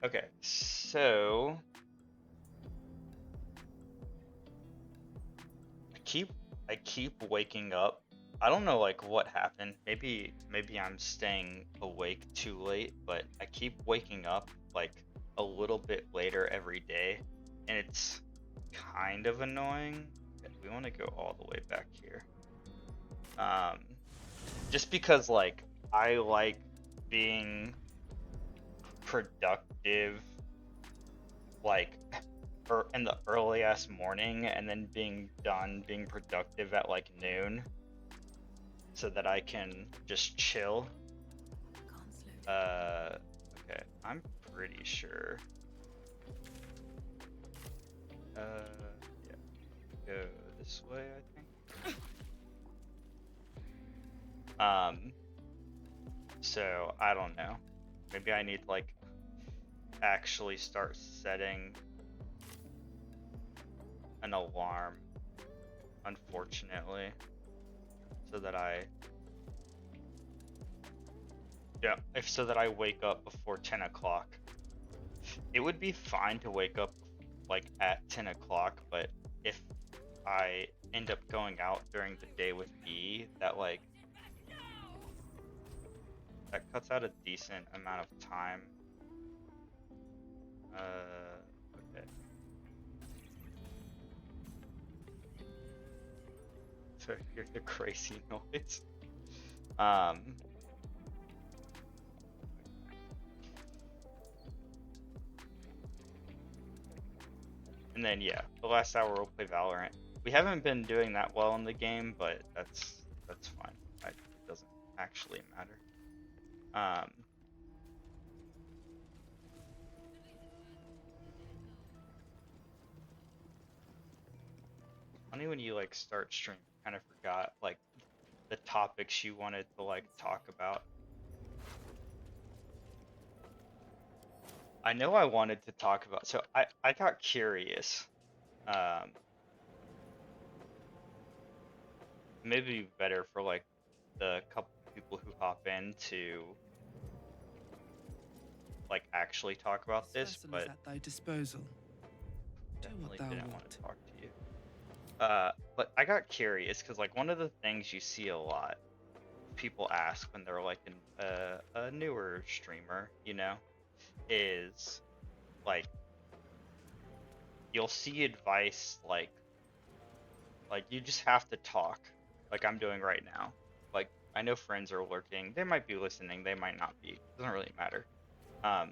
Okay, so I keep waking up. I don't know like what happened. Maybe I'm staying awake too late, but I keep waking up like a little bit later every day, and it's kind of annoying. Okay, we want to go all the way back here. Um, just because like I like being productive like in the early ass morning and then being done being productive at like noon so that I can just chill. Okay, I'm pretty sure. Yeah, go this way, I think. So I don't know. Maybe I need to like actually start setting an alarm, unfortunately, so that I yeah, if so that I wake up before 10 o'clock. It would be fine to wake up like at 10 o'clock, but if I end up going out during the day with E, that cuts out a decent amount of time. Okay. So hear the crazy noise. Um, and then yeah, the last hour we'll play Valorant. We haven't been doing that well in the game, but that's fine. It doesn't actually matter. Um, Funny when you like start stream, kind of forgot like the topics you wanted to like talk about. I know I wanted to talk about, so I got curious. Um, Maybe better for like the couple people who hop in to like actually talk about This this, vessel is but at thy disposal. Do what definitely thou didn't want wilt. to talk to you. But I got curious because like one of the things you see a lot, people ask when they're like a newer streamer, is like you'll see advice like you just have to talk like I'm doing right now. Like I know friends are lurking. They might be listening, they might not be. It doesn't really matter. Um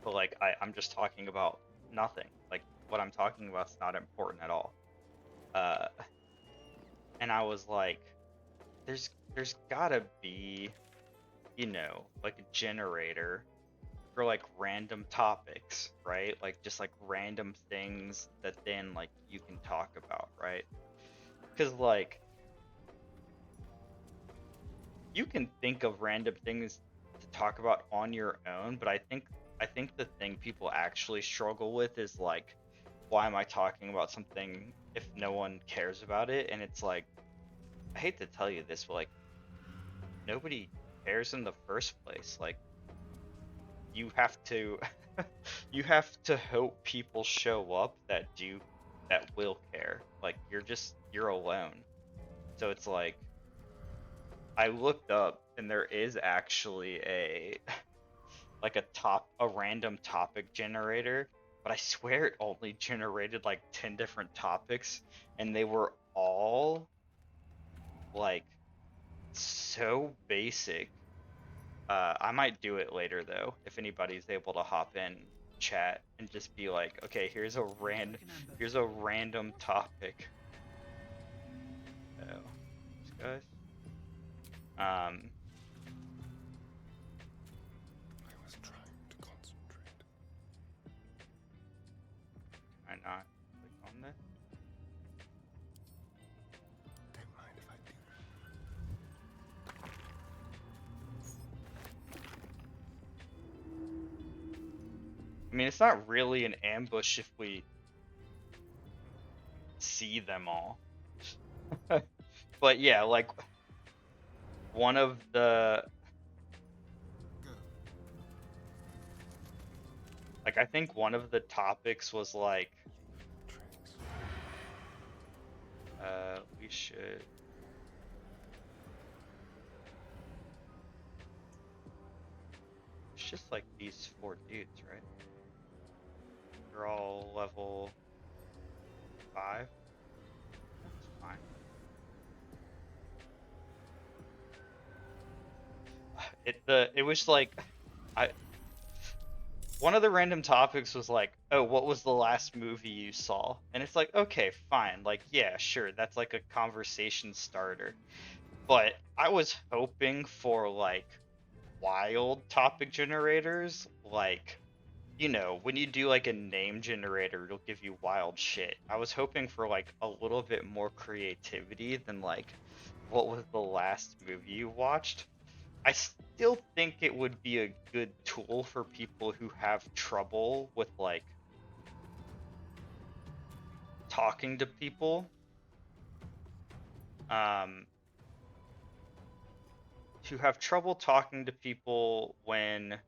but like I'm just talking about nothing. Like what I'm talking about is not important at all. Uh and I was like there's got to be, like a generator for like random topics, right? Like just like random things that then like you can talk about, right? Cuz like you can think of random things to talk about on your own, but I think the thing people actually struggle with is like, why am I talking about something if no one cares about it? And it's like, I hate to tell you this, but like nobody cares in the first place. Like you have to you have to hope people show up that will care. Like you're alone. So it's like I looked up and there is actually a like a random topic generator, but I swear it only generated like 10 different topics and they were all like so basic. I might do it later though if anybody's able to hop in chat and just be like, okay, here's a random topic. Oh, these guys. Um, I was trying to concentrate. can I not click on this? Don't mind if I do. I mean, it's not really an ambush if we see them all. But yeah, like one of the Go. Like, I think one of the topics was like, Tricks. we should. It's just like these 4 dudes, right? They're all level 5. That's fine. It was like, I one of the random topics was like, oh, what was the last movie you saw? And it's like, okay, fine, like, yeah, sure, that's like a conversation starter. But I was hoping for like wild topic generators, like, when you do like a name generator, it'll give you wild shit. I was hoping for like a little bit more creativity than like, what was the last movie you watched? I still think it would be a good tool for people who have trouble with like talking to people. Um, who have trouble talking to people when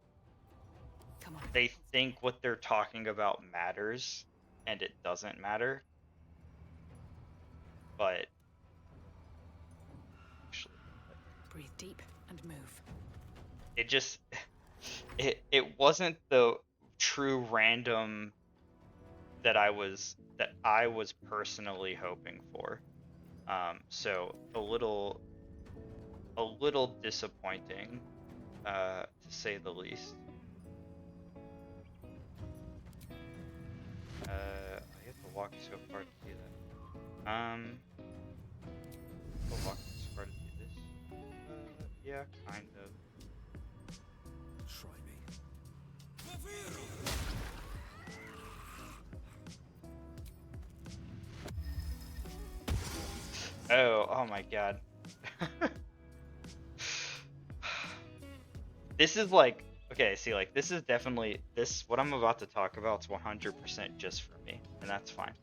Come on. they think what they're talking about matters and it doesn't matter. But actually, Breathe deep and move. it just it wasn't the true random that I was personally hoping for. So a little disappointing, to say the least. I have to walk so far to do that. I'll walk so far to do this. Yeah, kind of. Try me. Oh my god. This is like, okay, see, like, this is definitely, what I'm about to talk about is 100% just for me, and that's fine.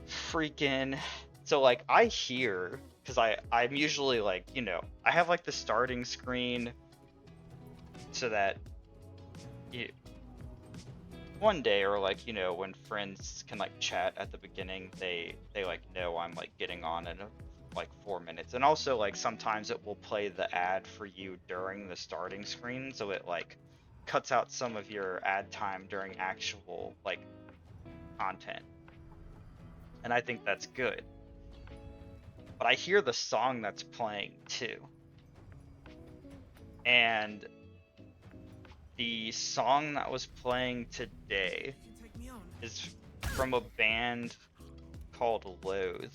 Freaking, so, like, I hear, because I'm usually, like, I have, like, the starting screen so that one day, or, like, when friends can, like, chat at the beginning, they like, know I'm, like, getting on in, like 4 minutes. And also, like, sometimes it will play the ad for you during the starting screen, so it like cuts out some of your ad time during actual like content, and I think that's good. But I hear the song that's playing too, and the song that was playing today is from a band called Loathe.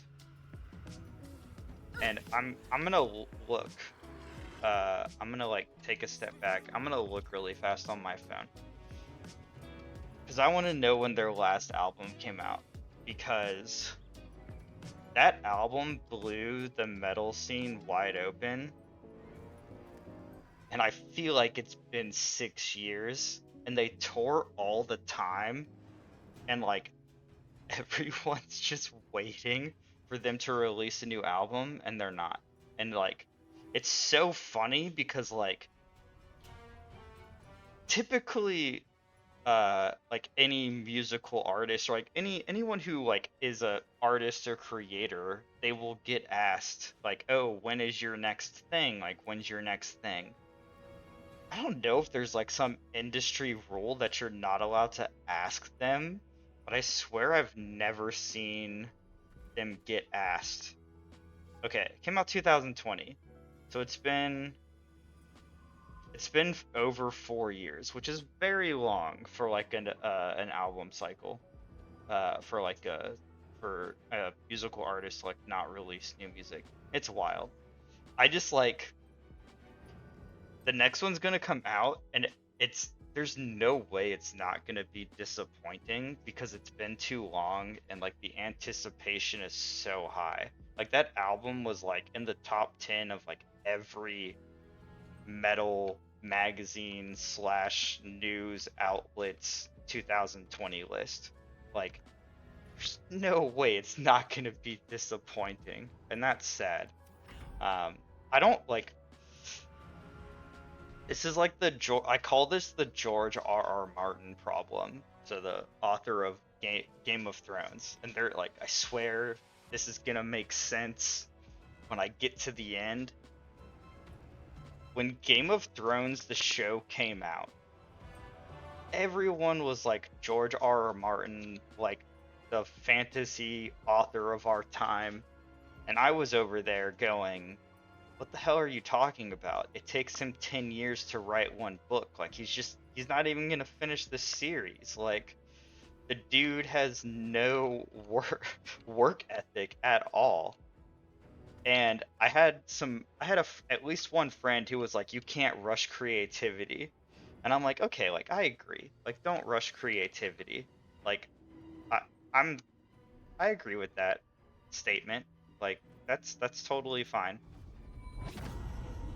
And I'm gonna look. I'm gonna like take a step back. I'm gonna look really fast on my phone because I want to know when their last album came out, because that album blew the metal scene wide open, and I feel like it's been 6 years, and they tour all the time, and like everyone's just waiting for them to release a new album, and they're not. And like, it's so funny because like typically like any musical artist, or like anyone who like is a artist or creator, they will get asked like, oh, when is your next thing, like when's your next thing. I don't know if there's like some industry rule that you're not allowed to ask them, but I swear I've never seen them get asked. Okay, it came out 2020, so it's been over 4 years, which is very long for like an album cycle, for like for a musical artist to like not release new music. It's wild. I just like, the next one's gonna come out, and there's no way it's not gonna be disappointing because it's been too long, and like the anticipation is so high. Like, that album was like in the top 10 of like every metal magazine slash news outlets 2020 list. Like, there's no way it's not gonna be disappointing, and that's sad. I don't like, This is like I call this the George R.R. Martin problem. So the author of Game of Thrones, and they're like, I swear this is gonna make sense when I get to the end. When Game of Thrones the show came out, everyone was like George R.R. Martin, like the fantasy author of our time, and I was over there going, what the hell are you talking about? It takes him 10 years to write one book. Like, he's not even gonna finish the series. Like, the dude has no work ethic at all. And I had at least one friend who was like, you can't rush creativity. And I'm like, okay, like, I agree. Like, don't rush creativity. Like, I, I'm, I agree with that statement. Like, that's totally fine.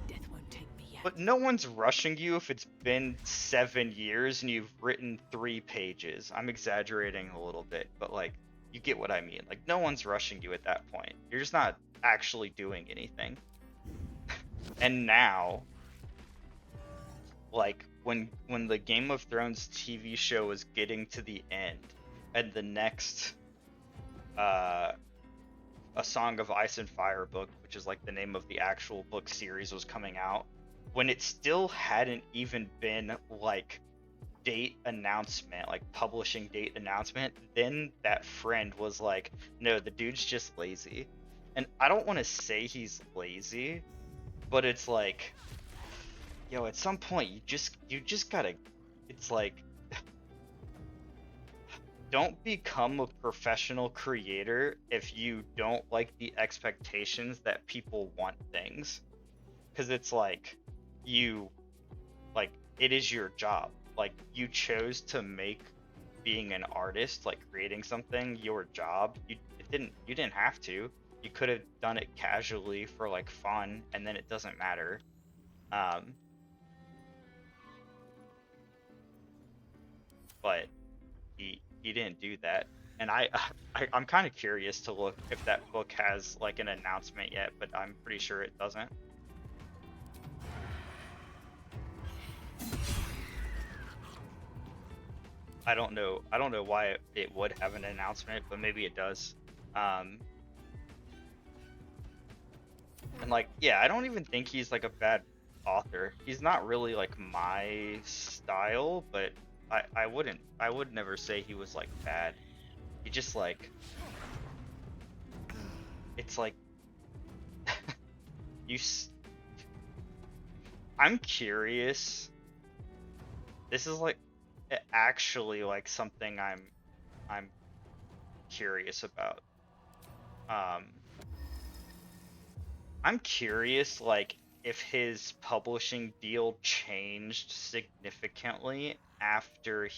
Death won't take me yet. But no one's rushing you if it's been 7 years and you've written 3 pages. I'm exaggerating a little bit, but like, you get what I mean. Like, no one's rushing you at that point. You're just not actually doing anything. And now, like, when the Game of Thrones TV show is getting to the end, and the next A Song of Ice and Fire book, which is like the name of the actual book series, was coming out, when it still hadn't even been like date announcement, like publishing date announcement, then that friend was like, no, the dude's just lazy. And I don't want to say he's lazy, but it's like, yo, at some point you just gotta, it's like, don't become a professional creator if you don't like the expectations that people want things. Because it's like, it is your job. Like, you chose to make being an artist, like creating something, your job. You didn't have to. You could have done it casually for like fun, and then it doesn't matter. But he didn't do that, and I'm kind of curious to look if that book has like an announcement yet, but I'm pretty sure it doesn't. I don't know why it would have an announcement, but maybe it does. And like, yeah, I don't even think he's like a bad author. He's not really like my style, but I would never say he was like bad. He just like, it's like I'm curious. This is like actually like something I'm curious about. I'm curious, like, if his publishing deal changed significantly after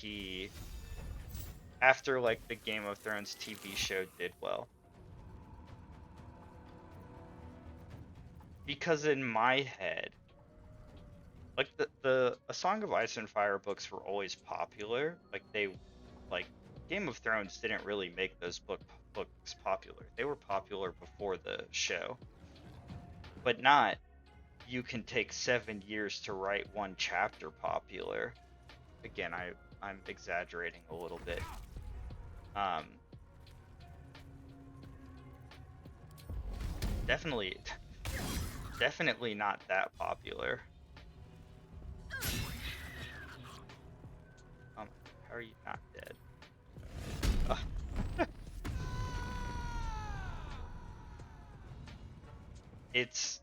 like the Game of Thrones TV show did well. Because in my head, like the A Song of Ice and Fire books were always popular. Like Game of Thrones didn't really make those books popular. They were popular before the show. But not, you can take 7 years to write one chapter popular. Again, I'm exaggerating a little bit. Definitely not that popular. How are you not dead? It's,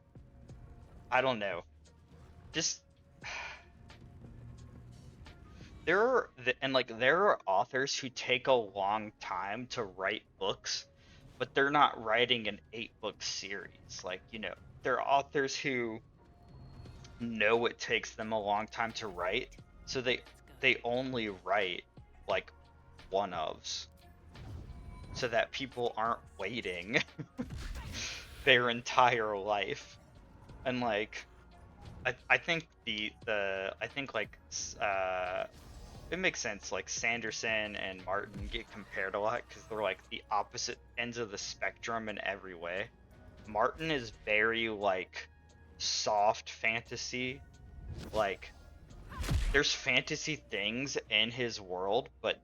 I don't know. Just there are authors who take a long time to write books, but they're not writing an 8-book series. Like, there are authors who know it takes them a long time to write, so they only write like one-ofs, so that people aren't waiting their entire life. And like, I think it makes sense, like Sanderson and Martin get compared a lot because they're like the opposite ends of the spectrum in every way. Martin is very like soft fantasy, Like, there's fantasy things in his world, but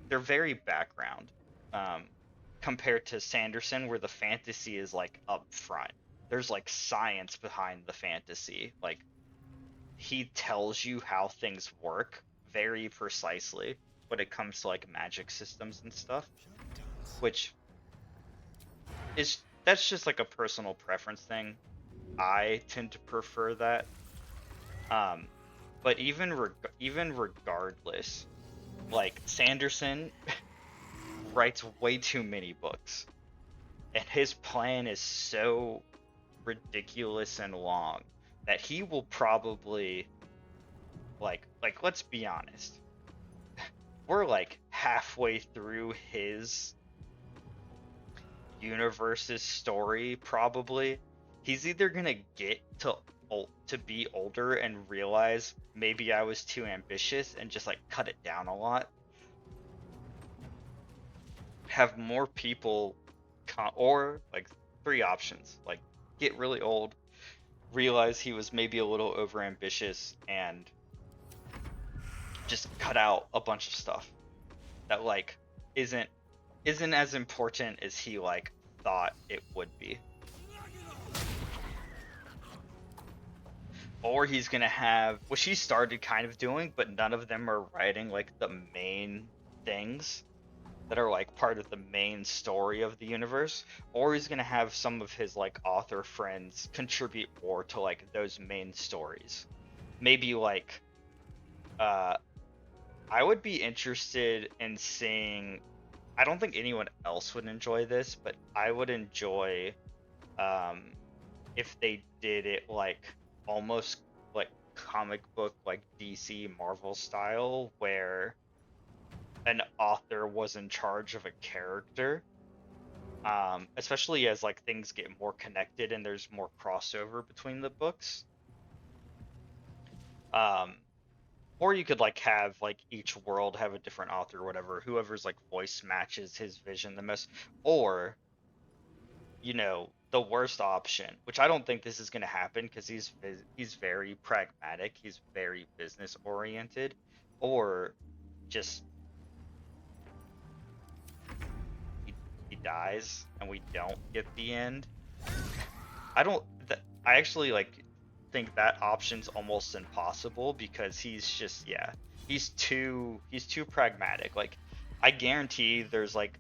they're very background, compared to Sanderson, where the fantasy is like up front. There's like science behind the fantasy. Like, he tells you how things work very precisely when it comes to like magic systems and stuff, which is that's just like a personal preference thing. I tend to prefer that. But even regardless, like Sanderson writes way too many books, and his plan is so ridiculous and long that he will probably like let's be honest, we're like halfway through his universe's story probably. He's either gonna get to be older and realize maybe I was too ambitious and just like cut it down a lot, have more people or like three options, like get really old, realize he was maybe a little over ambitious, and just cut out a bunch of stuff that like isn't as important as he like thought it would be. Or he's gonna have, which he started kind of doing, but none of them are writing like the main things that are like part of the main story of the universe. Or he's gonna have some of his like author friends contribute more to like those main stories. Maybe like, I would be interested in seeing, I don't think anyone else would enjoy this, but I would enjoy if they did it like almost like comic book, like DC Marvel style, where an author was in charge of a character, especially as like things get more connected and there's more crossover between the books. Or you could like have like each world have a different author or whatever, whoever's like voice matches his vision the most. Or, you know, the worst option, which I don't think this is going to happen because he's very pragmatic, he's very business oriented, or just he dies and we don't get the end. I don't. I actually like think that option's almost impossible because he's just he's too pragmatic. Like, I guarantee there's like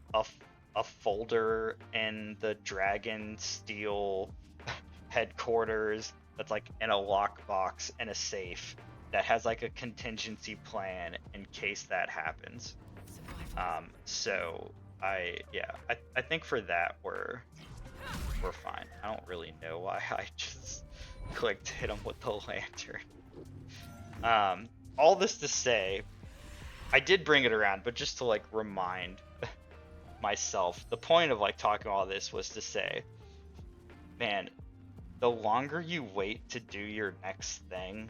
a folder in the Dragon Steel headquarters that's like in a lockbox in a safe that has like a contingency plan in case that happens. So I think for that we're fine. I don't really know why I just clicked hit him with the lantern. All this to say, I did bring it around, but just to like remind myself, the point of like talking all this was to say, man, the longer you wait to do your next thing,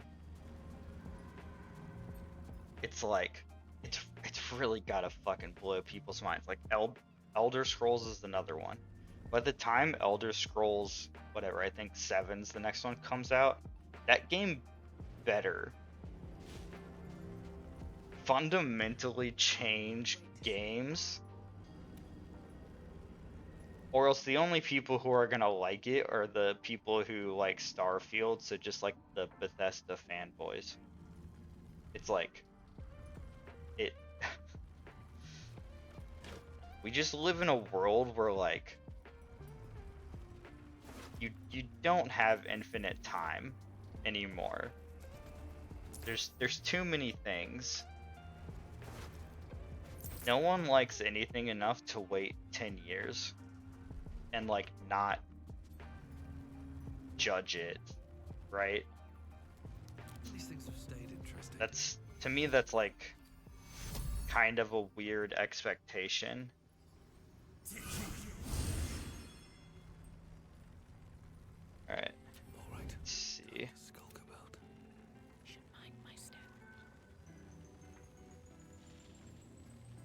it's like it's really gotta fucking blow people's minds. Like Elder Scrolls is another one. By the time Elder Scrolls, whatever, I think 7's the next one comes out, that game better fundamentally change games, or else the only people who are gonna like it are the people who like Starfield, so just like the Bethesda fanboys. It's like, it we just live in a world where like you don't have infinite time anymore. There's too many things. No one likes anything enough to wait 10 years and like not judge it, right? These things have stayed interesting. That's, to me, that's like kind of a weird expectation. Alright, All right. let's see. Skulk about. Should mind my step.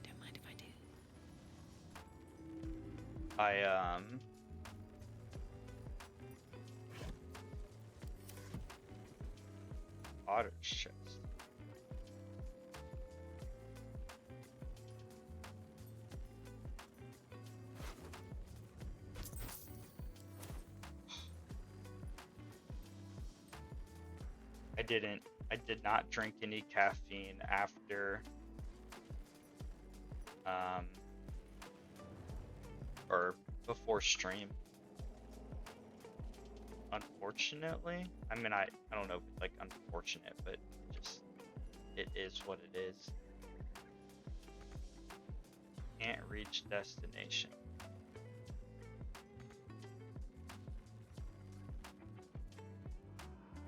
Don't mind if I do. Otter's chest. I did not drink any caffeine after or before stream. Unfortunately, I mean, I don't know if it's like unfortunate, but just it is what it is. Can't reach destination.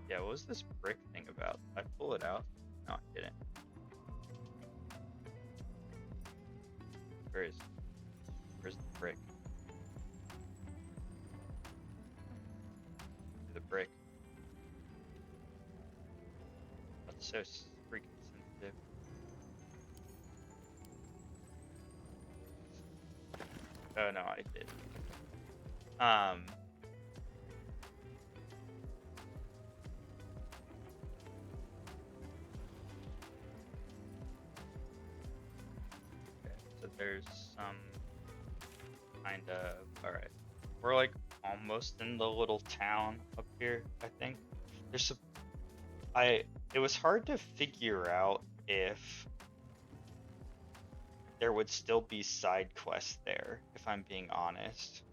Yeah, what was this brick thing about? I pull it out? No, I didn't. Where's the brick? The brick. That's so freaking sensitive. Oh no, I did. Okay, so there's some kind of, all right. We're like almost in the little town up here, I think. There's it was hard to figure out if there would still be side quests there, if I'm being honest.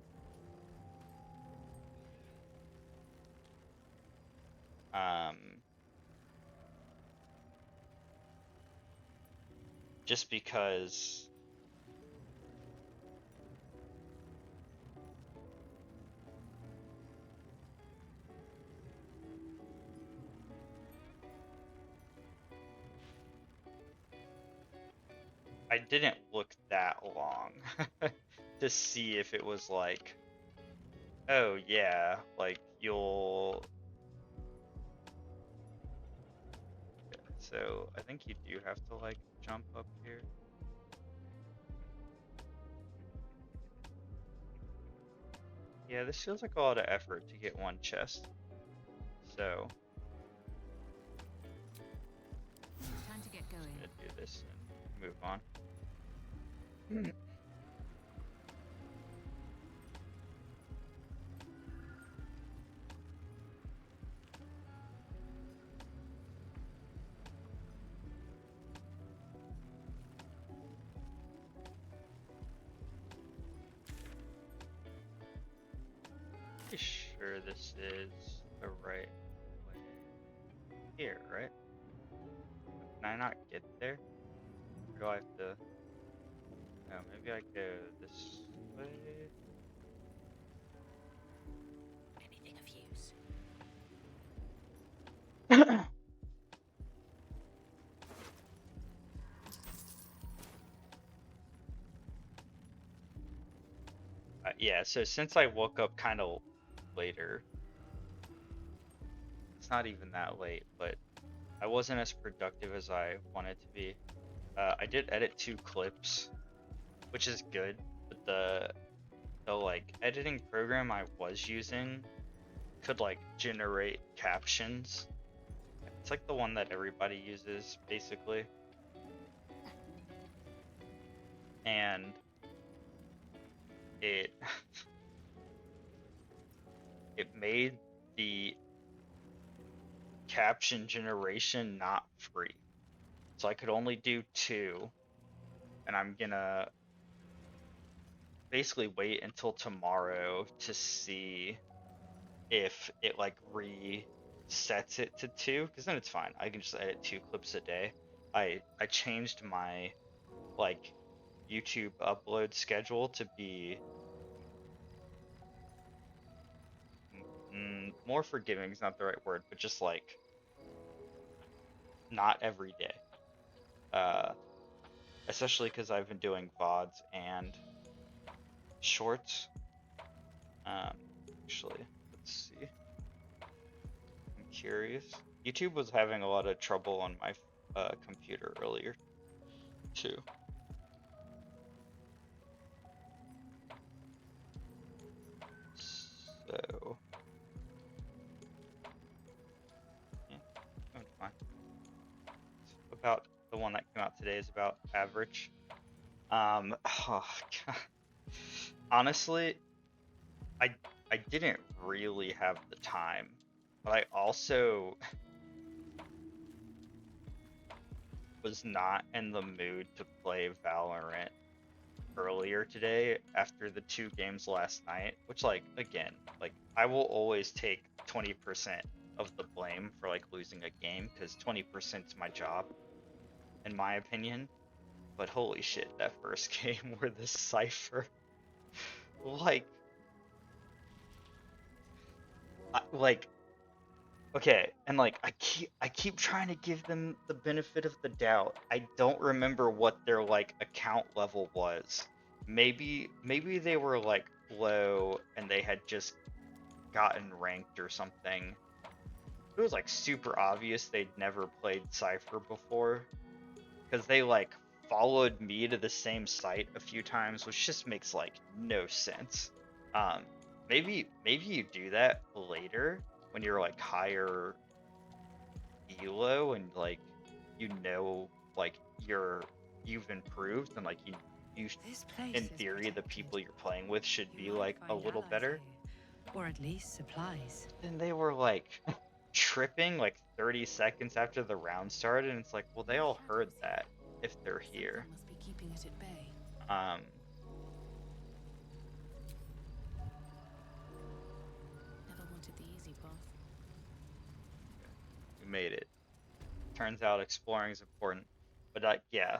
Just because I didn't look that long to see if it was like, oh yeah, like you'll. So I think you do have to like jump up here. Yeah, this feels like a lot of effort to get one chest. So Time to get going. I'm gonna do this and move on. Pretty sure this is the right way here, right? Can I not get there? Or do I have to? No, maybe I go this way. Anything of use. Yeah, so since I woke up kind of later, it's not even that late, but I wasn't as productive as I wanted to be. I did edit 2 clips, which is good, but the like editing program I was using could like generate captions. It's like the one that everybody uses basically. And it it made the caption generation not free. So I could only do 2, and I'm gonna basically wait until tomorrow to see if it like resets it to 2, because then it's fine. I can just edit 2 clips a day. I changed my like YouTube upload schedule to be more forgiving is not the right word, but just like not every day. Especially because I've been doing VODs and shorts. Actually, let's see. I'm curious. YouTube was having a lot of trouble on my computer earlier, too. So, yeah, it's fine. one that came out today is about average. Oh, God. Honestly, I didn't really have the time, but I also was not in the mood to play Valorant earlier today after the 2 games last night, which, like, again, like, I will always take 20% of the blame for, like, losing a game, because 20% is my job, in my opinion. But holy shit, that first game where the Cypher, like, like, okay, and like I keep trying to give them the benefit of the doubt. I don't remember what their like account level was. Maybe they were like low and they had just gotten ranked or something. It was like super obvious they'd never played Cypher before, because they like followed me to the same site a few times, which just makes like no sense. Um, maybe you do that later when you're like higher elo and like like you've improved and like you This place in is theory the protected. people you're playing with should You be might like a find little allies better. here, or at least supplies. Then they were like tripping like 30 seconds after the round started, and it's like, well, they all heard that if they're here. Something must be keeping it at bay. Um, Never wanted the easy path. we made it. Turns out exploring is important, but yeah.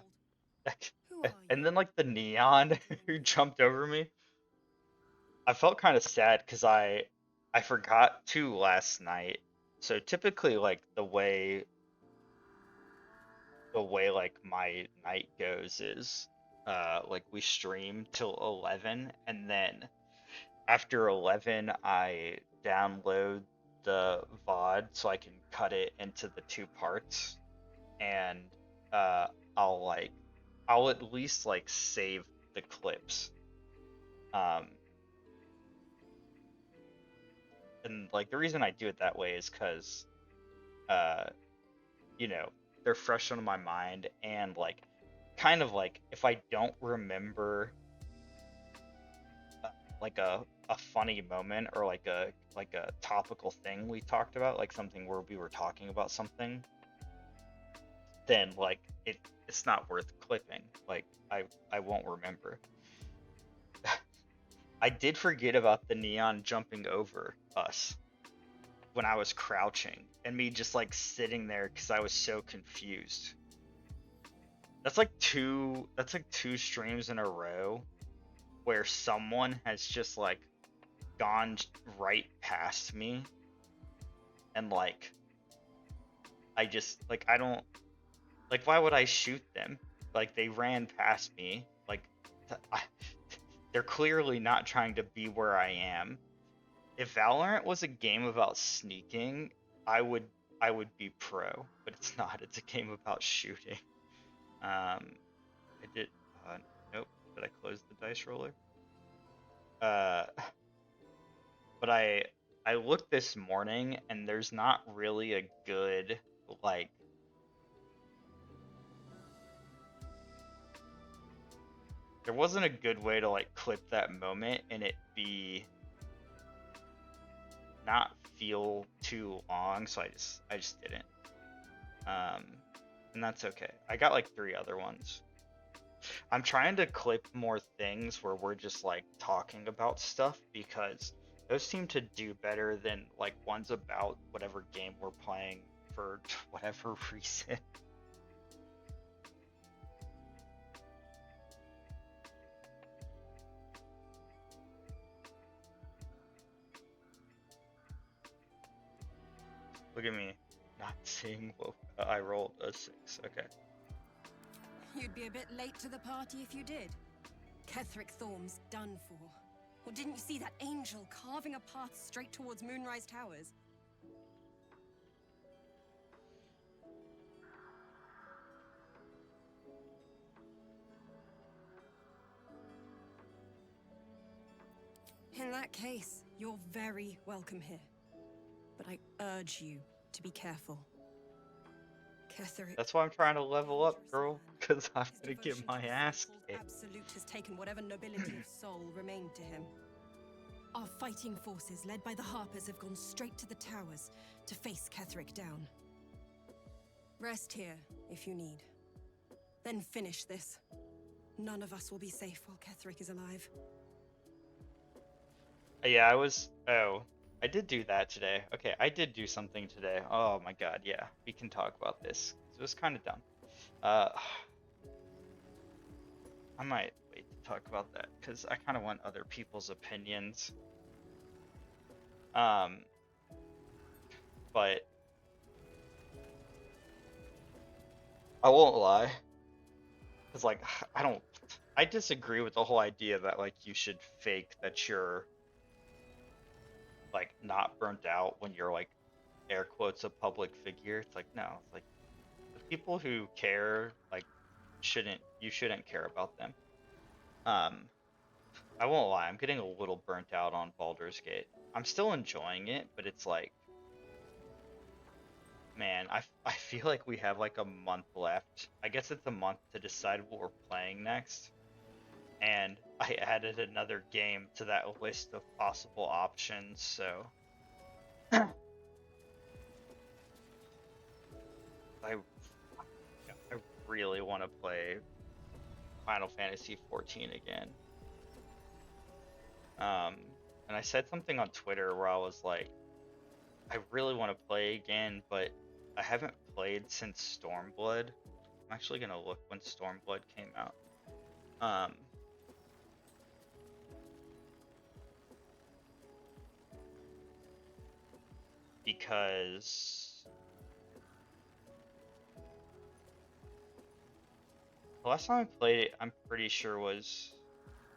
Who are And you? then like the neon who jumped over me, I felt kind of sad because I forgot to last night. So typically like the way like my night goes is like we stream till 11, and then after 11 I download the VOD so I can cut it into the 2 parts, and uh I'll like I'll at least like save the clips. Um and like the reason I do it that way is because uh you know, they're fresh on my mind, and like kind of like if I don't remember uh, like a funny moment or like a topical thing we talked about, like something where we were talking about something, then like it's not worth clipping. Like I won't remember. I did forget about the neon jumping over us when I was crouching, and me just like sitting there because I was so confused. That's like two streams in a row where someone has just like gone right past me, and like I just like I don't like, why would I shoot them? Like they ran past me. Like I, they're clearly not trying to be where I am. If Valorant was a game about sneaking, I would be pro, but it's not. It's a game about shooting. I did. Nope. Did I close the dice roller? Uh, but I looked this morning, and there's not really a good like. There wasn't a good way to like clip that moment and it be not feel too long, so I just didn't. And that's okay. I got like 3 other ones. I'm trying to clip more things where we're just like talking about stuff, because those seem to do better than like ones about whatever game we're playing for whatever reason. Look at me, not seeing what I rolled a 6. Okay. You'd be a bit late to the party if you did. Ketherick Thorm's done for. Or didn't you see that angel carving a path straight towards Moonrise Towers? In that case, you're very welcome here. But I urge you to be careful. Ketheric, That's why I'm trying to level up, dangerous girl. man. Because I'm His gonna devotion get to my the ass so-called kicked. Absolute has taken whatever nobility of soul remained to him. Our fighting forces, led by the Harpers, have gone straight to the towers to face Ketheric down. Rest here, if you need. Then finish this. None of us will be safe while Ketheric is alive. Yeah, Oh, I did do that today. Okay, I did do something today. Oh my god, yeah. We can talk about this. It was kind of dumb. Uh, I might wait to talk about that because I kind of want other people's opinions. But I won't lie. Because, like, I disagree with the whole idea that, like, you should fake that you're, like, not burnt out when you're, like, air quotes, a public figure. It's like, no. It's like, the people who care, like, you shouldn't care about them. I won't lie, I'm getting a little burnt out on Baldur's Gate. I'm still enjoying it, but it's like, man, I feel like we have like a month left. I guess it's a month to decide what we're playing next. And I added another game to that list of possible options, so I really want to play Final Fantasy 14 again. And I said something on Twitter where I was like, I really want to play again, but I haven't played since Stormblood. I'm actually gonna look when Stormblood came out. Because the last time I played it, I'm pretty sure was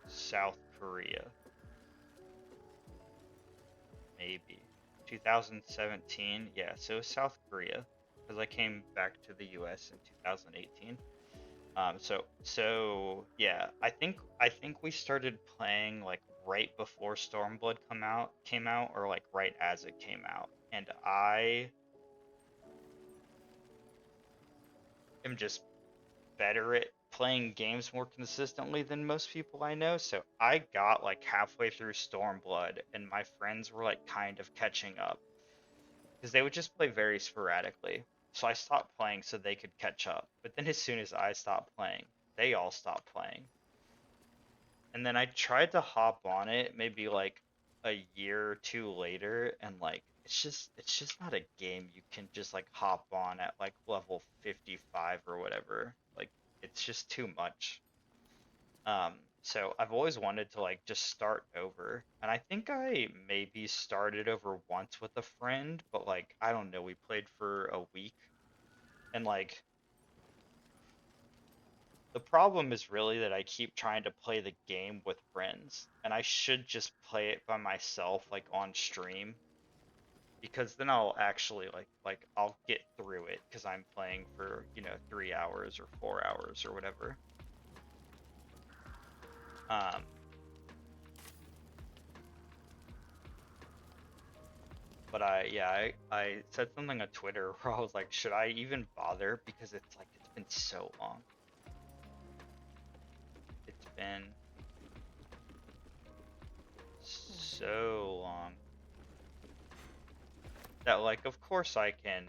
South Korea. Maybe. 2017? Yeah, so it was South Korea. Because I came back to the US in 2018. So yeah, I think we started playing like right before Stormblood came out, or like right as it came out. And I am just better at playing games more consistently than most people I know. So I got like halfway through Stormblood and my friends were like kind of catching up because they would just play very sporadically. So I stopped playing so they could catch up. But then as soon as I stopped playing, they all stopped playing. And then I tried to hop on it maybe like a year or two later, and like it's just not a game you can just like hop on at like level 55 or whatever. Like it's just too much. So I've always wanted to like just start over. And I think I maybe started over once with a friend, but like I don't know, we played for a week and like the problem is really that I keep trying to play the game with friends, and I should just play it by myself, like on stream, because then I'll actually like I'll get through it because I'm playing for 3 hours or 4 hours or whatever. Um, but I said something on Twitter where I was like, should I even bother? Because it's like it's been so long. It's been so long that like of course I can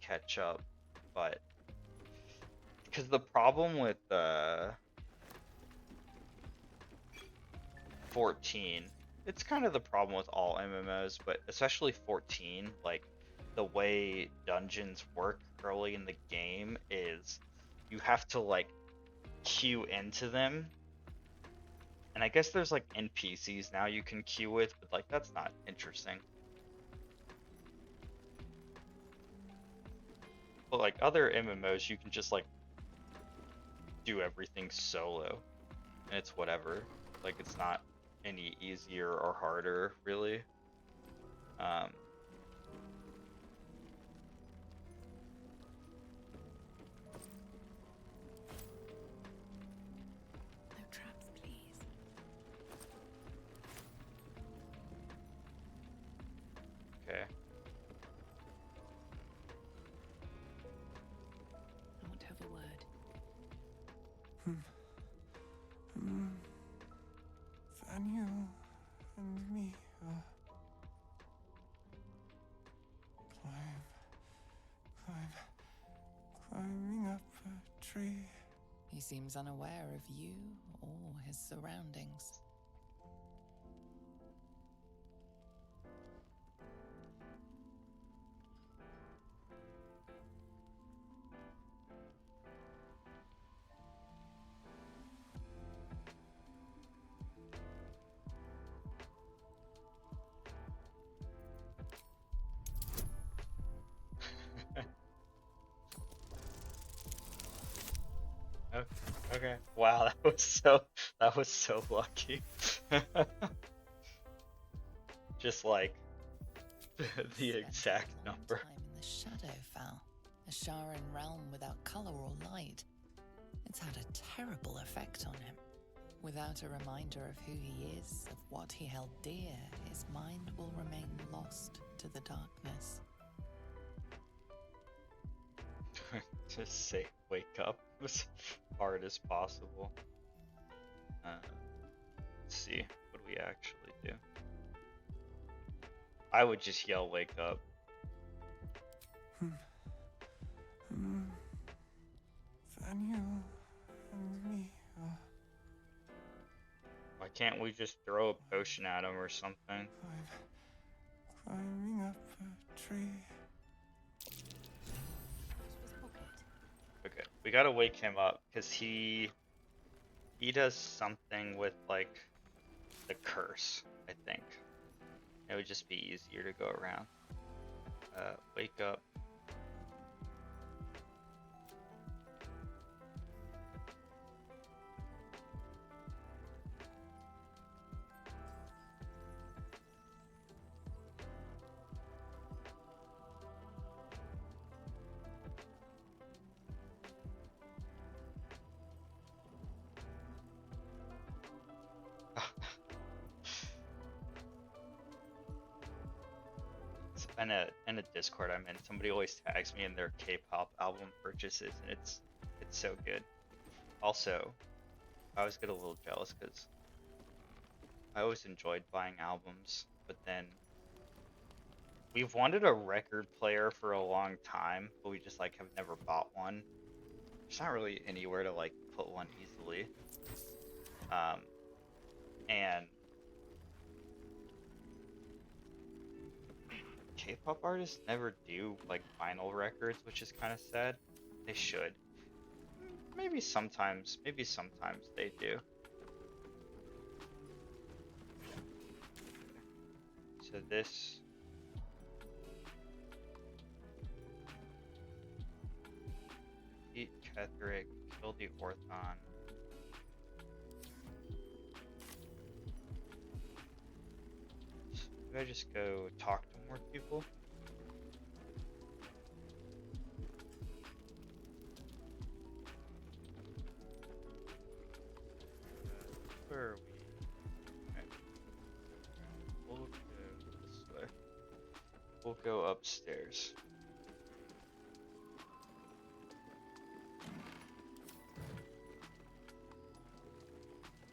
catch up, but because the problem with 14, it's kind of the problem with all MMOs, but especially 14, like the way dungeons work early in the game is you have to like queue into them. And I guess there's like NPCs now you can queue with, but like that's not interesting. But like other MMOs, you can just like do everything solo, and it's whatever. Like it's not any easier or harder, really. Um, No traps, please. seems unaware of you or his surroundings. Okay. Wow, that was so lucky. Just like the exact number. Time in the Shadowfell, a Sharan realm without color or light. It's had a terrible effect on him. Without a reminder of who he is, of what he held dear, his mind will remain lost to the darkness. Just say wake up as hard as possible. Let's see, what do we actually do? I would just yell wake up. Then you and me. Why can't we just throw a potion at him or something? Climbing up a tree. Okay, we gotta wake him up because he does something with like the curse, I think. It would just be easier to go around. Wake up. In a Discord I'm in, somebody always tags me in their K-pop album purchases, and it's so good. Also, I always get a little jealous because I always enjoyed buying albums, but then we've wanted a record player for a long time, but we just like have never bought one. There's not really anywhere to like put one easily. And K-pop artists never do like vinyl records, which is kind of sad. They should. Maybe sometimes they do. So this eat Ketheric, kill the Orthon. Maybe I just go talk to more people. Where are we? Okay. We'll go this way. We'll go upstairs.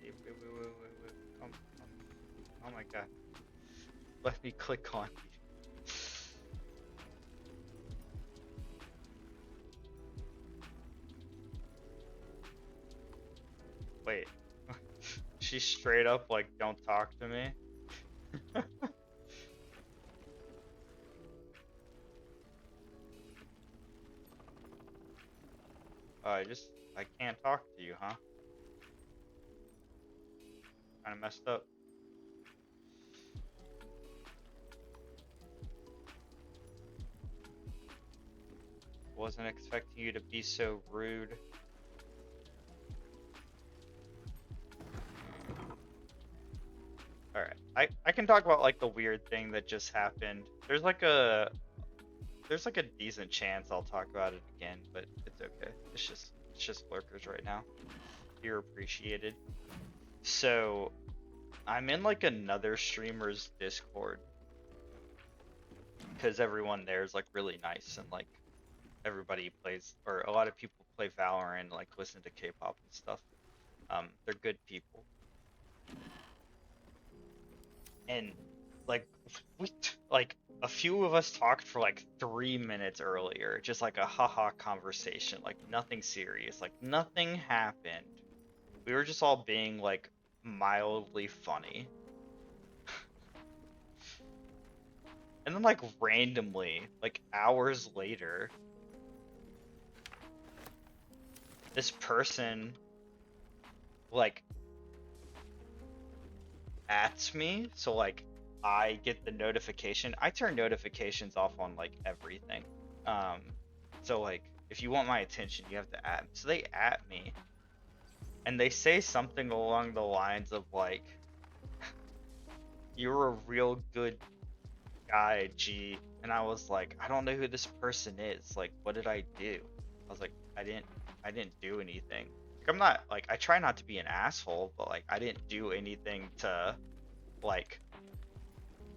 Wait. Oh my god. Let me click on you. Wait. She's straight up like, don't talk to me. I can't talk to you, huh? Kinda messed up. Wasn't expecting you to be so rude. Alright, I can talk about like the weird thing that just happened. There's like a decent chance I'll talk about it again, but it's okay. It's just lurkers right now. You're appreciated. So I'm in like another streamer's Discord because everyone there is like really nice, and like everybody plays, or a lot of people play Valorant, like listen to K-pop and stuff. They're good people. And like a few of us talked for like 3 minutes earlier, just like a haha conversation, like nothing serious, like nothing happened. We were just all being like mildly funny. And then like randomly, like hours later, this person like ats me, so like I get the notification. I turn notifications off on like everything. So like if you want my attention, you have to at. So they at me, and they say something along the lines of like, "You're a real good guy, G." And I was like, I don't know who this person is. Like, what did I do? I was like, I didn't do anything. Like, I'm not like, I try not to be an asshole, but like I didn't do anything to like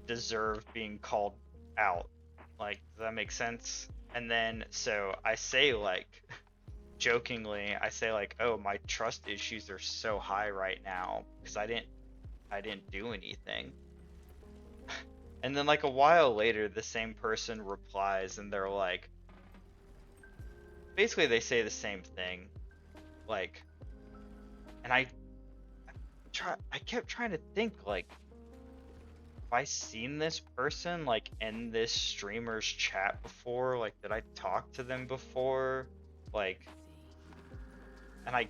deserve being called out. Like, does that make sense? And then so I say like jokingly, I say like, oh, my trust issues are so high right now because I didn't do anything. And then like a while later, the same person replies and they're like, basically they say the same thing. Like, and I kept trying to think like, have I seen this person like in this streamer's chat before? Like, did I talk to them before? Like, and I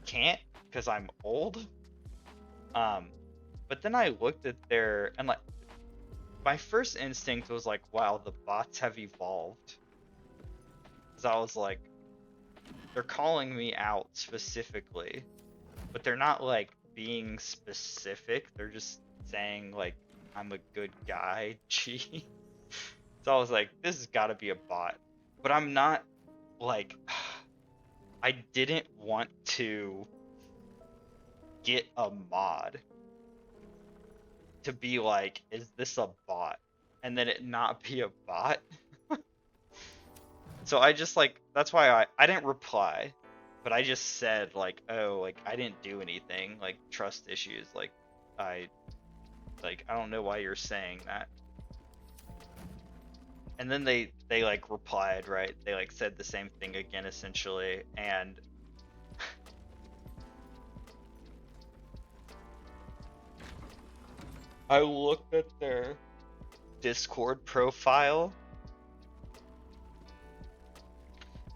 can't because I'm old. But then I looked at their, and like, my first instinct was like, wow, the bots have evolved. Cause I was like, they're calling me out specifically, but they're not like being specific. They're just saying like, I'm a good guy, gee. So I was like, this has got to be a bot. But I'm not like, I didn't want to get a mod to be like, is this a bot? And then it not be a bot. So I just like, that's why I didn't reply, but I just said like, oh, like I didn't do anything, like trust issues, like I don't know why you're saying that. And then they like replied, right? They like said the same thing again essentially, and I looked at their Discord profile,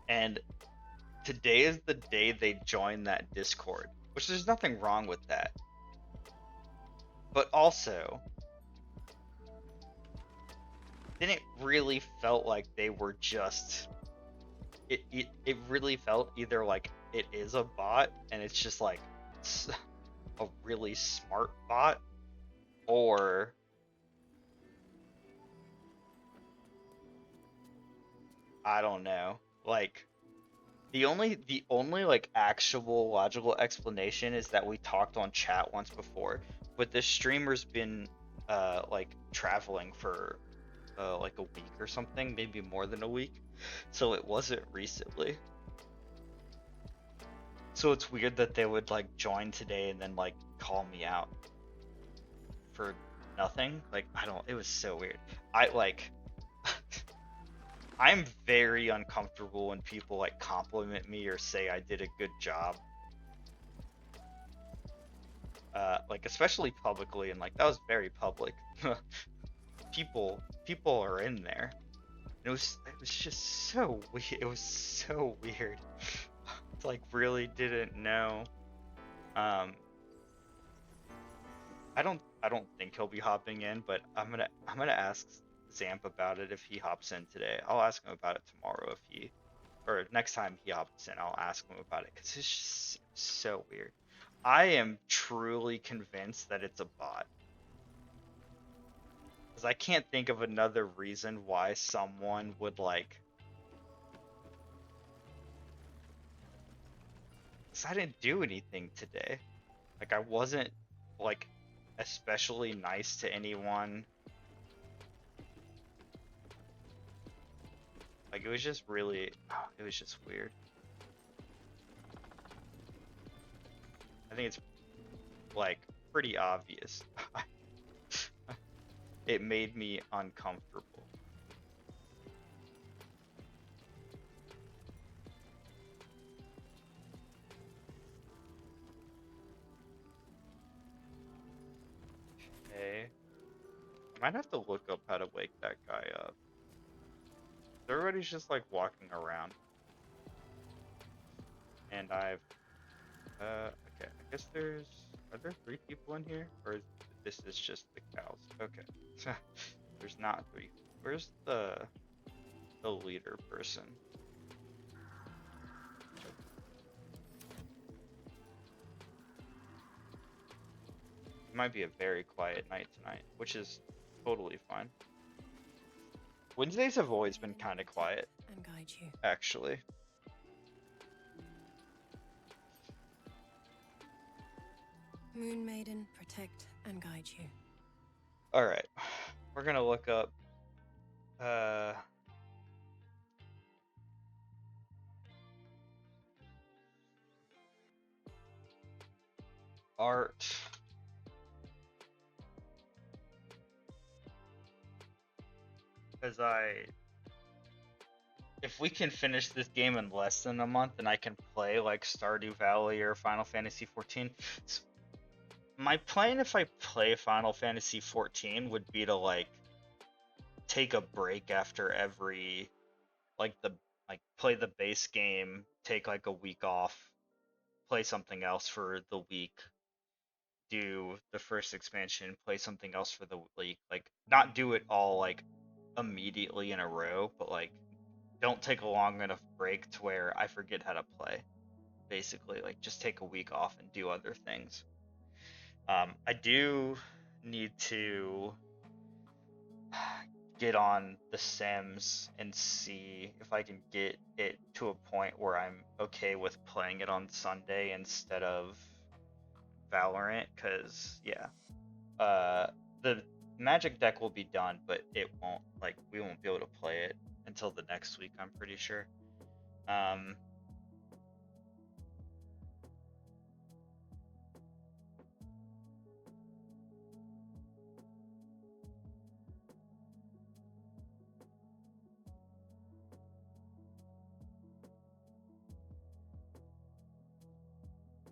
and today is the day they joined that Discord, which there's nothing wrong with that. But also, then it really felt like they were just, it really felt either like it is a bot and it's just like a really smart bot, or I don't know. Like the only like actual logical explanation is that we talked on chat once before, but this streamer's been like traveling for like a week or something, maybe more than a week. So it wasn't recently. So it's weird that they would like join today and then like call me out for nothing. Like, I don't, it was so weird. I like I'm very uncomfortable when people like compliment me or say I did a good job. Like especially publicly, and like that was very public. people are in there. It was just so weird. It was so weird. Like really didn't know. I don't think he'll be hopping in, but I'm gonna ask Zamp about it if he hops in today. I'll ask him about it tomorrow if he, or next time he hops in, I'll ask him about it because it's just so weird. I am truly convinced that it's a bot. Because I can't think of another reason why someone would like... Because I didn't do anything today. Like, I wasn't, like, especially nice to anyone. Like, it was just really... Oh, it was just weird. I think it's, like, pretty obvious. it made me uncomfortable. Okay. I might have to look up how to wake that guy up. Everybody's just like walking around. And I've okay, I guess are there 3 people in here? Or this is just the cows? Okay. There's not 3. Where's the leader person? It might be a very quiet night tonight, which is totally fine. Wednesdays have always been kind of quiet, And guide you. actually. Moon Maiden, protect and guide you. Alright, we're gonna look up art. Because if we can finish this game in less than a month, then I can play like Stardew Valley or Final Fantasy 14. My plan if I play Final Fantasy 14 would be to like take a break after every play the base game, take like a week off, play something else for the week, do the first expansion, play something else for the week, like not do it all like immediately in a row, but like don't take a long enough break to where I forget how to play. Basically, like just take a week off and do other things. I do need to get on The Sims and see if I can get it to a point where I'm okay with playing it on Sunday instead of Valorant, because yeah, the Magic deck will be done, but it won't, like, we won't be able to play it until the next week, I'm pretty sure.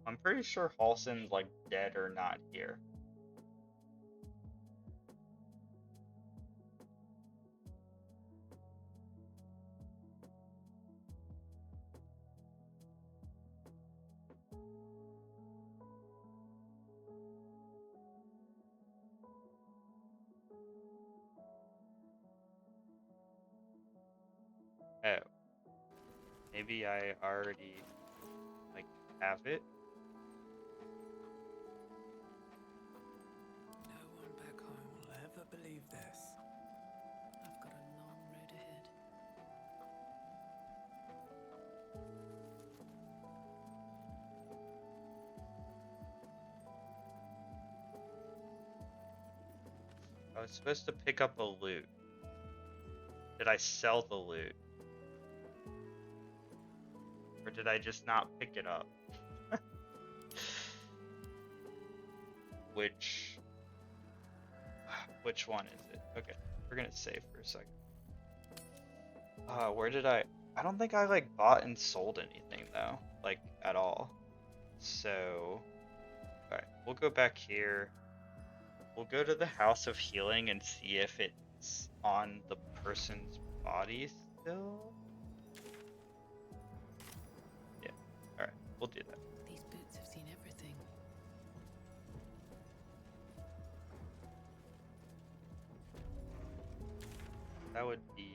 I'm pretty sure Halson's like dead or not here. Oh, maybe I already like have it. No one back home will ever believe this. I've got a long road ahead. I was supposed to pick up a loot. Did I sell the loot? Or did I just not pick it up? Which one is it? Okay, we're gonna save for a second. Where did I don't think I like bought and sold anything though, like at all. So, alright, we'll go back here. We'll go to the House of Healing and see if it's on the person's body still. Yeah, alright, we'll do that. These boots have seen everything. That would be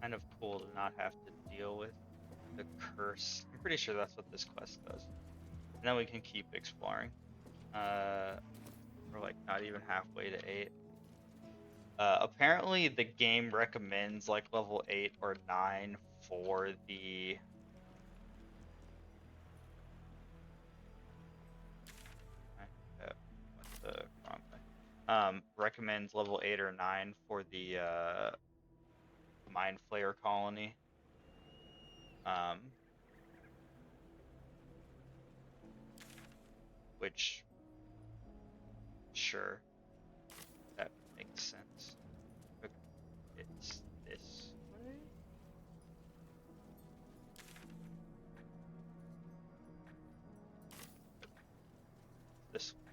kind of cool to not have to deal with the curse. I'm pretty sure that's what this quest does. And then we can keep exploring. We're like not even halfway to 8. Apparently the game recommends like level 8 or 9 for the recommends level 8 or 9 for the Mind Flayer colony. Which sure that makes sense. Okay. It's this way. This way.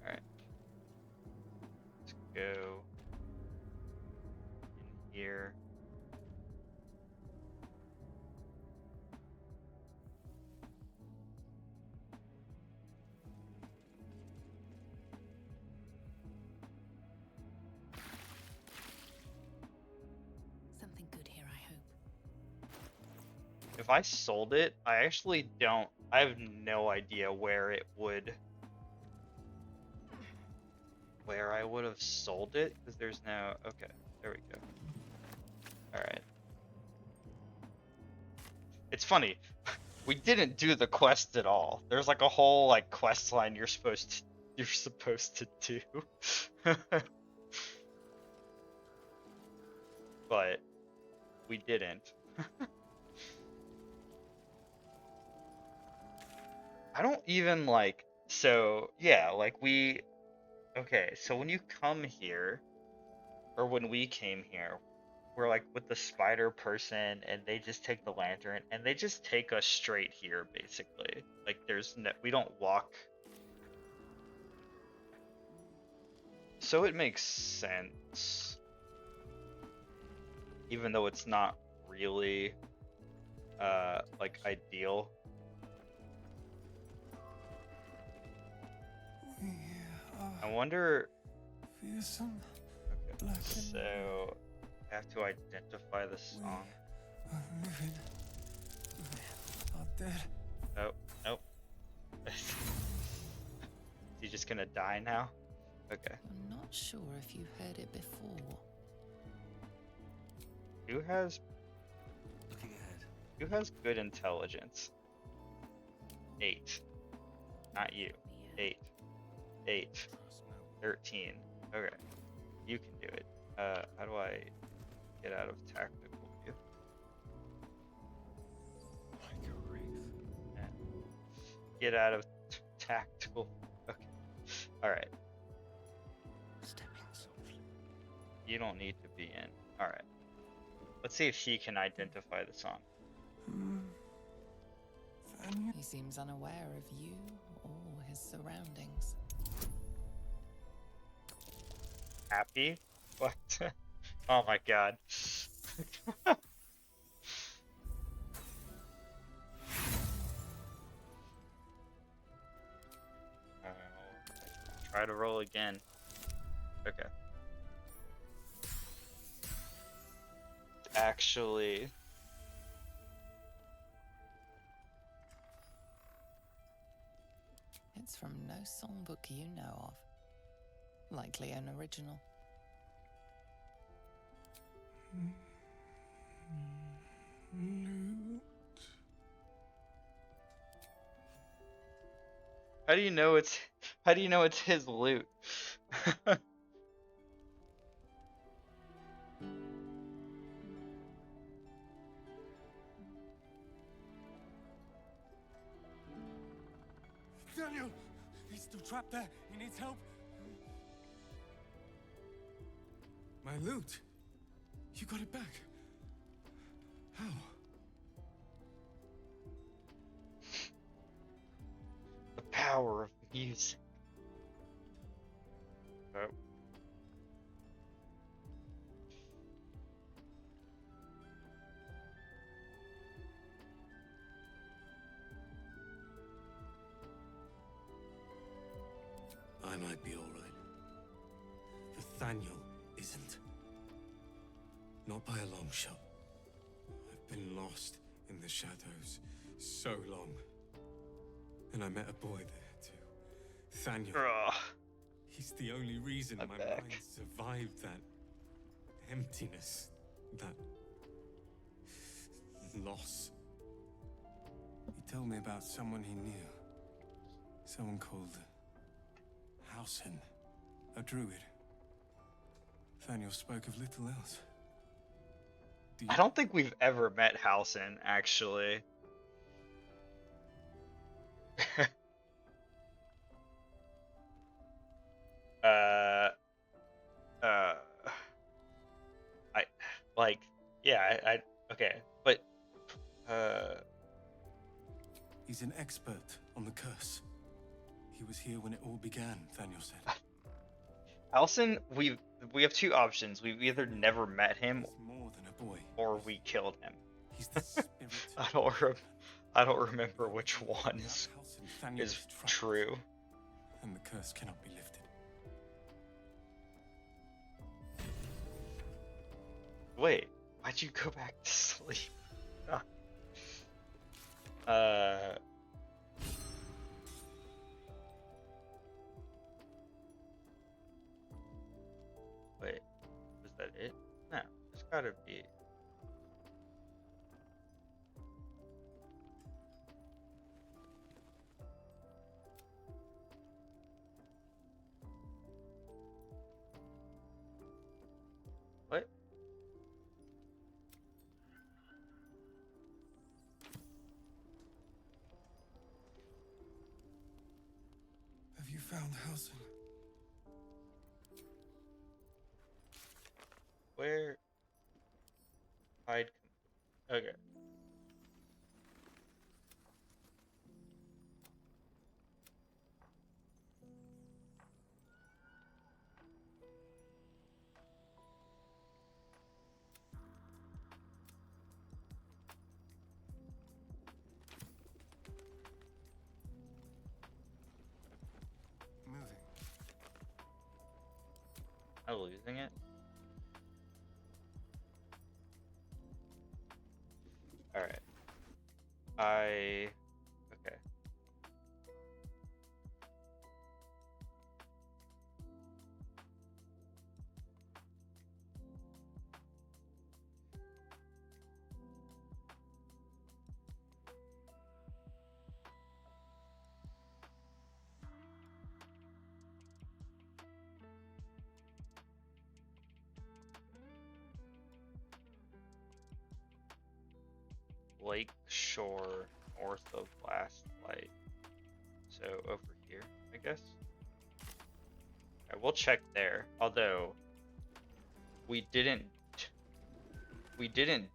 Alright. Let's go in here. Something good here, I hope. If I sold it, I actually don't. I have no idea where it would. Where I would have sold it, because there's no. Okay, there we go. Alright. It's funny. We didn't do the quest at all. There's like a whole like quest line you're supposed to do. But we didn't. I don't even like, so yeah, like we, okay, so when you come here, or when we came here, we're like with the spider person and they just take the lantern and they just take us straight here basically. Like there's no, we don't walk. So it makes sense. Even though it's not really like ideal. We I are wonder, fearsome. okay, Black and so I have to identify the song. are living. Are dead. Oh, nope. Is he just gonna die now? Okay. I'm not sure if you heard it before. Who has Looking ahead. good intelligence? 8. Not you. 8. 8. Trust no one. 13. Okay. You can do it. How do I get out of tactical view? Like a wraith. Get out of tactical. Okay. Alright. Stepping softly. You don't need to be in. Alright. Let's see if he can identify the song. Vanya. He seems unaware of you or his surroundings. Happy? What? Oh my god. Try to roll again. Okay. Actually, It's from no songbook you know of. Likely an original. Loot. how do you know it's his loot? Daniel! He's still trapped there. He needs help. My loot. You got it back. How? The power of music. Oh. I might be all right. Nathaniel isn't. Not by a long shot. I've been lost in the shadows so long. And I met a boy there too. Nathaniel. Ugh. He's the only reason I'm my back. mind survived that emptiness, that loss. He told me about someone he knew. Someone called Hausen, a druid. Nathaniel spoke of little else. Do you... I don't think we've ever met Halsin, actually. uh, uh, I like, yeah, I okay, but He's an expert on the curse. He was here when it all began, Nathaniel said. Halsin, we have two options. We've either never met him He's more than a boy. or we killed him. He's the spirit. I don't remember which one is Halsin, Nathaniel is trapped, true. and the curse cannot be lifted. Wait, why'd you go back to sleep? Wait, was that it? No, it's gotta be. What? Have you found Halsin? Where? Hide. Okay. Moving. Am I losing it? Alright. Okay. Lake shore north of last light. So over here, I guess. Alright, we'll check there. Although we didn't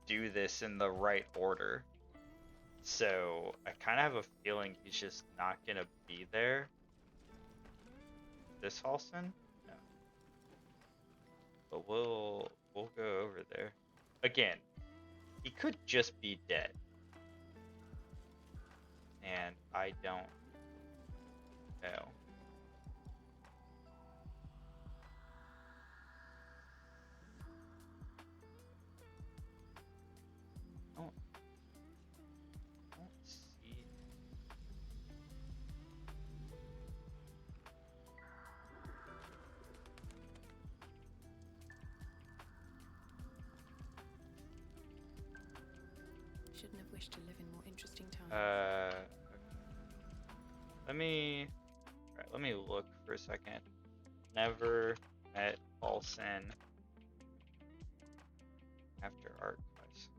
do this in the right order. So I kind of have a feeling he's just not gonna be there. This Halsin? No. But we'll go over there. Again, he could just be dead. And I don't know. Oh. I don't see. Shouldn't have wished to live in more interesting times. Okay. Let me look for a second. Never met Halsin after archives.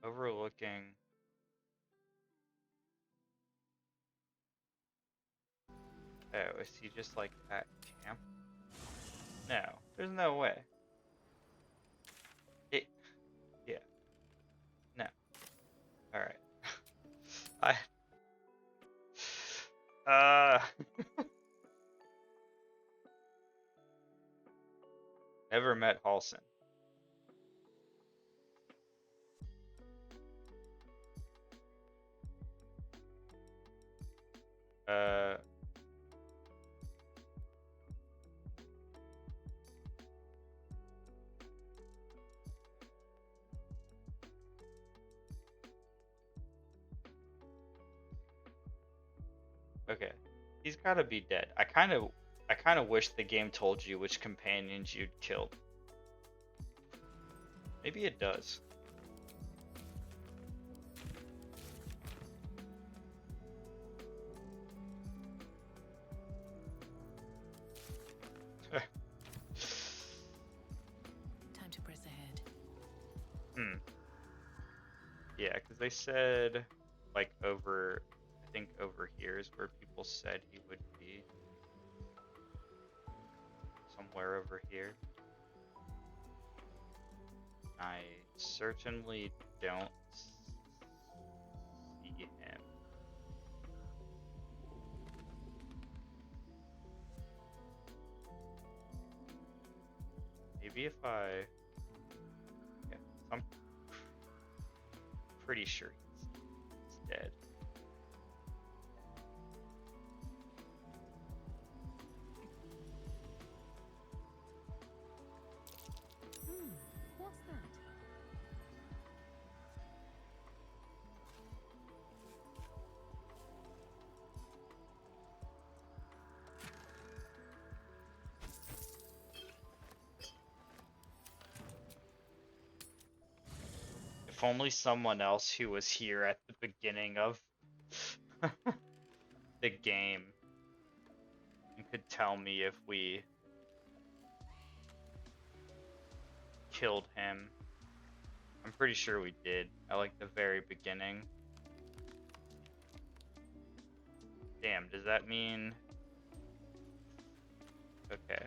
Overlooking. Oh, is he just like at camp? No, there's no way. Yeah. No. Alright. Never met Halsin. Okay. He's gotta be dead. I kind of wish the game told you which companions you'd killed. Maybe it does. Yeah, because they said, like, over, I think over here is where people said he would be. Somewhere over here. I certainly don't see him. Maybe if I... Yeah, I'm pretty sure he's dead. What's that? If only someone else who was here at the beginning of the game could tell me if we killed him. I'm pretty sure we did at like the very beginning. Damn, does that mean... Okay.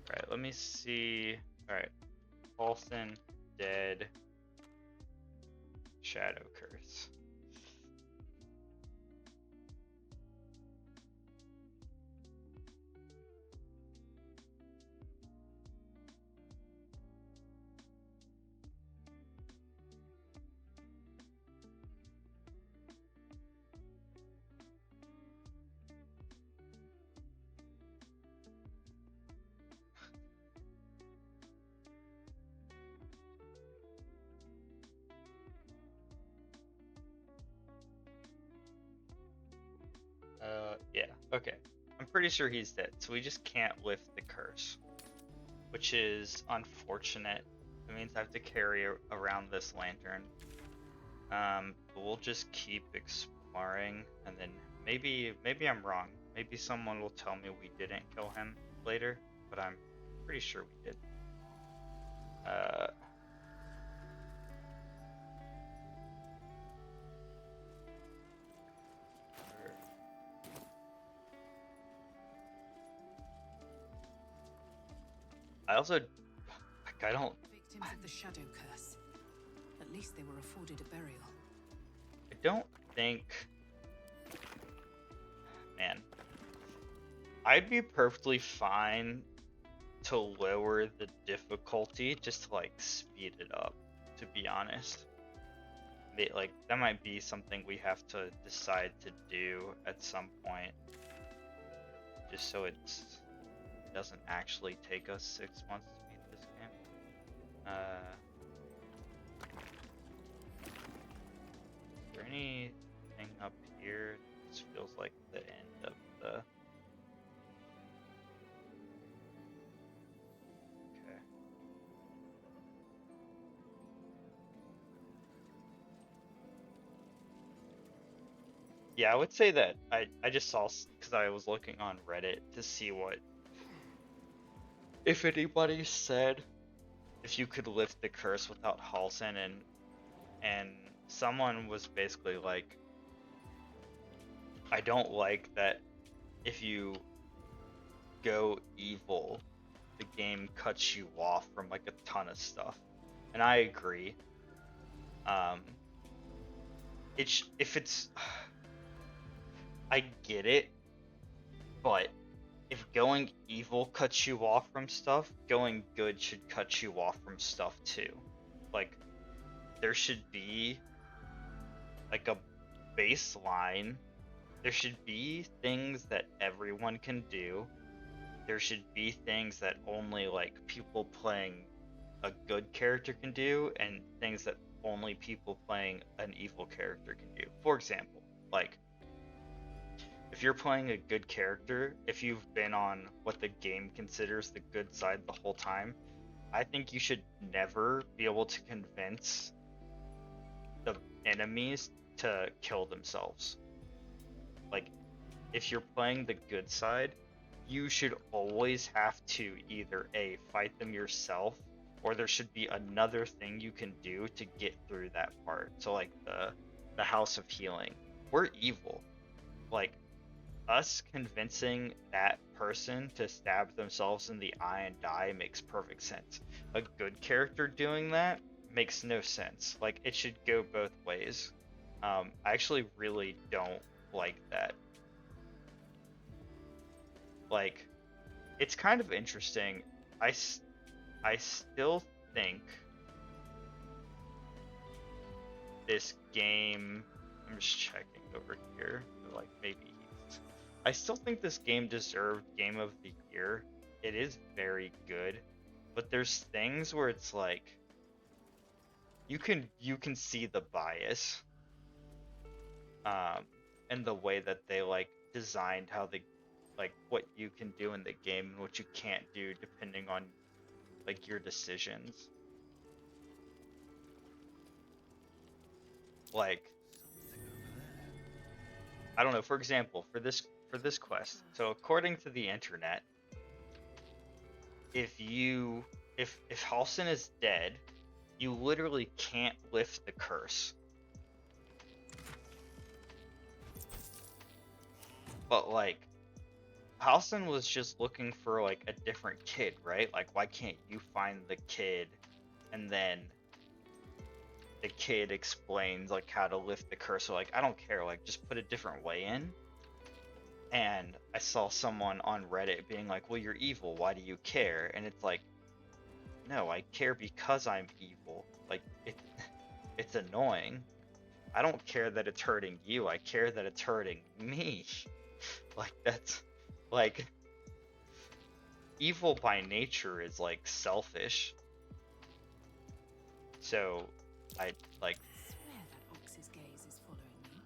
Alright, let me see. Alright. Paulson, dead. Shadow Curse. Yeah, okay. I'm pretty sure he's dead, so we just can't lift the curse, which is unfortunate. It means I have to carry around this lantern. But we'll just keep exploring, and then maybe I'm wrong. Maybe someone will tell me we didn't kill him later, but I'm pretty sure we did. I also, like, I don't... Victims of the shadow curse. At least they were afforded a burial. I don't think... Man. I'd be perfectly fine to lower the difficulty just to, like, speed it up, to be honest. Like, that might be something we have to decide to do at some point. Just so it doesn't actually take us 6 months to beat this game. Is there anything up here? This feels like the end of the... Okay. Yeah, I would say that I just saw, because I was looking on Reddit to see what, if anybody said if you could lift the curse without Halsin, and someone was basically like, I don't like that if you go evil, the game cuts you off from like a ton of stuff, and I agree. If it's I get it, but if going evil cuts you off from stuff, going good should cut you off from stuff too. Like, there should be like a baseline. There should be things that everyone can do. There should be things that only like people playing a good character can do, and things that only people playing an evil character can do. For example, like, if you're playing a good character, if you've been on what the game considers the good side the whole time, I think you should never be able to convince the enemies to kill themselves. Like, if you're playing the good side, you should always have to either A, fight them yourself, or there should be another thing you can do to get through that part. So like the House of Healing, we're evil. Like, us convincing that person to stab themselves in the eye and die makes perfect sense. A good character doing that makes no sense. Like, it should go both ways. I actually really don't like that. Like, it's kind of interesting. I still think this game, I'm just checking over here, like maybe I still think this game deserved Game of the Year. It is very good, but there's things where it's like you can see the bias, and the way that they like designed how they like what you can do in the game and what you can't do depending on like your decisions. Like, I don't know, for example, for this quest. So according to the internet, if Halsin is dead, you literally can't lift the curse. But like, Halsin was just looking for like a different kid, right? Like, why can't you find the kid and then the kid explains like how to lift the curse? So like, I don't care, like just put a different way in. And I saw someone on Reddit being like, well, you're evil, why do you care? And it's like, no, I care because I'm evil. Like, it's annoying. I don't care that it's hurting you, I care that it's hurting me. Like, that's like, evil by nature is like selfish. So I like, I swear that ox's gaze is following me.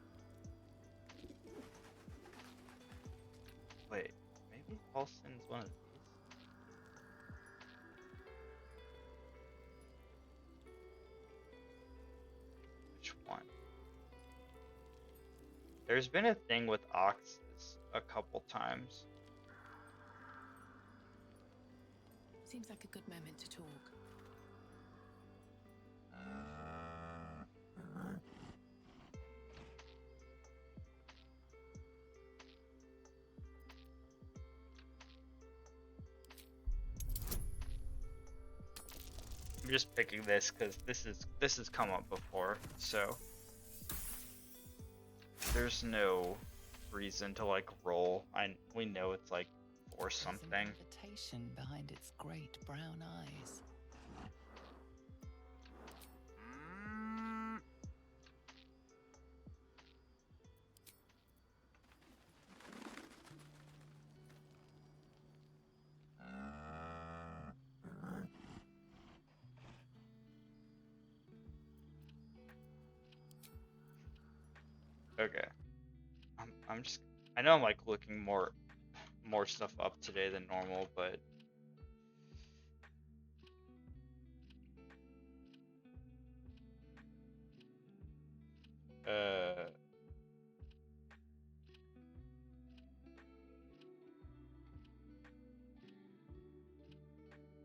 wait, maybe Halsin's one of these? Which one? There's been a thing with oxes a couple times. Seems like a good moment to talk. I'm just picking this because this has come up before, so there's no reason to like roll. We know it's like for There's something. an invitation behind its great brown eyes. Okay. I'm just, I know I'm like looking more stuff up today than normal, but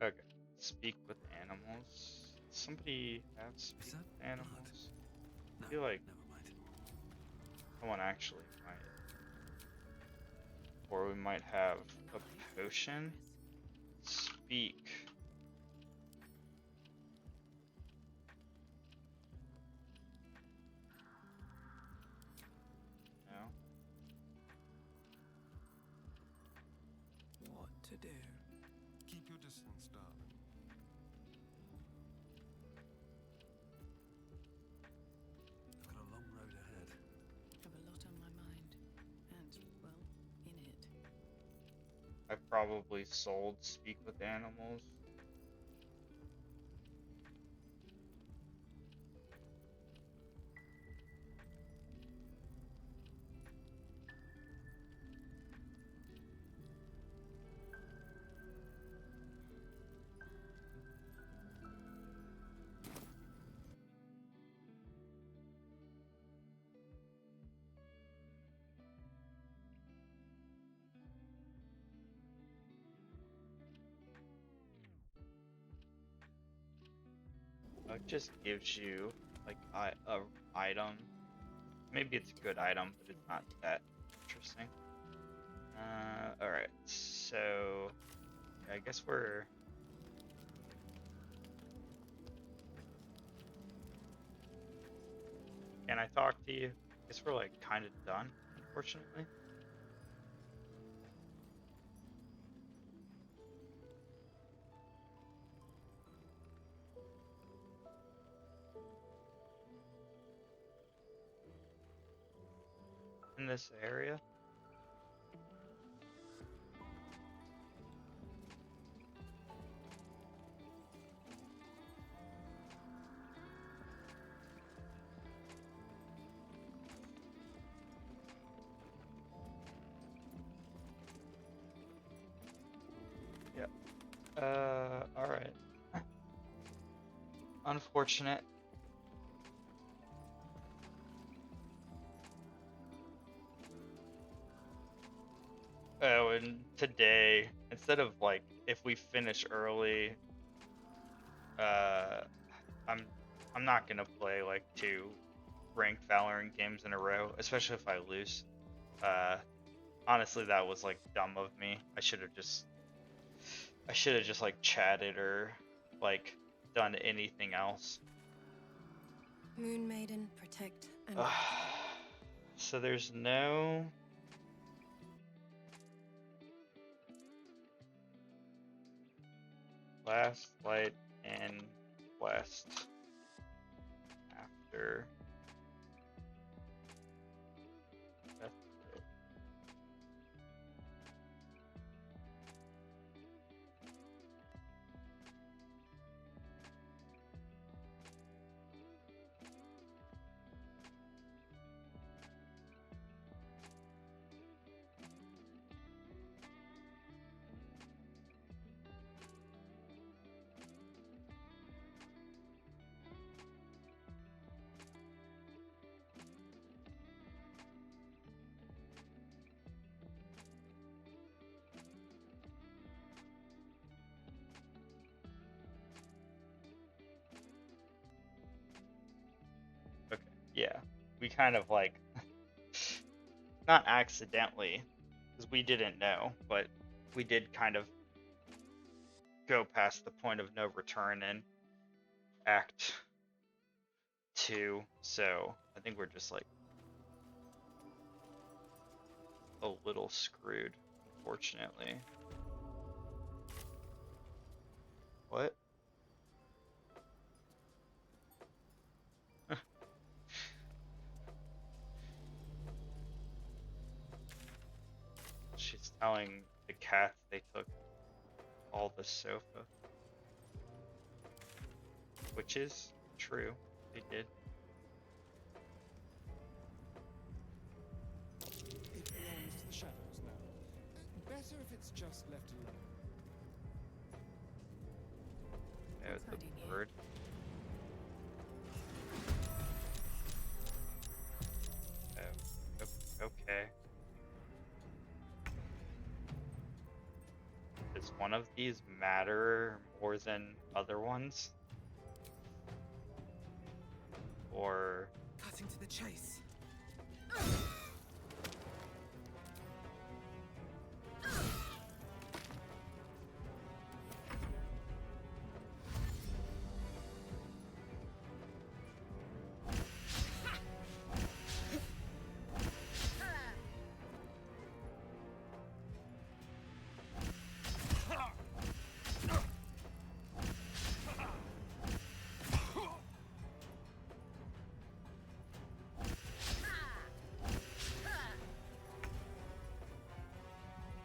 okay. Speak with animals. Somebody have speak that with animals? No, I feel like never mind. someone actually might. Or we might have a potion. Speak. No? What to do? Keep your distance, darling. I've got a long road ahead. Have a lot on my mind. And, well, in it. I probably sold Speak with Animals. It just gives you like a item. Maybe it's a good item, but it's not that interesting. All right, so I guess we're. Can I talk to you? I guess we're like kind of done, unfortunately. In this area. Yep. All right. Unfortunate. Oh, and today, instead of like, if we finish early, uh, I'm not gonna play like 2 ranked Valorant games in a row, especially if I lose. Honestly, that was like dumb of me. I should have just like chatted or like done anything else. Moon Maiden, protect and So there's no. Last light in west after. That's it. Okay, yeah, we kind of like, not accidentally, because we didn't know, but we did kind of go past the point of no return in Act 2, so I think we're just like a little screwed, unfortunately. What? She's telling the cats they took all the sofa. Which is true. They did. It belongs to the shadows now. Better if it's just left alone. No, What's the hiding here? bird. Oh, okay. Does one of these matter more than other ones? Or Cutting to the chase.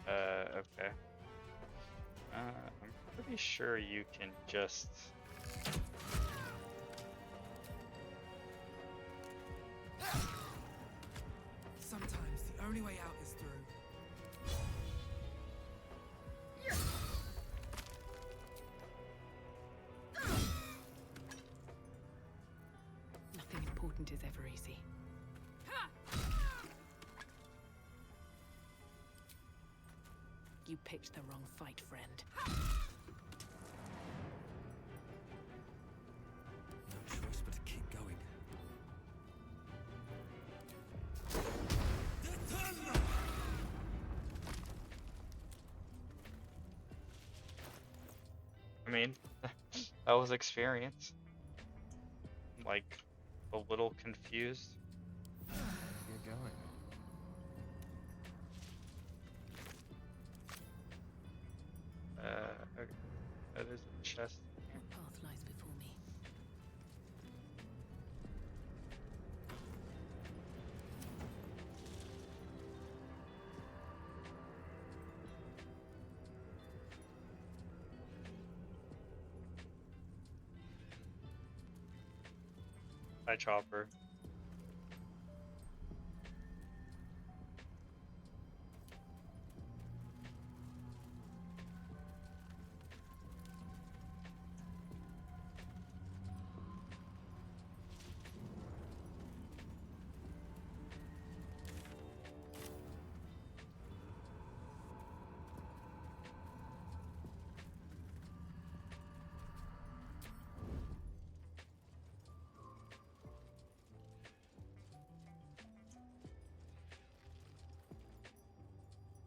okay. I'm pretty sure you can just. Sometimes the only way out is through. Nothing important is ever easy. You picked the wrong fight, friend. That was experience. I'm, like, a little confused. Where are you going? Okay. That is a chest. What path lies before me? Hi, Chopper.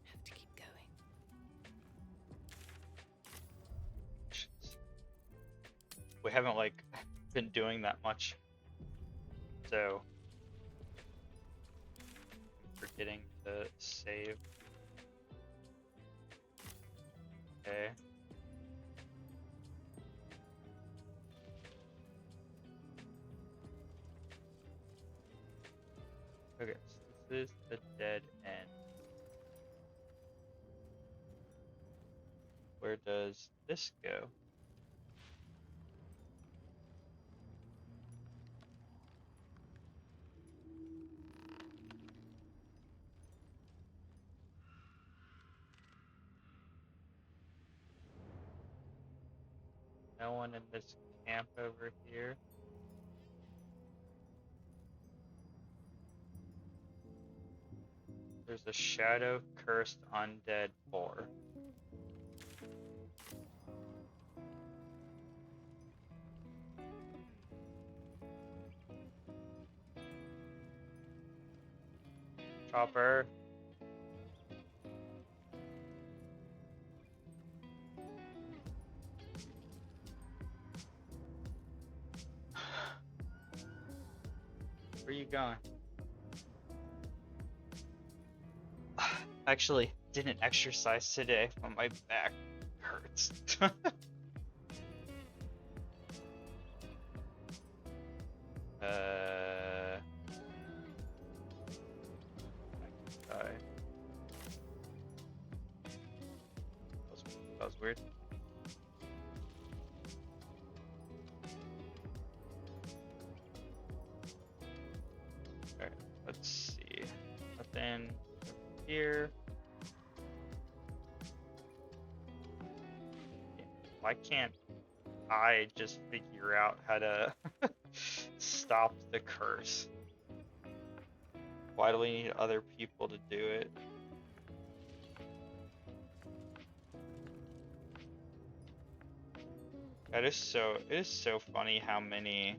Have to keep going. We haven't, like, been doing that much. So, I'm forgetting to save. Okay. Okay, so this is the dead end. Where does this go? No one in this camp over here. There's a shadow cursed undead 4. Chopper. Where you going? Actually, didn't exercise today, but my back hurts. Die. That was weird. Alright, let's see. Nothing here. Why can't I just figure out how to stop the curse? Why do we need other people to do it? It is so funny how many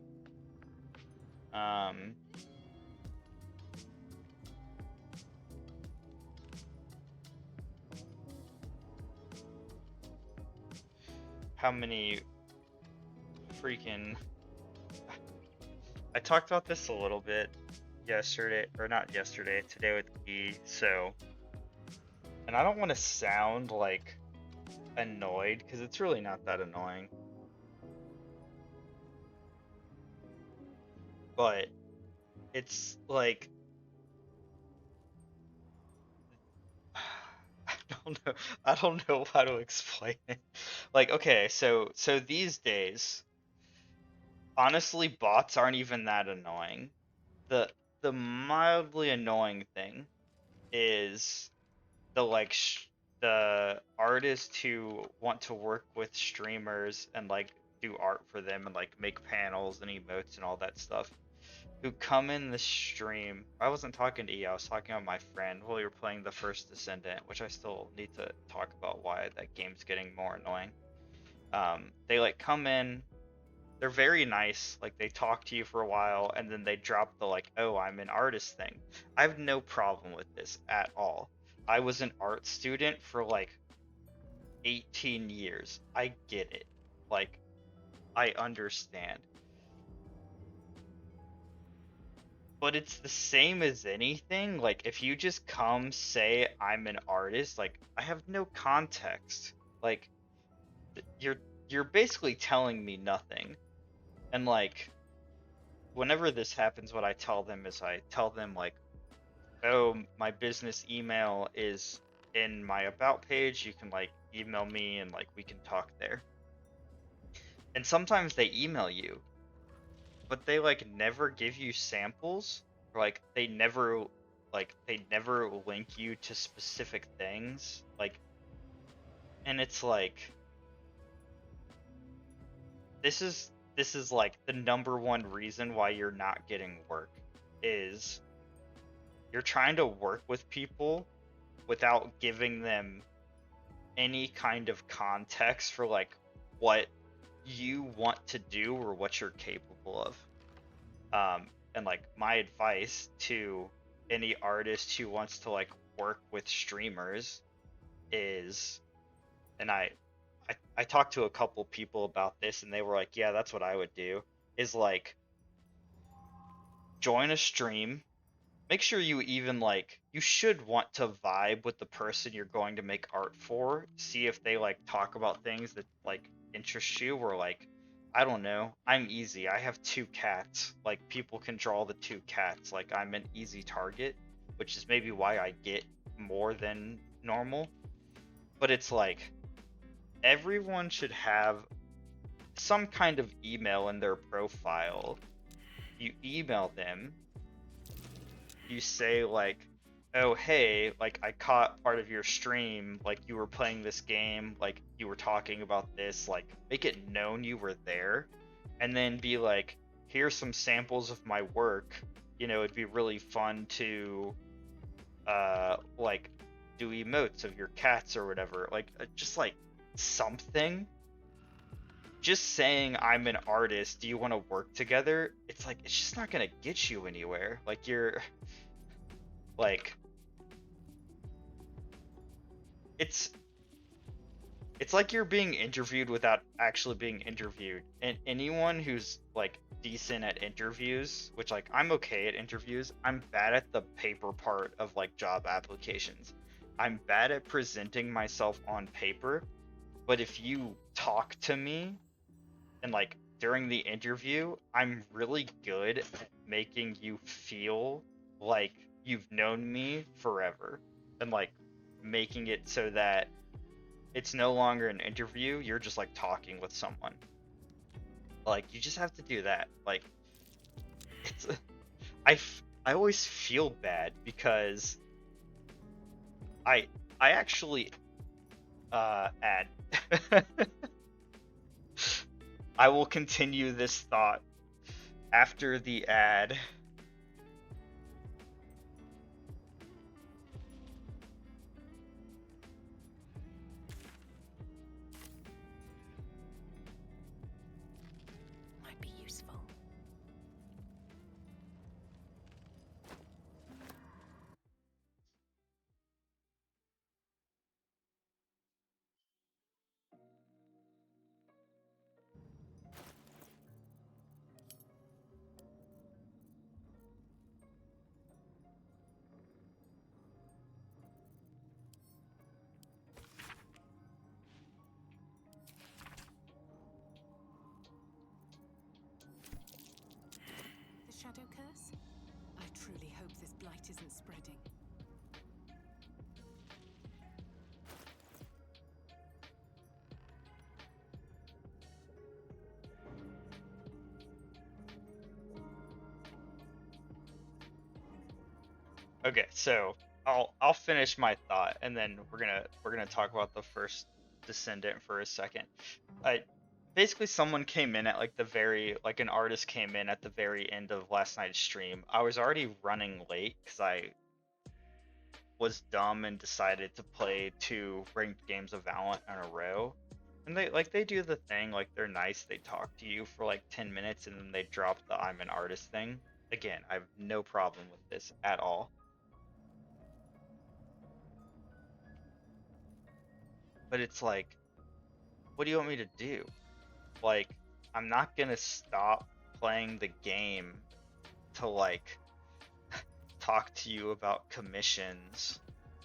freaking I talked about this a little bit yesterday, or not yesterday, today with E, so, and I don't want to sound like annoyed because it's really not that annoying, but it's like I don't know how to explain it. Like, okay, so these days, honestly, bots aren't even that annoying. The mildly annoying thing is the artists who want to work with streamers and like do art for them and like make panels and emotes and all that stuff, who come in the stream. I wasn't talking to you, I was talking about my friend while we were playing the first Descendant, which I still need to talk about why that game's getting more annoying. They like come in, they're very nice, like they talk to you for a while and then they drop the like, oh, I'm an artist thing. I have no problem with this at all. I was an art student for like 18 years. I get it. Like, I understand. But it's the same as anything. Like, if you just come say I'm an artist, like, I have no context. Like, you're basically telling me nothing. And like, whenever this happens, what I tell them is I tell them like, oh, my business email is in my about page. You can like email me and like we can talk there. And sometimes they email you, but they like never give you samples, or like they never link you to specific things. Like, and it's like, this is like the number one reason why you're not getting work is you're trying to work with people without giving them any kind of context for like what you want to do or what you're capable of. And like my advice to any artist who wants to like work with streamers is, and I talked to a couple people about this and they were like, yeah, that's what I would do, is like join a stream. Make sure you even like, you should want to vibe with the person you're going to make art for. See if they like talk about things that like interest you, or like, I don't know, I'm easy. I have 2 cats. Like, people can draw the 2 cats. Like, I'm an easy target, which is maybe why I get more than normal. But it's like, everyone should have some kind of email in their profile. You email them, you say like, oh hey, like I caught part of your stream, like you were playing this game, like you were talking about this, like make it known you were there, and then be like, here's some samples of my work. You know, it'd be really fun to like do emotes of your cats or whatever. Like just like something. Just saying I'm an artist, do you want to work together? It's like, it's just not gonna get you anywhere. Like, you're like, it's like you're being interviewed without actually being interviewed. And anyone who's like decent at interviews, which like I'm okay at interviews, I'm bad at the paper part of like job applications. I'm bad at presenting myself on paper, but if you talk to me and like during the interview, I'm really good at making you feel like you've known me forever, and like making it so that it's no longer an interview, you're just like talking with someone. Like, you just have to do that. Like, it's I always feel bad because I actually add I will continue this thought after the ad. Might be useful. The shadow curse? I truly hope this blight isn't spreading. Okay, so I'll finish my thought and then we're gonna talk about the first descendant for a second. I basically, someone came in at like the very, like an artist came in at the very end of last night's stream. I was already running late because I was dumb and decided to play 2 ranked games of Valorant in a row. And they do the thing, like they're nice, they talk to you for like 10 minutes and then they drop the I'm an artist thing. Again, I have no problem with this at all. But it's like, what do you want me to do? Like, I'm not gonna stop playing the game to like talk to you about commissions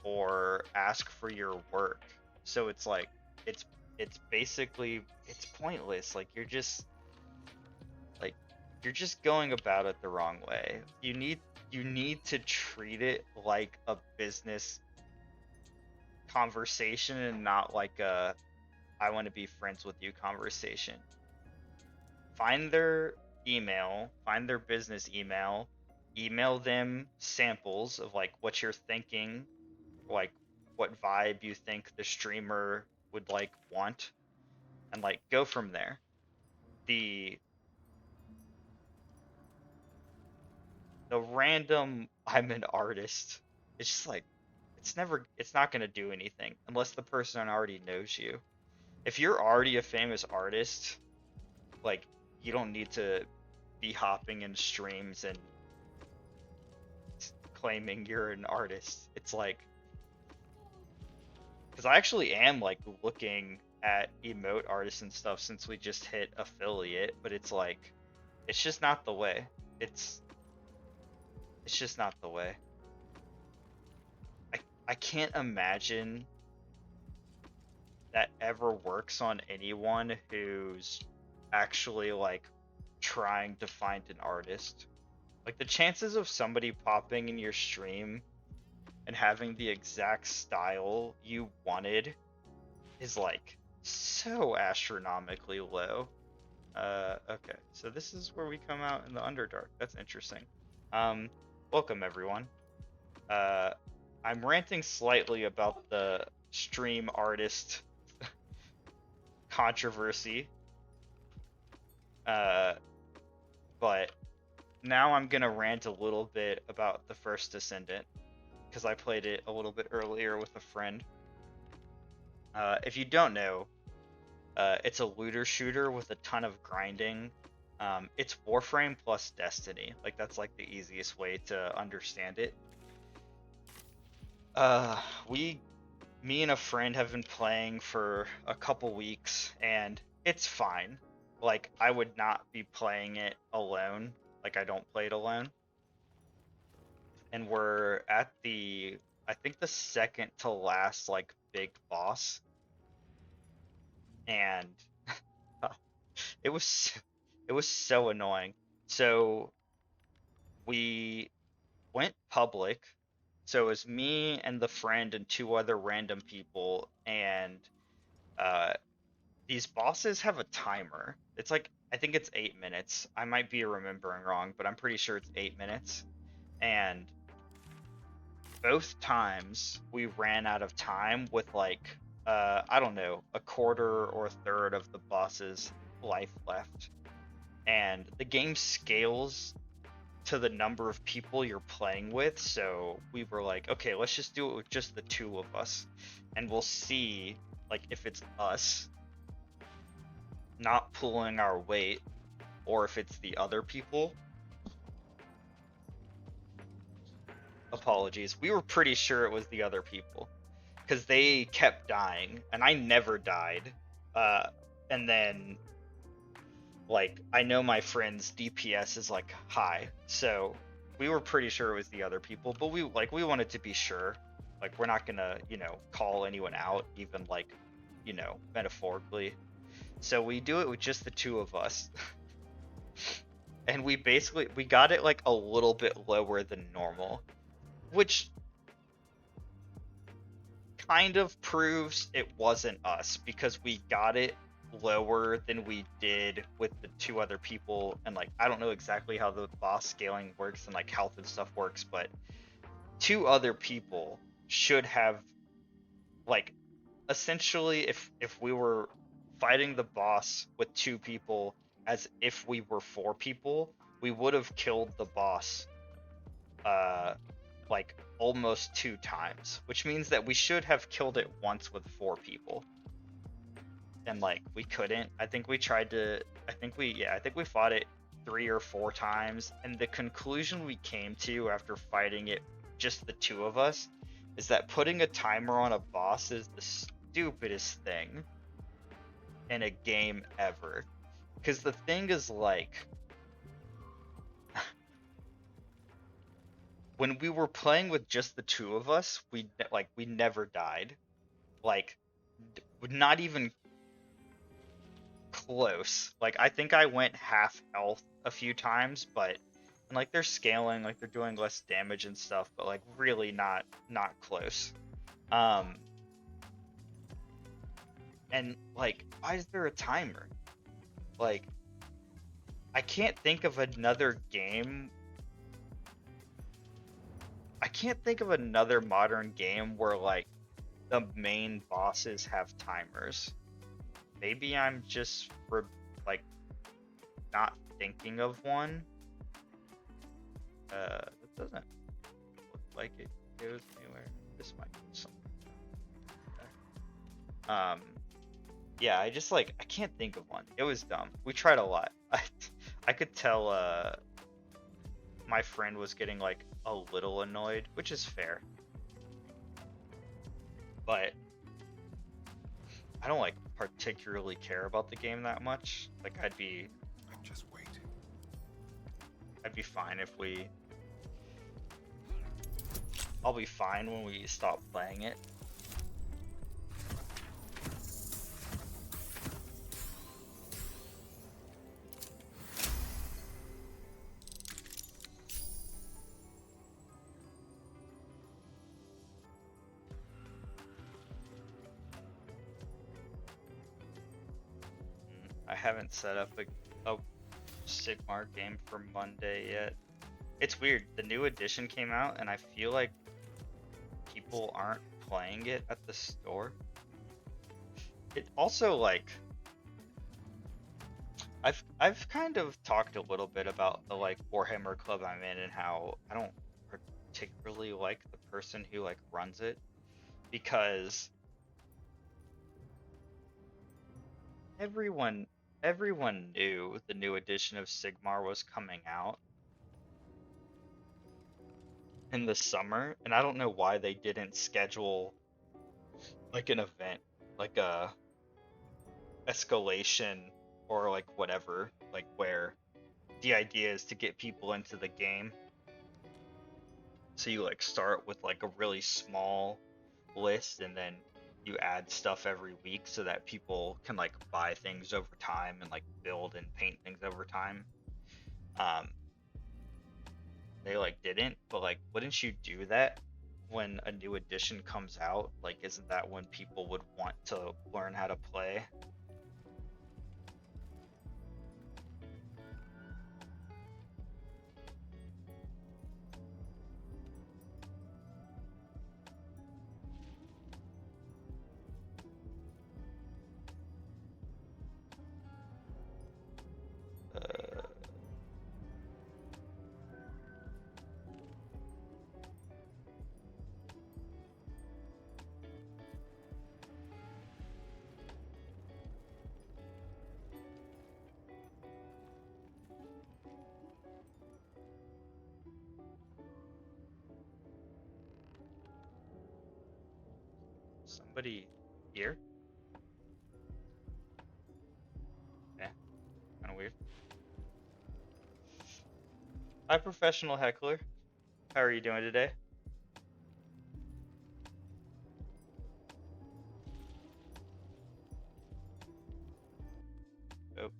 or ask for your work. So it's like it's basically it's pointless. Like you're just going about it the wrong way. You need to treat it like a business conversation and not like a I want to be friends with you conversation. Find their email, find their business email, email them samples of like what you're thinking, like what vibe you think the streamer would like want, and like go from there. The random I'm an artist, it's just like it's not going to do anything unless the person already knows you. If you're already a famous artist, like you don't need to be hopping in streams and claiming you're an artist. It's like, because I actually am like looking at emote artists and stuff since we just hit affiliate, but it's like it's just not the way. It's just not the way. I can't imagine that ever works on anyone who's actually like trying to find an artist. Like the chances of somebody popping in your stream and having the exact style you wanted is like so astronomically low. Okay, so this is where we come out in the Underdark. That's interesting. Welcome everyone. I'm ranting slightly about the stream artist controversy. But now I'm gonna rant a little bit about the First Descendant because I played it a little bit earlier with a friend. If you don't know, it's a looter shooter with a ton of grinding. It's Warframe plus Destiny. Like that's like the easiest way to understand it. Me and a friend have been playing for a couple weeks and it's fine. Like I would not be playing it alone. Like I don't play it alone. And we're at I think the second to last like big boss. And it was so annoying. So we went public. So it was me and the friend and two other random people, and these bosses have a timer. It's like I think it's 8 minutes. I might be remembering wrong, but I'm pretty sure it's 8 minutes. And both times we ran out of time with like I don't know, a quarter or a third of the boss's life left. And the game scales to the number of people you're playing with, so we were like, okay, let's just do it with just the two of us, and we'll see like if it's us not pulling our weight or if it's the other people. Apologies, we were pretty sure it was the other people because they kept dying and I never died. And then like I know my friend's DPS is like high, so we were pretty sure it was the other people, but we wanted to be sure. Like we're not gonna, call anyone out, even like, metaphorically. So we do it with just the two of us. And we got it like a little bit lower than normal, which kind of proves it wasn't us because we got it lower than we did with the two other people. And like I don't know exactly how the boss scaling works and like health and stuff works, but two other people should have like essentially if we were fighting the boss with two people as if we were four people, we would have killed the boss like almost 2 times, which means that we should have killed it once with 4 people. And like we couldn't. I think we fought it 3 or 4 times, and the conclusion we came to after fighting it just the two of us is that putting a timer on a boss is the stupidest thing in a game ever, Because the thing is, like, when we were playing with just the two of us, we never died. Like, not even close. Like, I think I went half health a few times, but and like they're scaling, like they're doing less damage and stuff, but like really not close. And like, why is there a timer? Like, I can't think of another game. I can't think of another modern game where like the main bosses have timers. Maybe I'm just like not thinking of one. It doesn't look like it goes anywhere. This might be something. Yeah, I just like I can't think of one. It was dumb. We tried a lot. I could tell my friend was getting like a little annoyed, which is fair. But I don't like particularly care about the game that much. Like I'm just waiting. I'd be fine if I'll be fine when we stop playing it. I haven't set up a Sigmar game for Monday yet. It's weird. The new edition came out and I feel like people aren't playing it at the store. It also like I've kind of talked a little bit about the like Warhammer club I'm in and how I don't particularly like the person who like runs it, because everyone knew the new edition of Sigmar was coming out in the summer, and I don't know why they didn't schedule like an event, like a escalation or like whatever, like where the idea is to get people into the game. So you like start with like a really small list and then you add stuff every week so that people can like buy things over time and like build and paint things over time. They like didn't, but like wouldn't you do that when a new edition comes out? Like, isn't that when people would want to learn how to play? Somebody here? Yeah, kind of weird. Hi, professional heckler. How are you doing today? Oh,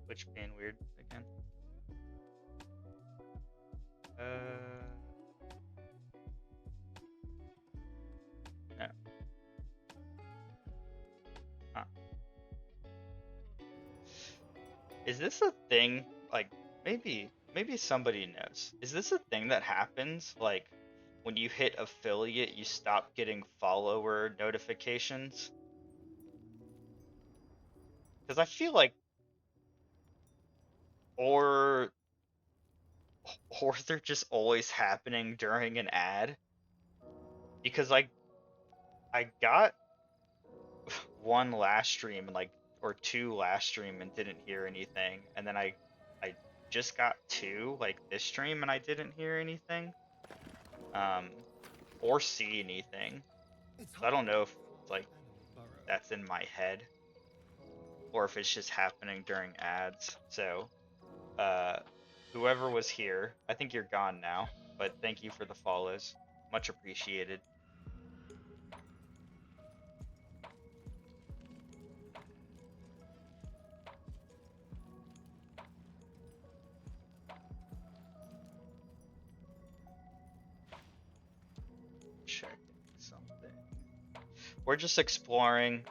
Twitch being weird again. No. Huh. Is this a thing? Like, maybe somebody knows. Is this a thing that happens? Like, when you hit affiliate, you stop getting follower notifications? Because I feel like, or they're just always happening during an ad. Because I got one last stream and like, or two last stream and didn't hear anything, and then I just got two like this stream and I didn't hear anything, or see anything. So I don't know if like that's in my head. or if it's just happening during ads. So, whoever was here, I think you're gone now, but thank you for the follows. Much appreciated. Checking something. We're just exploring.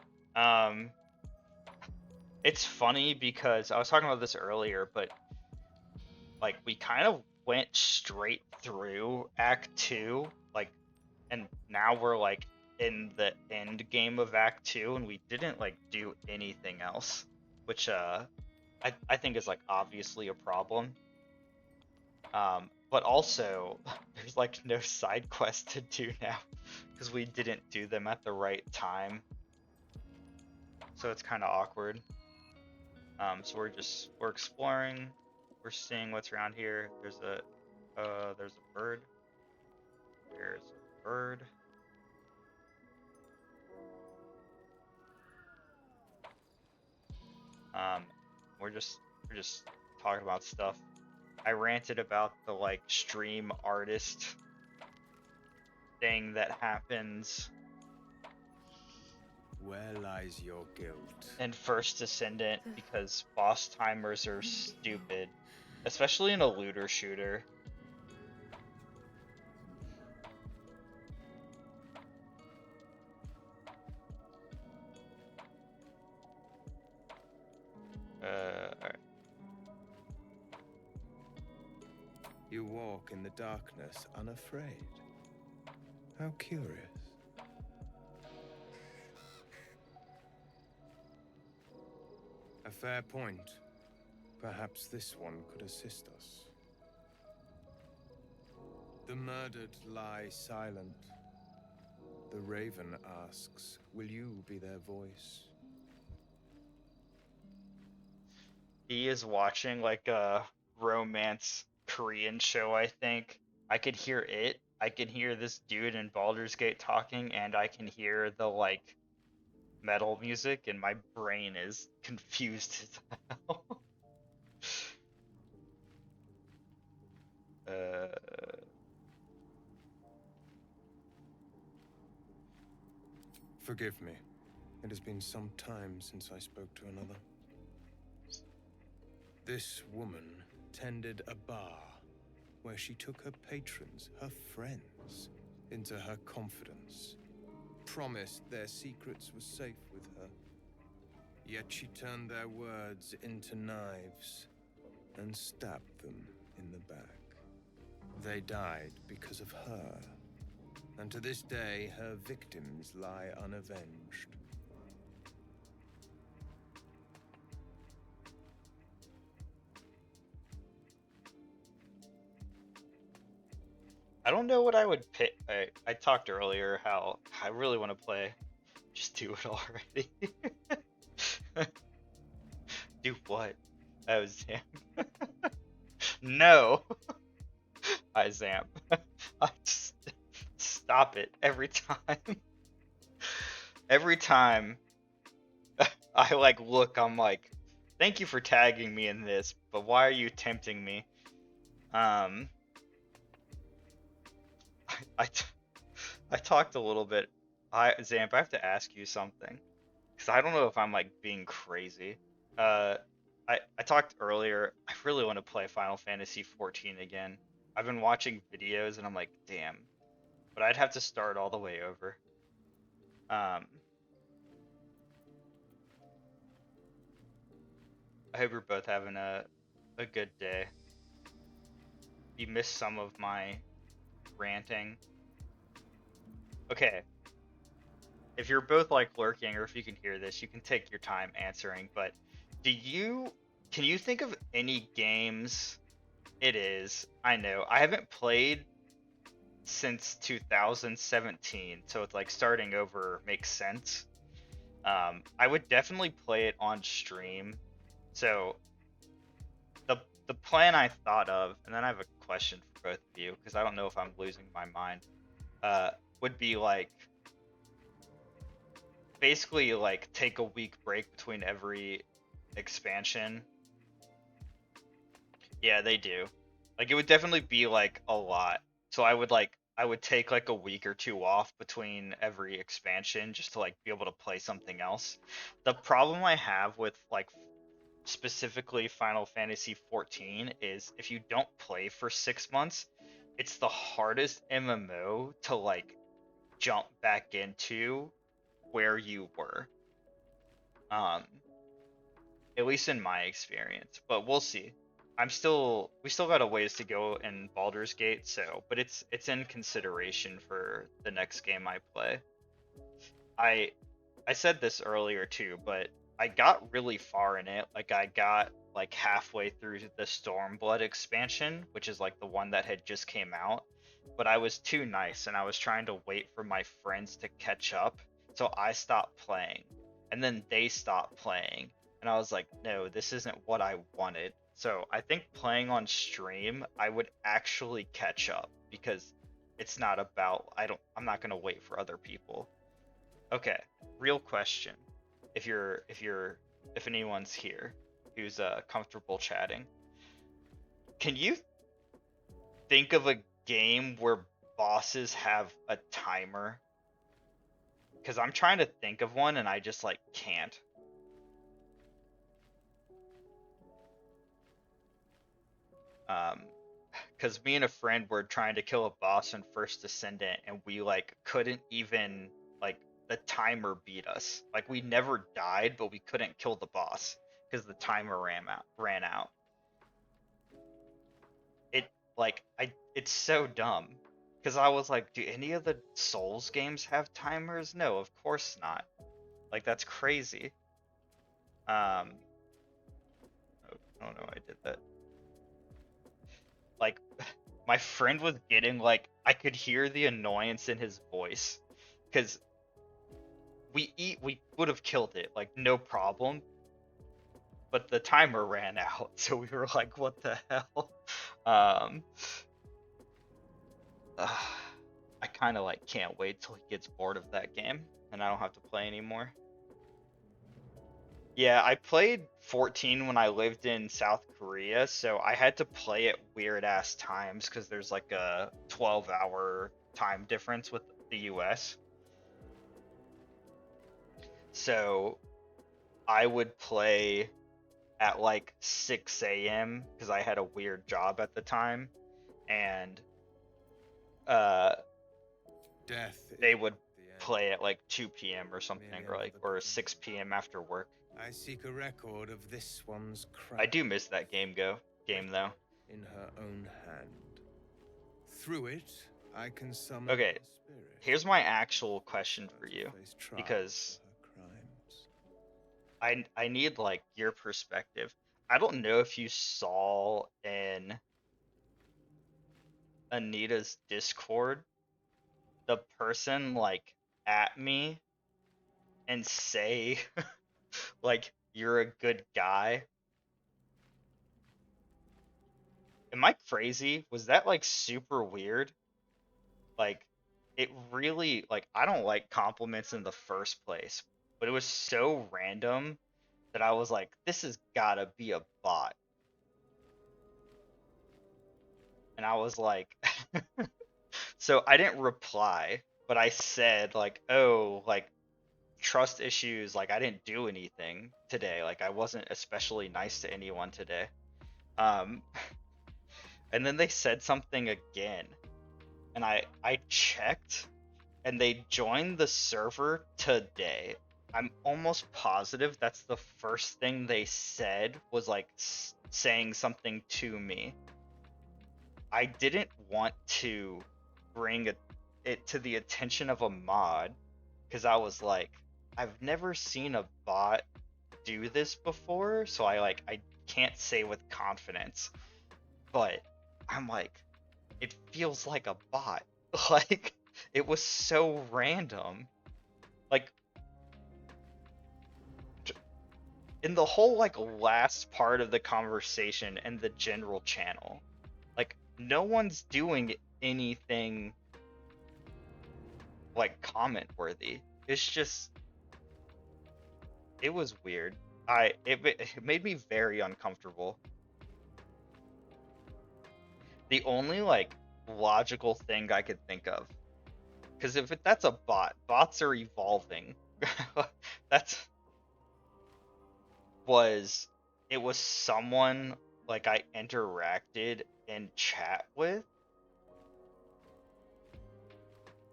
It's funny because I was talking about this earlier, but like we kind of went straight through Act 2, like, and now we're like in the end game of Act 2, and we didn't like do anything else, which I think is like obviously a problem. But also there's like no side quest to do now because we didn't do them at the right time. So it's kind of awkward. So we're exploring, we're seeing what's around here. There's a bird. There's a bird. We're just talking about stuff. I ranted about the like stream artist thing that happens Where lies your guilt? in First Descendant because boss timers are stupid, especially in a looter shooter. Alright. You walk in the darkness unafraid. How curious. A fair point. Perhaps this one could assist us. The murdered lie silent. The raven asks, will you be their voice? He is watching like a romance Korean show, I think. I could hear it. I can hear this dude in Baldur's Gate talking, and I can hear the like metal music, and my brain is confused as hell. Forgive me. It has been some time since I spoke to another. This woman tended a bar where she took her patrons, her friends, into her confidence. Promised their secrets were safe with her. Yet she turned their words into knives and stabbed them in the back. They died because of her. And to this day, her victims lie unavenged. I don't know what I would pick. I talked earlier how I really want to play. Just do it already. Do what? Oh, Zam. No. I Zam. I just stop it every time. Every time I like look, I'm like, thank you for tagging me in this, but why are you tempting me? I talked a little bit. Zamp, I have to ask you something, because I don't know if I'm like being crazy. I talked earlier. I really want to play Final Fantasy 14 again. I've been watching videos and I'm like, damn. But I'd have to start all the way over. I hope you're both having a good day. You missed some of my ranting. Okay. If you're both like lurking, or if you can hear this, you can take your time answering, but can you think of any games? It is, I know, I haven't played since 2017, so it's like starting over makes sense. I would definitely play it on stream. So the plan I thought of, and then I have a question for both of you, because I don't know if I'm losing my mind, would be like basically like take a week break between every expansion. Yeah, they do. Like it would definitely be like a lot. So I would take like a week or two off between every expansion just to like be able to play something else. The problem I have with like specifically Final Fantasy 14 is if you don't play for 6 months, it's the hardest MMO to like jump back into where you were. Um, at least in my experience, but we'll see. We still got a ways to go in Baldur's Gate, so but it's in consideration for the next game I play. I I said this earlier too, but I got really far in it. Like I got like halfway through the Stormblood expansion, which is like the one that had just came out, but I was too nice and I was trying to wait for my friends to catch up, so I stopped playing. And then they stopped playing, and I was like, no, this isn't what I wanted. So I think playing on stream, I would actually catch up because it's not about I'm not gonna wait for other people. Okay, real question. If anyone's here who's comfortable chatting, can you think of a game where bosses have a timer? Because I'm trying to think of one and I just like can't. Because me and a friend were trying to kill a boss in First Descendant and we like couldn't even like the timer beat us. Like we never died, but we couldn't kill the boss because the timer ran out. It like it's so dumb. Because I was like, do any of the Souls games have timers? No, of course not. Like that's crazy. Oh, no, I did that. Like my friend was getting like I could hear the annoyance in his voice because we would have killed it like no problem, but the timer ran out, so we were like, what the hell? I kind of like can't wait till he gets bored of that game and I don't have to play anymore. Yeah, I played 14 when I lived in South Korea, so I had to play at weird ass times because there's like a 12-hour time difference with the US. So I would play at like 6 a.m. because I had a weird job at the time, and they would play at like 2 p.m. or something, or 6 p.m. after work. I seek a record of this one's crime. I do miss that game though. In her own hand. Through it, I can summon Okay, her spirit. here's my actual question for you, because I need like your perspective. I don't know if you saw in Anita's Discord the person like at me and say like you're a good guy. Am I crazy? Was that like super weird? Like it really like I don't like compliments in the first place, but it was so random that I was like, this has gotta be a bot. And I was like so I didn't reply, but I said like, oh, like trust issues, like I didn't do anything today, like I wasn't especially nice to anyone today. And then they said something again, and I checked and they joined the server today. I'm almost positive that's the first thing they said was like saying something to me. I didn't want to bring it to the attention of a mod because I was like, I've never seen a bot do this before, so I can't say with confidence, but I'm like, it feels like a bot. Like it was so random. Like in the whole like last part of the conversation and the general channel, like no one's doing anything like comment worthy. It's just, it was weird. it made me very uncomfortable. The only like logical thing I could think of, because that's a bot, bots are evolving. That's was it was someone like I interacted in chat with,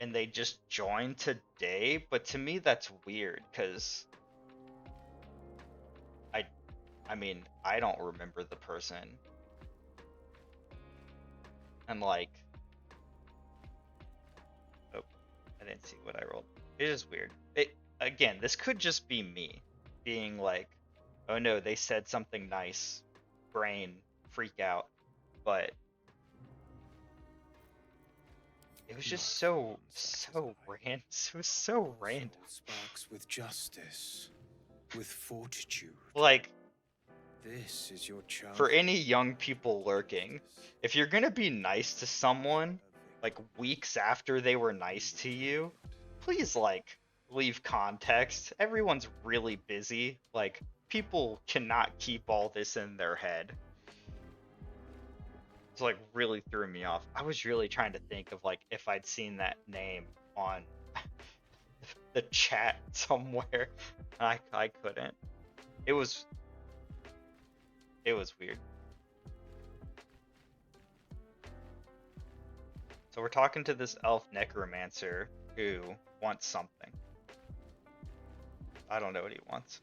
and they just joined today. But to me, that's weird because I, I mean, I don't remember the person, and like, oh, I didn't see what I rolled. It is weird. It again, this could just be me being like, oh no, they said something nice, brain freak out, but it was just so random. It was so random. Sparks with justice, with fortitude. Like, This is your chance. for any young people lurking, if you're gonna be nice to someone, like weeks after they were nice to you, please like leave context. Everyone's really busy. Like, people cannot keep all this in their head. It's like really threw me off. I was really trying to think of like if I'd seen that name on the chat somewhere. I couldn't. It was weird. So we're talking to this elf necromancer who wants something. I don't know what he wants.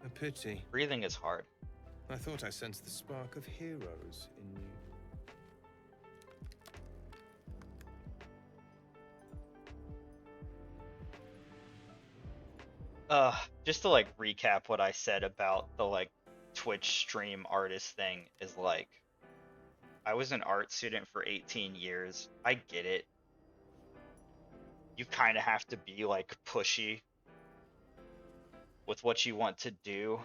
A pity. Breathing is hard. I thought I sensed the spark of heroes in you. Just to like recap what I said about the like Twitch stream artist thing is like, I was an art student for 18 years. I get it. You kind of have to be like pushy with what you want to do.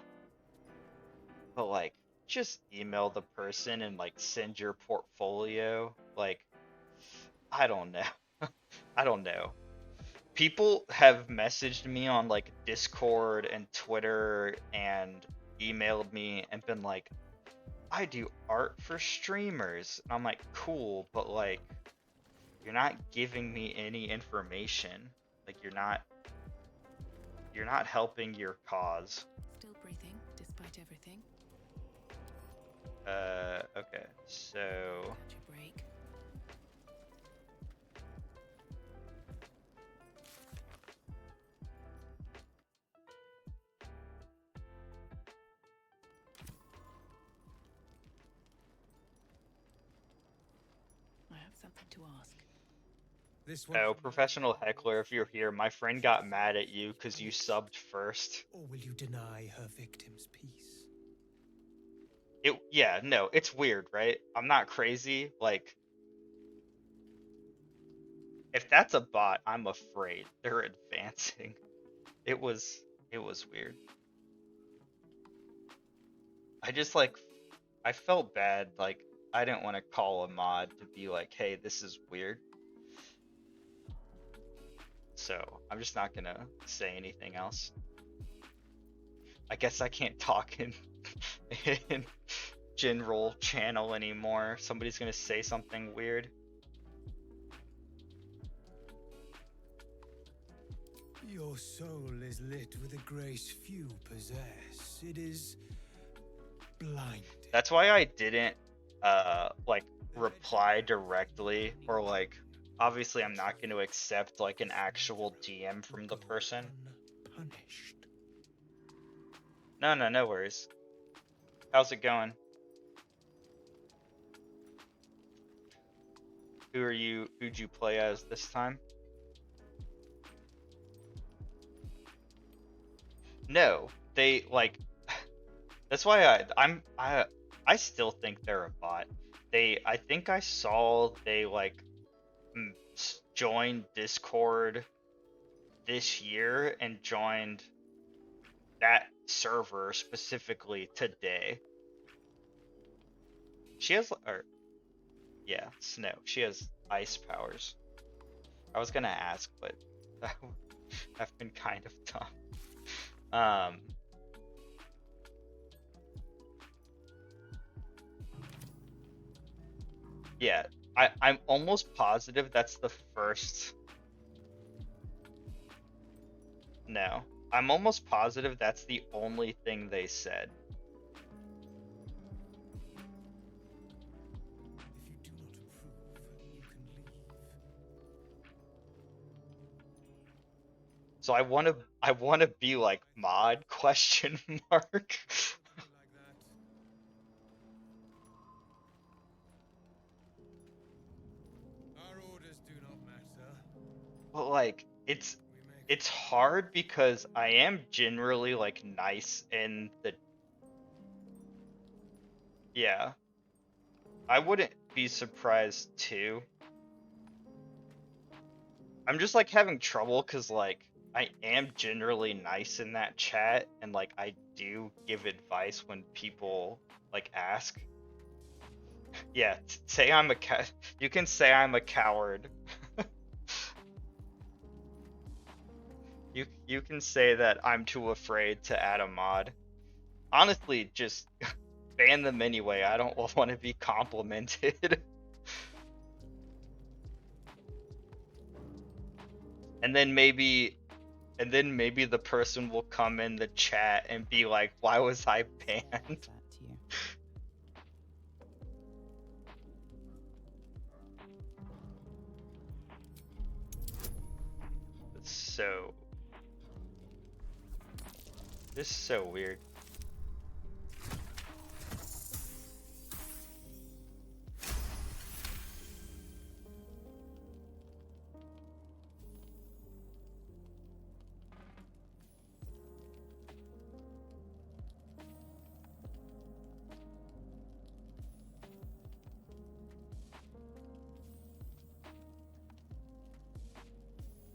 But like, just email the person and like send your portfolio. Like, I don't know. I don't know. People have messaged me on like Discord and Twitter and emailed me and been like, I do art for streamers. And I'm like, cool, but like, you're not giving me any information. Like, you're not helping your cause. Still breathing, despite everything. Okay, so Catch a break. I have something to ask. This one. oh, professional heckler, if you're here, my friend got mad at you because you subbed first. Or will you deny her victims peace? Yeah, no, it's weird, right? I'm not crazy. Like, if that's a bot, I'm afraid they're advancing. It was weird. I just like, I felt bad. Like, I didn't want to call a mod to be like, hey, this is weird. So I'm just not gonna say anything else. I guess I can't talk in in general channel anymore. Somebody's gonna say something weird. Your soul is lit with a grace few possess. It is blinded. That's why I didn't like reply directly, or like, obviously I'm not going to accept like an actual DM from the person. Punished. No worries. How's it going? Who'd you play as this time? No, they like, that's why I still think they're a bot. I think I saw they like joined Discord this year and joined that server specifically today. She has, or yeah, Snow. She has, ice powers? I was gonna ask, but that would have been kind of dumb. Yeah, I'm almost positive that's the first. No, I'm almost positive that's the only thing they said. If you do not approve, you can leave. So I wanna be like mod question mark. Like that. Our orders do not matter. But like We make it's hard because I am generally like nice in the yeah. I wouldn't be surprised too. I'm just like having trouble because like I am generally nice in that chat and like I do give advice when people like ask. Yeah, say I'm a you can say I'm a coward. You can say that I'm too afraid to add a mod. Honestly, just ban them anyway. I don't want to be complimented. And then maybe the person will come in the chat and be like, "Why was I banned?" That to you. So this is so weird.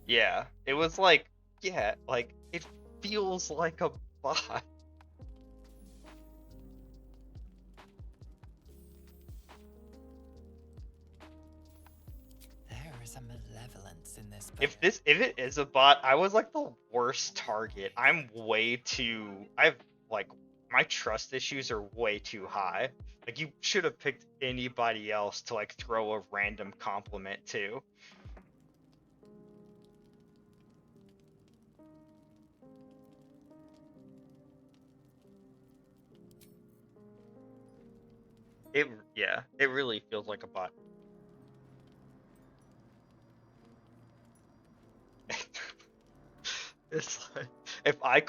Yeah, it was like, yeah, like it feels like a bot. There is a malevolence in this. If it is a bot, I was like the worst target. I'm way too I've like my trust issues are way too high. Like you should have picked anybody else to like throw a random compliment to. Yeah, it really feels like a bot. It's like if I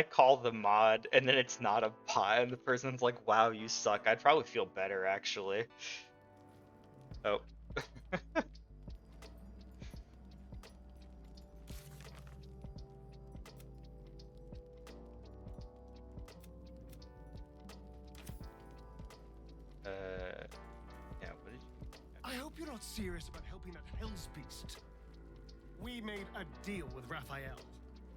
call the mod and then it's not a bot and the person's like, "Wow, you suck," I'd probably feel better actually. Oh. Yeah, what did you... I hope you're not serious about helping that Hell's Beast. We made a deal with Raphael.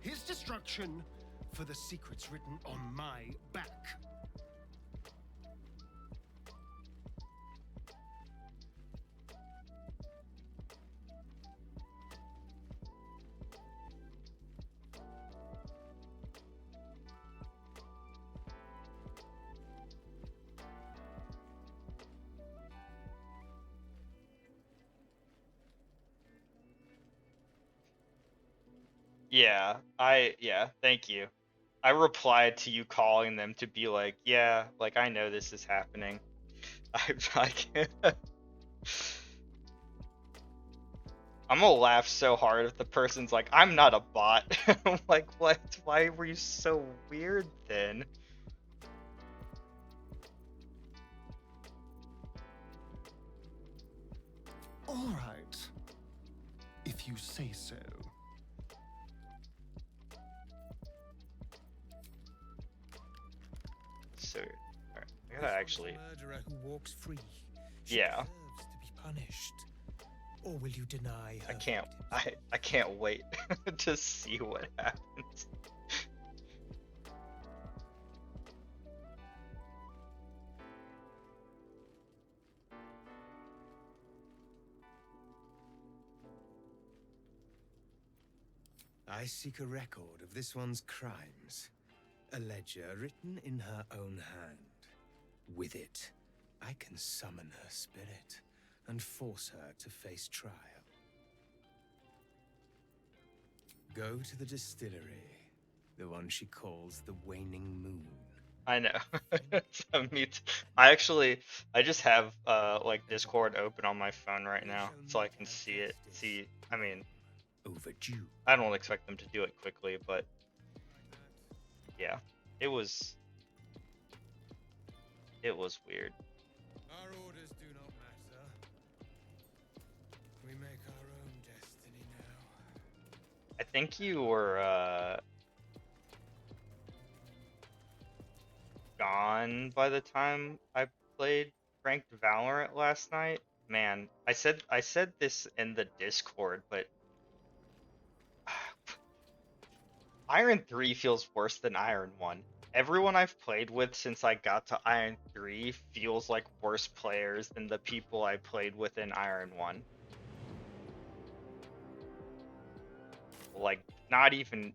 His destruction for the secrets written on my back. Yeah, thank you. I replied to you calling them to be like, yeah, like I know this is happening. I can't. I'm gonna laugh so hard if the person's like, I'm not a bot. I'm like, what? Why were you so weird then? All right, if you say so. So, alright, I gotta actually. A murderer who walks free. She Yeah. deserves to be punished. Or will you deny her? I can't wait to see what happens. I seek a record of this one's crimes. A ledger written in her own hand. With it, I can summon her spirit and force her to face trial. Go to the distillery, the one she calls the Waning Moon. I know. So I just have like Discord open on my phone right now, so I can see it. I mean, Overdue. I don't expect them to do it quickly, but yeah, it was weird. Our orders do not matter. We make our own destiny now. I think you were gone by the time I played ranked Valorant last night. Man, I said this in the Discord, but Iron 3 feels worse than Iron 1. Everyone I've played with since I got to Iron 3 feels like worse players than the people I played with in Iron 1. Like not even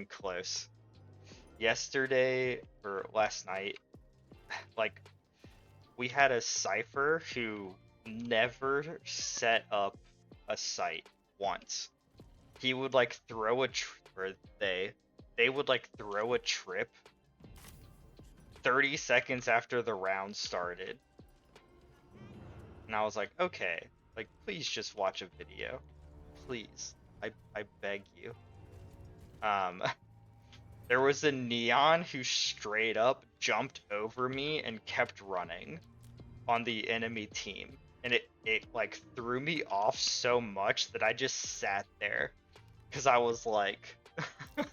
close. Yesterday or last night, like we had a Cypher who never set up a site once. He would like throw they would like throw a trip 30 seconds after the round started. And I was like, okay, like please just watch a video. Please. I beg you. There was a Neon who straight up jumped over me and kept running on the enemy team. And it like threw me off so much that I just sat there. Cause I was like Something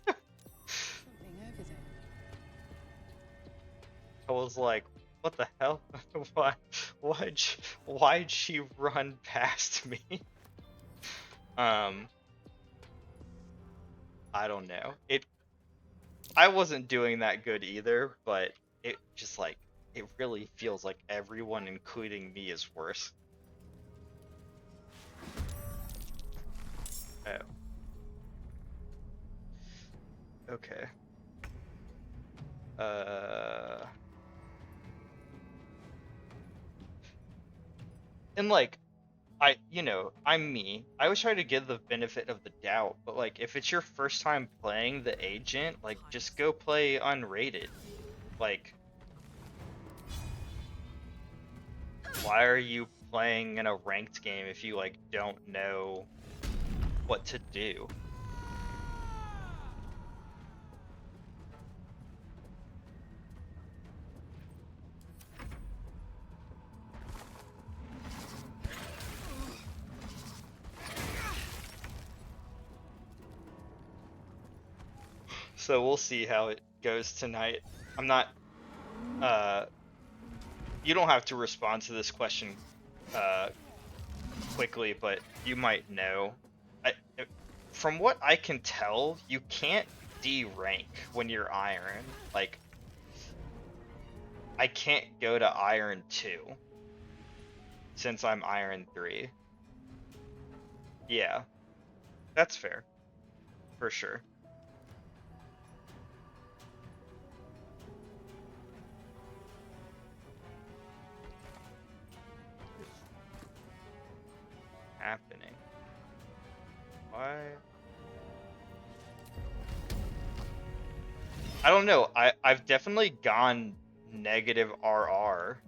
over there. I was like, what the hell? Why'd she run past me? I don't know. I wasn't doing that good either, but it just like it really feels like everyone, including me, is worse. Oh. Okay. And like, I'm me. I always try to give the benefit of the doubt, but like, if it's your first time playing the agent, like, just go play unrated. Like, why are you playing in a ranked game if you like don't know what to do? So we'll see how it goes tonight. I'm not, you don't have to respond to this question quickly, but you might know. From what I can tell, you can't D-rank when you're Iron. Like, I can't go to Iron 2 since I'm Iron 3. Yeah, that's fair, for sure. Happening. Why? I don't know. I've definitely gone negative RR,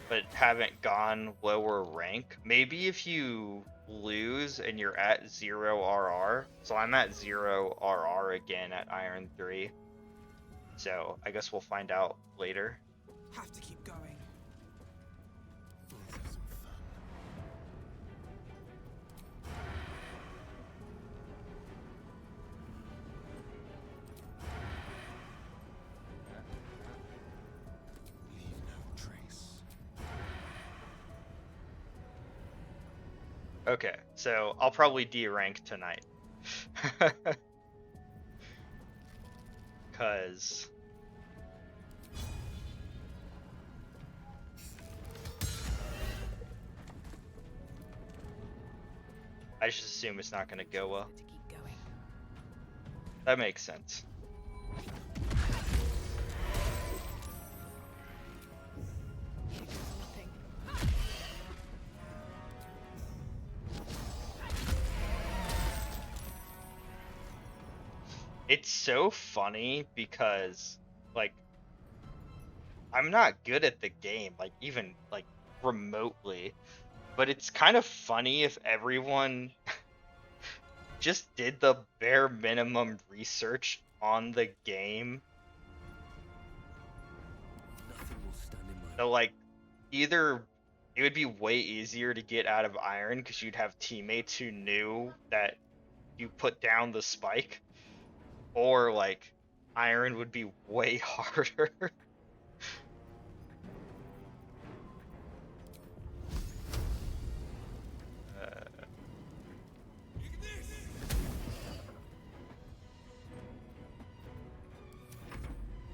but haven't gone lower rank. Maybe if you lose and you're at 0 RR. So I'm at 0 RR again at Iron 3. So I guess we'll find out later. Have to keep going. Okay, so I'll probably D-rank tonight. Cause I just assume it's not going to go well. To keep going. That makes sense. Nothing. It's so funny because, like, I'm not good at the game, like, even, like, remotely. But it's kind of funny if everyone just did the bare minimum research on the game. Nothing will stand in my So, like, either it would be way easier to get out of Iron because you'd have teammates who knew that you put down the spike, or, like, Iron would be way harder.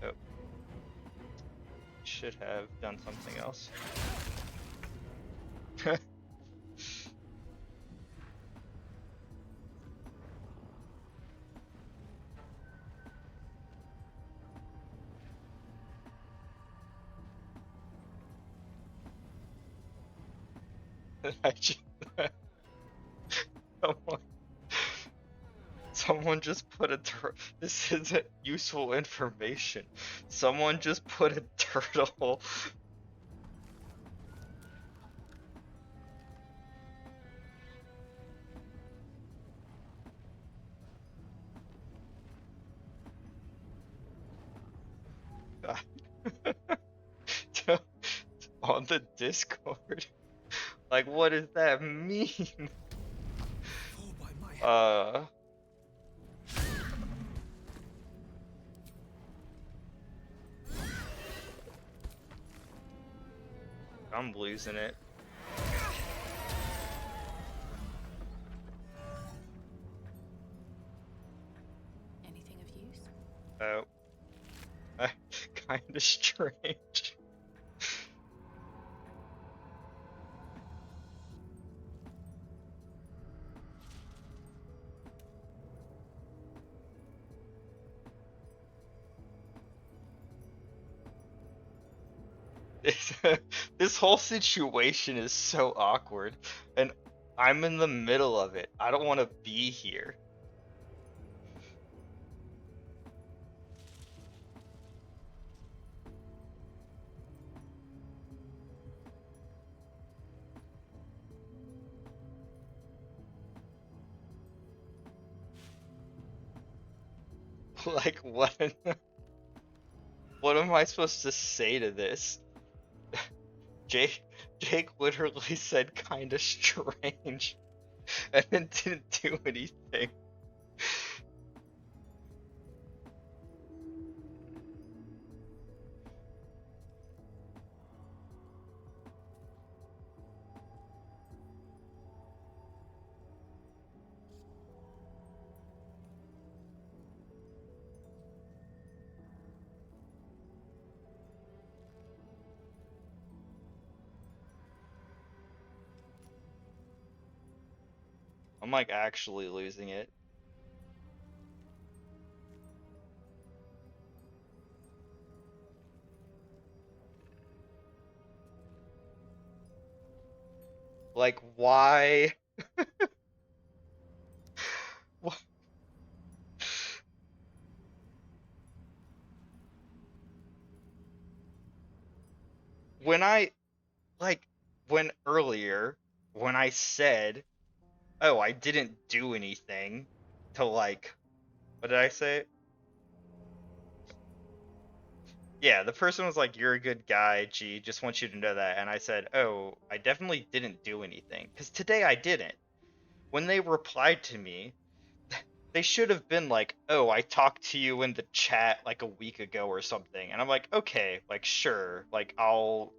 Oh. Should have done something else. I just, someone, someone just put a this isn't useful information. Someone just put a turtle. On the Discord. Like, what does that mean? fall by my hand. I'm losing it. Anything of use? Oh. Kinda strange. This whole situation is so awkward, and I'm in the middle of it. I don't want to be here. Like, what? What am I supposed to say to this? Jake literally said kinda strange and then didn't do anything. I'm like actually losing it. Like, why? Wh- When when earlier, when I said, oh, I didn't do anything to, like, what did I say? Yeah, the person was like, you're a good guy, G, just want you to know that. And I said, oh, I definitely didn't do anything. Because today I didn't. When they replied to me, they should have been like, oh, I talked to you in the chat like a week ago or something. And I'm like, okay, like, sure. Like, well,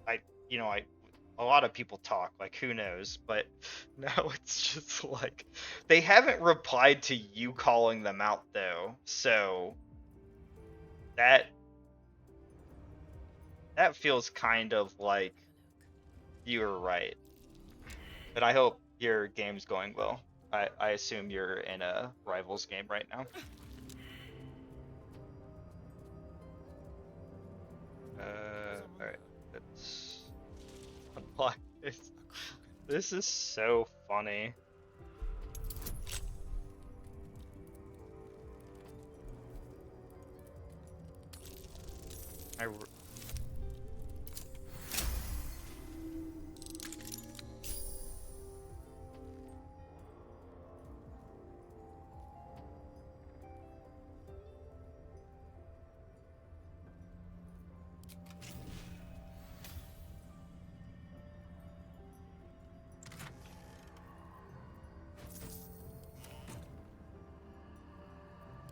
I, a lot of people talk, like, who knows? But now it's just like, they haven't replied to you calling them out, though. So that feels kind of like you were right. And I hope your game's going well. I assume you're in a Rivals game right now. Alright. Let's unlock this. This is so funny.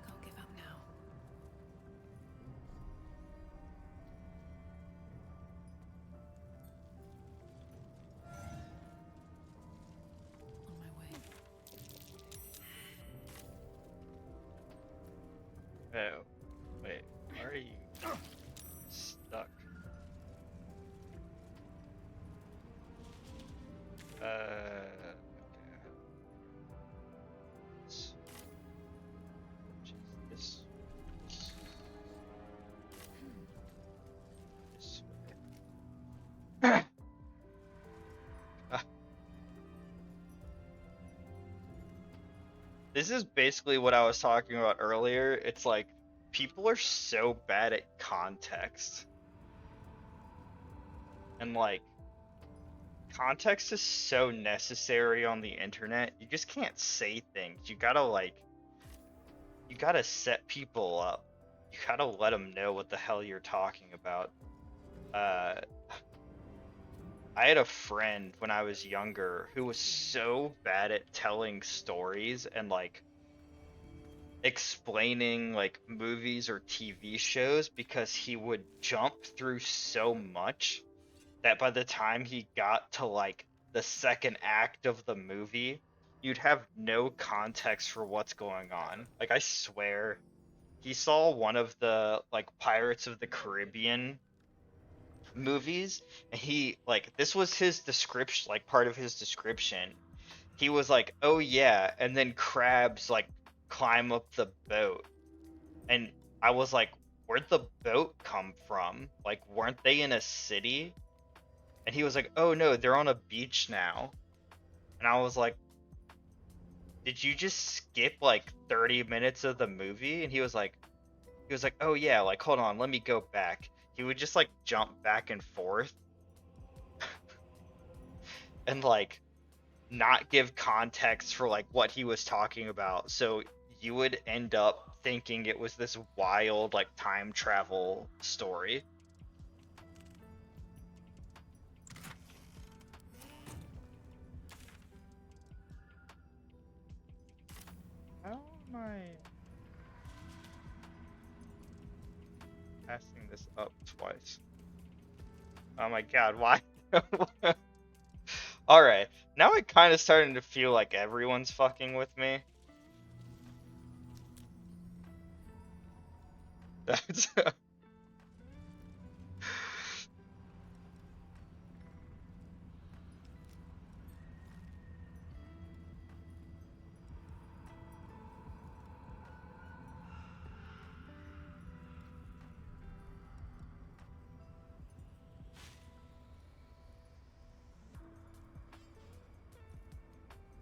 Can't give up now. On my way. Oh, wait, why are you stuck? Okay. This. This way. This is basically what I was talking about earlier. It's like people are so bad at context. And like context is so necessary on the internet. You just can't say things. You gotta set people up. You gotta let them know what the hell you're talking about. I had a friend when I was younger who was so bad at telling stories and like explaining like movies or TV shows because he would jump through so much that by the time he got to like the second act of the movie, you'd have no context for what's going on. Like I swear, he saw one of the like Pirates of the Caribbean movies and he like this was his description, like part of his description. He was like, "Oh yeah," and then crabs like climb up the boat. And I was like, "Where'd the boat come from? Like weren't they in a city?" And he was like, "Oh no, they're on a beach now." And I was like, "Did you just skip like 30 minutes of the movie?" And he was like, "Oh yeah, like hold on, let me go back." He would just like jump back and forth and like not give context for like what he was talking about. So you would end up thinking it was this wild like time travel story. How am I passing this up twice? Oh my god, why? Alright, now I'm kind of starting to feel like everyone's fucking with me. That's...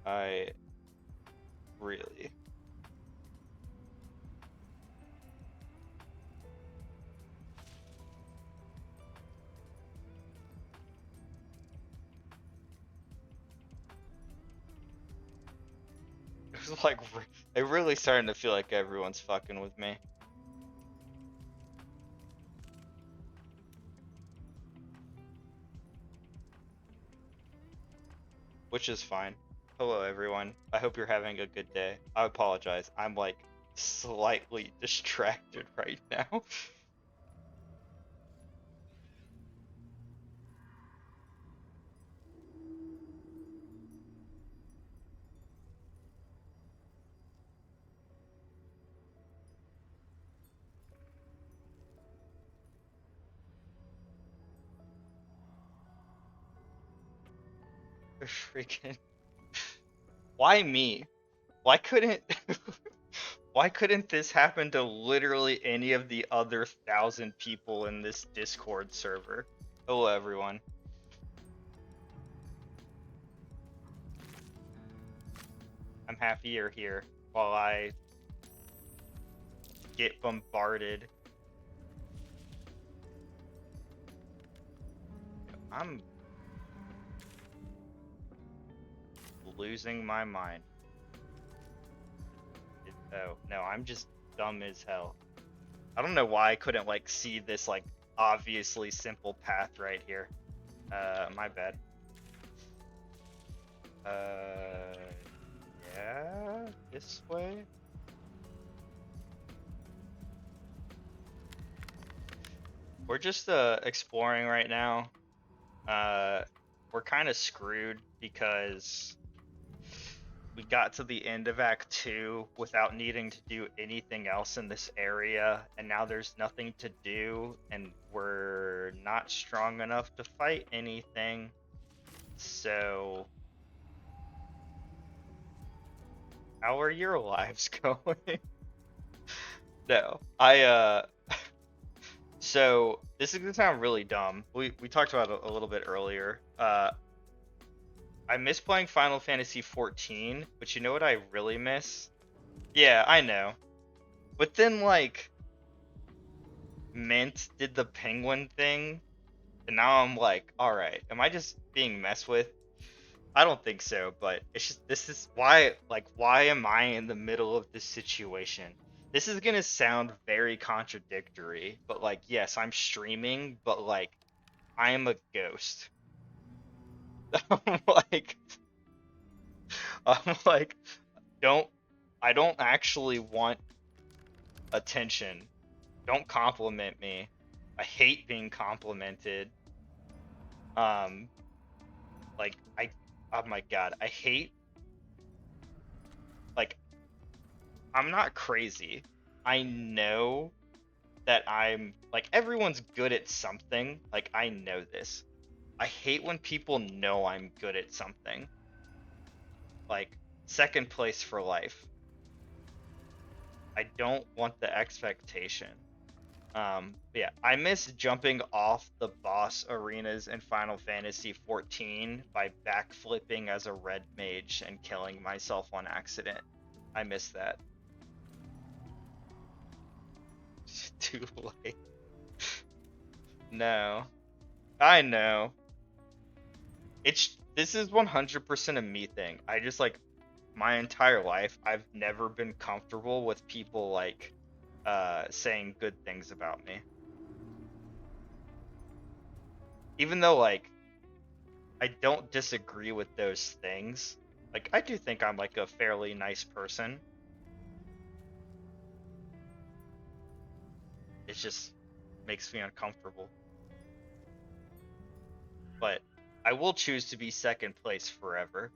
I really... It's like, it really starting to feel like everyone's fucking with me. Which is fine. Hello everyone. I hope you're having a good day. I apologize. I'm like slightly distracted right now. freaking. Why me? Why couldn't why couldn't this happen to literally any of the other 1,000 people in this Discord server? Hello everyone. I'm happy you're here while I get bombarded. I'm losing my mind. Oh, no, I'm just dumb as hell. I don't know why I couldn't, like, see this, like, obviously simple path right here. My bad. Yeah, this way? We're just, exploring right now. We're kind of screwed because we got to the end of Act 2 without needing to do anything else in this area, and now there's nothing to do, and we're not strong enough to fight anything. So, how are your lives going? No, so this is gonna sound really dumb. We talked about it a little bit earlier. I miss playing Final Fantasy XIV, but you know what I really miss? Yeah, I know. But then, like, Mint did the penguin thing, and now I'm like, alright, am I just being messed with? I don't think so, but it's just, this is why, like, why am I in the middle of this situation? This is gonna sound very contradictory, but, like, yes, I'm streaming, but, like, I am a ghost. I'm like, I don't actually want attention. Don't compliment me. I hate being complimented. Like, oh my god, I hate, like, I'm not crazy. I know that I'm, like, everyone's good at something. Like, I know this. I hate when people know I'm good at something. Like, second place for life. I don't want the expectation. Yeah, I miss jumping off the boss arenas in Final Fantasy XIV by backflipping as a red mage and killing myself on accident. I miss that. Too late. No. I know. This is 100% a me thing. I just, like, my entire life, I've never been comfortable with people, like, saying good things about me. Even though, like, I don't disagree with those things. Like, I do think I'm, like, a fairly nice person. It just makes me uncomfortable. But I will choose to be second place forever.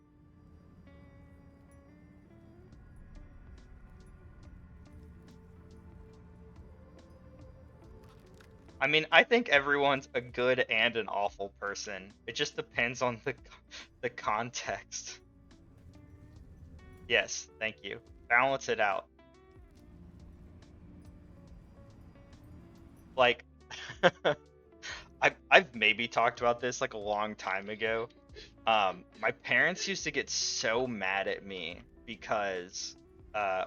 I mean, I think everyone's a good and an awful person. It just depends on the context. Yes, thank you. Balance it out. Like, I've maybe talked about this like a long time ago. My parents used to get so mad at me because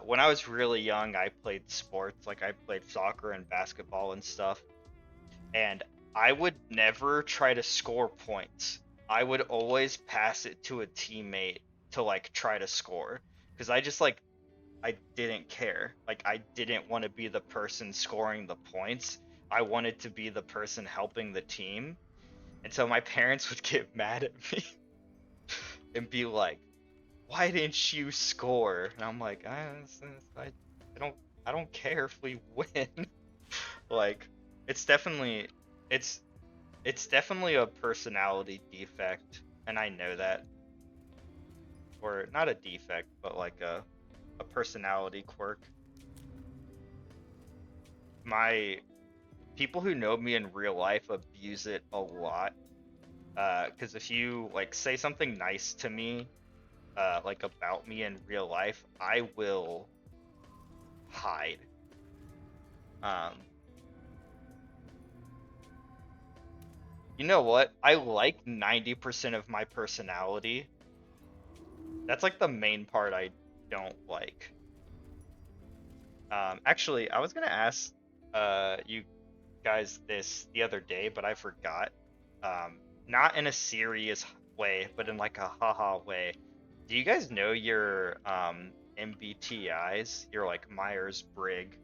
when I was really young, I played sports. Like, I played soccer and basketball and stuff. And I would never try to score points. I would always pass it to a teammate to, like, try to score. Because I just, like, I didn't care. Like, I didn't want to be the person scoring the points. I wanted to be the person helping the team. And so my parents would get mad at me and be like, why didn't you score? And I'm like, I don't care if we win. Like, it's definitely a personality defect, and I know that. Or not a defect, but like a personality quirk. My people who know me in real life abuse it a lot. Because if you like say something nice to me, like about me in real life, I will hide. You know what? I like 90% of my personality. That's like the main part I don't like. Actually, I was gonna ask you guys this the other day, but I forgot. Not in a serious way, but in like a haha way. Do you guys know your MBTIs, your like Myers-Briggs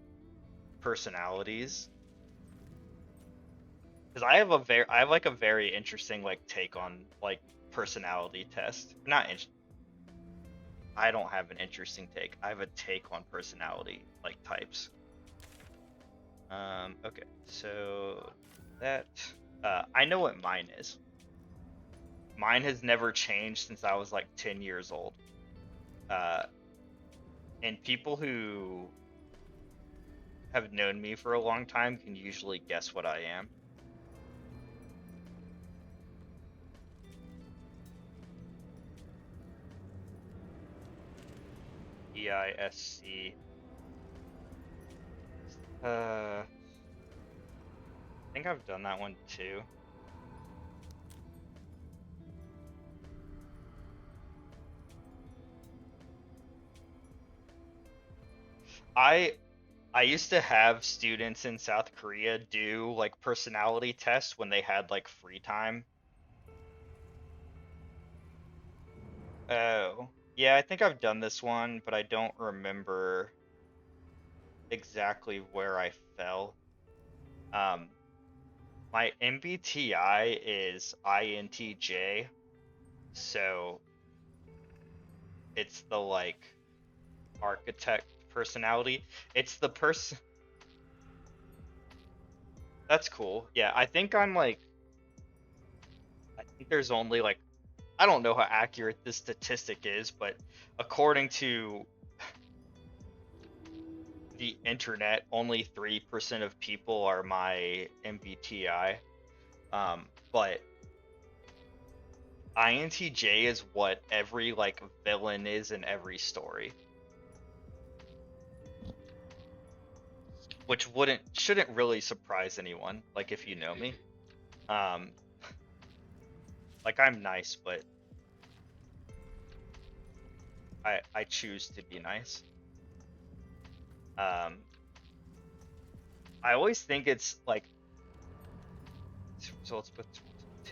personalities? Because I have like a very interesting like take on like personality test. Not in, I don't have an interesting take. I have a take on personality like types. Okay, so that I know what mine is. Mine has never changed since I was like 10 years old. And people who have known me for a long time can usually guess what I am. EISC. I think I've done that one too. I used to have students in South Korea do like personality tests when they had like free time. Oh, yeah, I think I've done this one, but I don't remember exactly where I fell. Um, my MBTI is INTJ, so it's the like architect personality. It's the person. That's cool. Yeah, I think I'm like. I think there's only like. I don't know how accurate this statistic is, but according to the internet, only 3% of people are my MBTI. But INTJ is what every like villain is in every story. Which shouldn't really surprise anyone, like if you know me. Um like I'm nice, but I choose to be nice. I always think it's like results with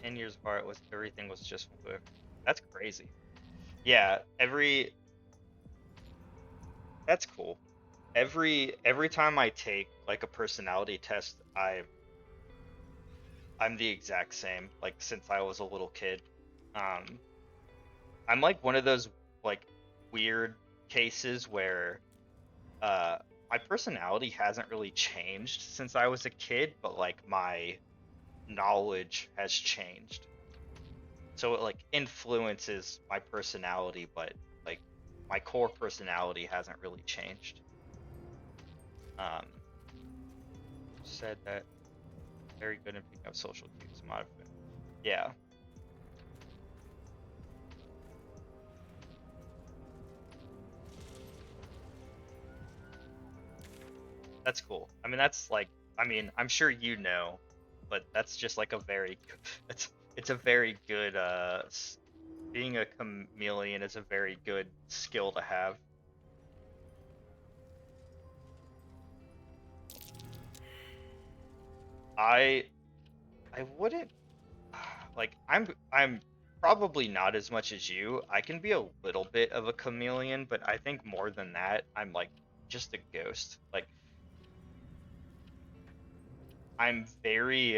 10 years apart was everything was just one book. That's crazy. Yeah, that's cool. Every time I take like a personality test, I'm the exact same, like since I was a little kid. Um, I'm like one of those like weird cases where uh my personality hasn't really changed since I was a kid, but like my knowledge has changed. So it like influences my personality, but like my core personality hasn't really changed. Um, said that very good in picking up social cues. Yeah. That's cool. I mean, that's like, I mean, I'm sure you know, but that's just like a very, it's a very good, being a chameleon is a very good skill to have. I, I wouldn't, like, I'm probably not as much as you. I can be a little bit of a chameleon, but I think more than that, I'm like just a ghost. Like, I'm very,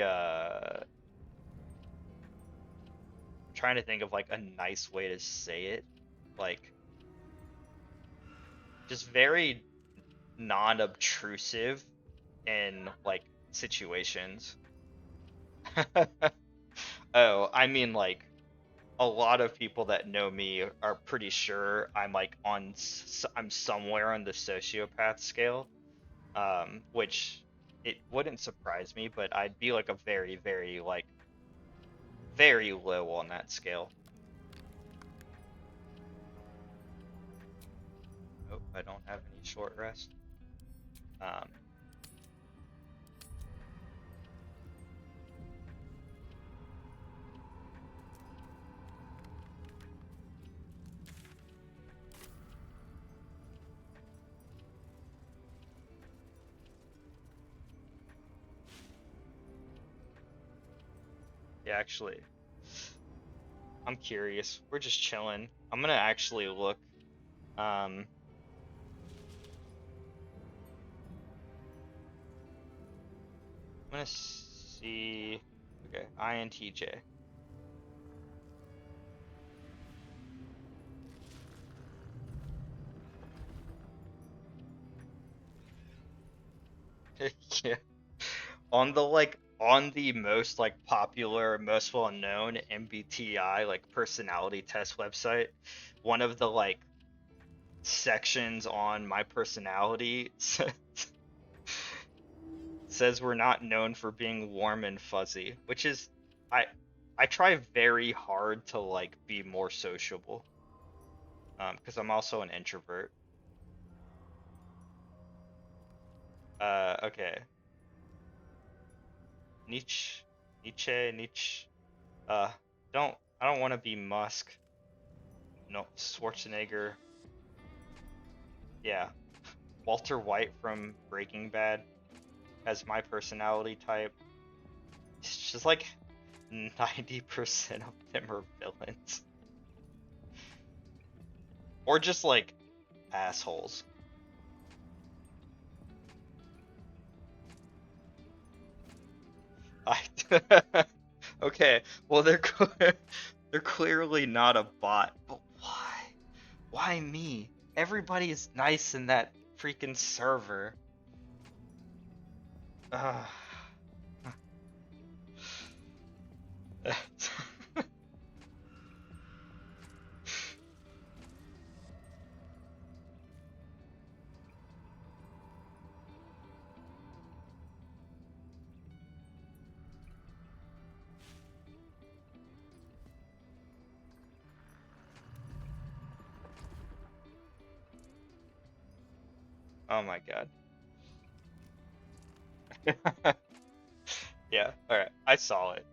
trying to think of like a nice way to say it, like just very non-obtrusive in like situations. Oh, I mean like a lot of people that know me are pretty sure I'm like I'm somewhere on the sociopath scale, which it wouldn't surprise me, but I'd be like a very like very low on that scale. Oh, I don't have any short rest. Yeah, actually, I'm curious. We're just chilling. I'm gonna actually look. I'm gonna see. Okay, INTJ. Yeah. On the most like popular, most well known MBTI like personality test website, one of the like sections on my personality says we're not known for being warm and fuzzy, which is I try very hard to like be more sociable. Because I'm also an introvert. Okay. Nietzsche. Uh, I don't want to be Musk. No, Schwarzenegger. Yeah, Walter White from Breaking Bad as my personality type. It's just like 90% of them are villains. Or just like assholes. Okay, well they're clearly not a bot, but why? Why me? Everybody is nice in that freaking server. Ugh. Oh my god. Yeah, alright, I saw it.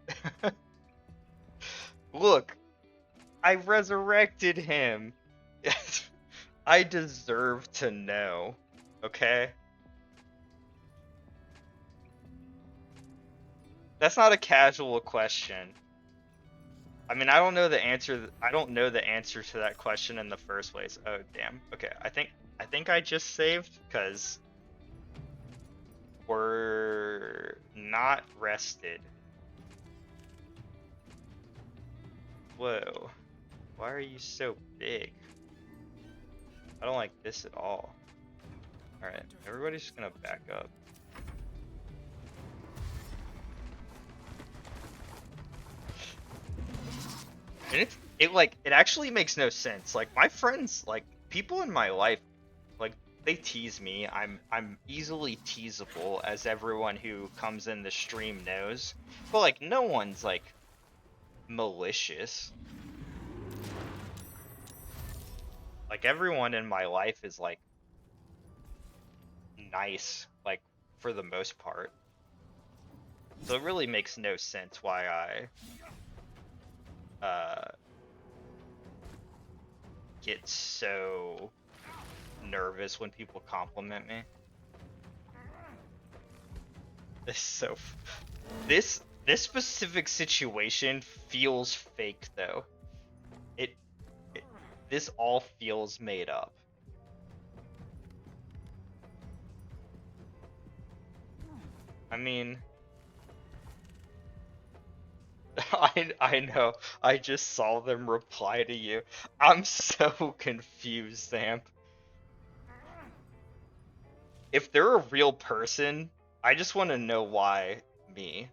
Look, I resurrected him. I deserve to know, okay? That's not a casual question. I mean, I don't know the answer. I don't know the answer to that question in the first place. Oh, damn. Okay, I think I just saved because we're not rested. Whoa. Why are you so big? I don't like this at all. Alright, everybody's just gonna back up. And it actually makes no sense. Like my friends, like people in my life, like they tease me. I'm easily teasable, as everyone who comes in the stream knows. But like no one's like malicious. Like everyone in my life is like nice, like for the most part. So it really makes no sense why I get so nervous when people compliment me. This specific situation feels fake though. This all feels made up. I mean, I know. I just saw them reply to you. I'm so confused, Zamp. If they're a real person, I just want to know why me.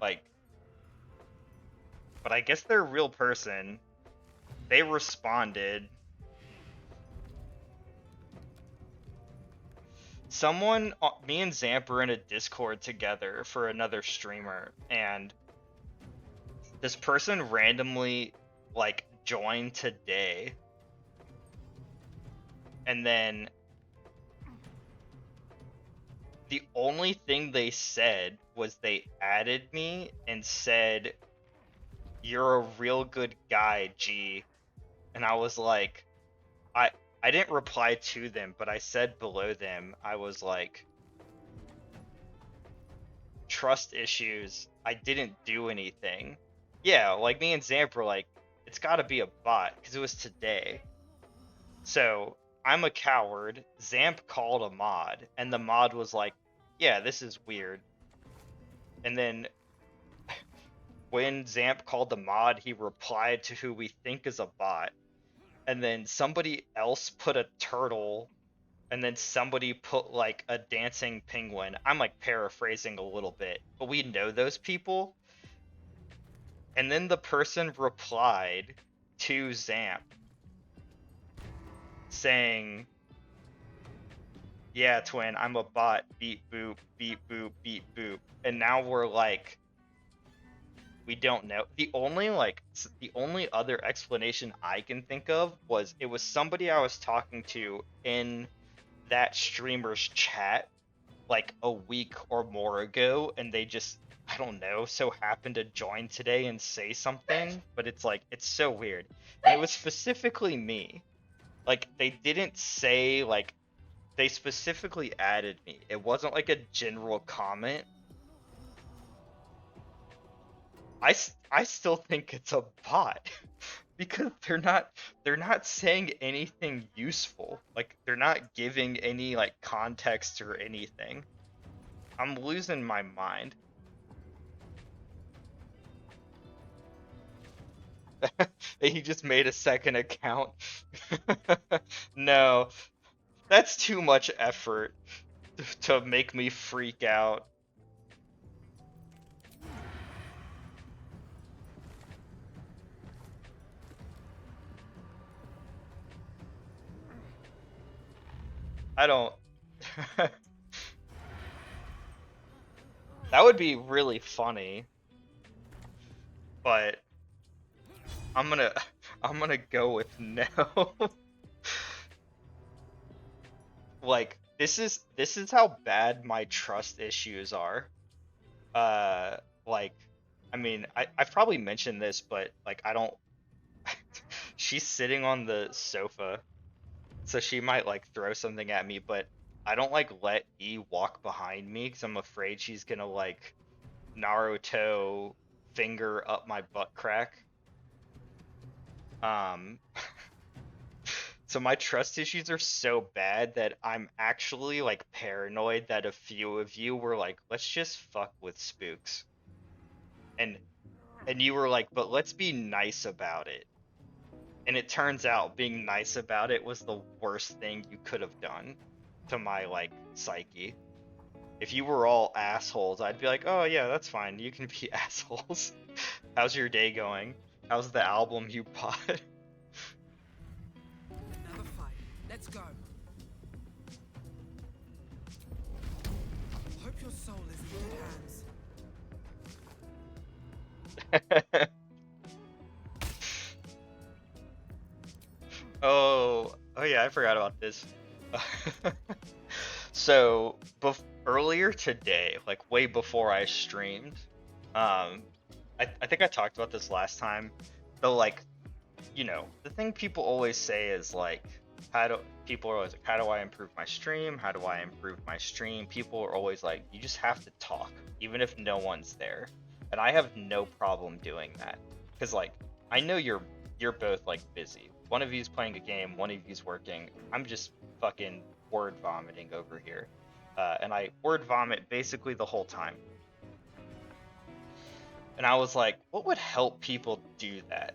Like, but I guess they're a real person. They responded. me and Zamp were in a Discord together for another streamer, and this person randomly like joined today, and then the only thing they said was they added me and said, "You're a real good guy, G." And I was like, I didn't reply to them, but I said below them, I was like, trust issues. I didn't do anything. Yeah, like me and Zamp were like, it's gotta be a bot, because it was today. So I'm a coward. Zamp called a mod, and the mod was like, yeah, this is weird. And then when Zamp called the mod, he replied to who we think is a bot. And then somebody else put a turtle, and then somebody put like a dancing penguin. I'm like paraphrasing a little bit, but we know those people. And then the person replied to Zamp saying, yeah, twin, I'm a bot, beep boop, beep boop, beep boop. And now we're like, we don't know. The only other explanation I can think of was it was somebody I was talking to in that streamer's chat like a week or more ago, and they just, I don't know, so happened to join today and say something, but it's like, it's so weird. And it was specifically me. Like, they didn't say, like, they specifically added me. It wasn't like a general comment. I still think it's a bot because they're not saying anything useful. Like, they're not giving any like context or anything. I'm losing my mind. He just made a second account. No, that's too much effort to make me freak out. I don't. That would be really funny, but I'm gonna go with no. Like, this is how bad my trust issues are. Like, I mean, I've probably mentioned this, but like, I don't. She's sitting on the sofa, so she might like throw something at me, but I don't like let E walk behind me because I'm afraid she's gonna like Naruto finger up my butt crack. So my trust issues are so bad that I'm actually like paranoid that a few of you were like, let's just fuck with Spooks. And you were like, but let's be nice about it. And it turns out being nice about it was the worst thing you could have done to my like psyche. If you were all assholes, I'd be like, oh yeah, that's fine. You can be assholes. How's your day going? How's the album you bought? Another fight. Let's go. Hope your soul is in good hands. Oh yeah, I forgot about this. So, earlier today, like way before I streamed, I think I talked about this last time. Though, like, you know, the thing people always say is like, people are always like, how do I improve my stream? How do I improve my stream? People are always like, you just have to talk, even if no one's there. And I have no problem doing that, because like, I know you're both like busy. One of you's playing a game, one of you's working. I'm just fucking word vomiting over here. And I word vomit basically the whole time. And I was like, what would help people do that?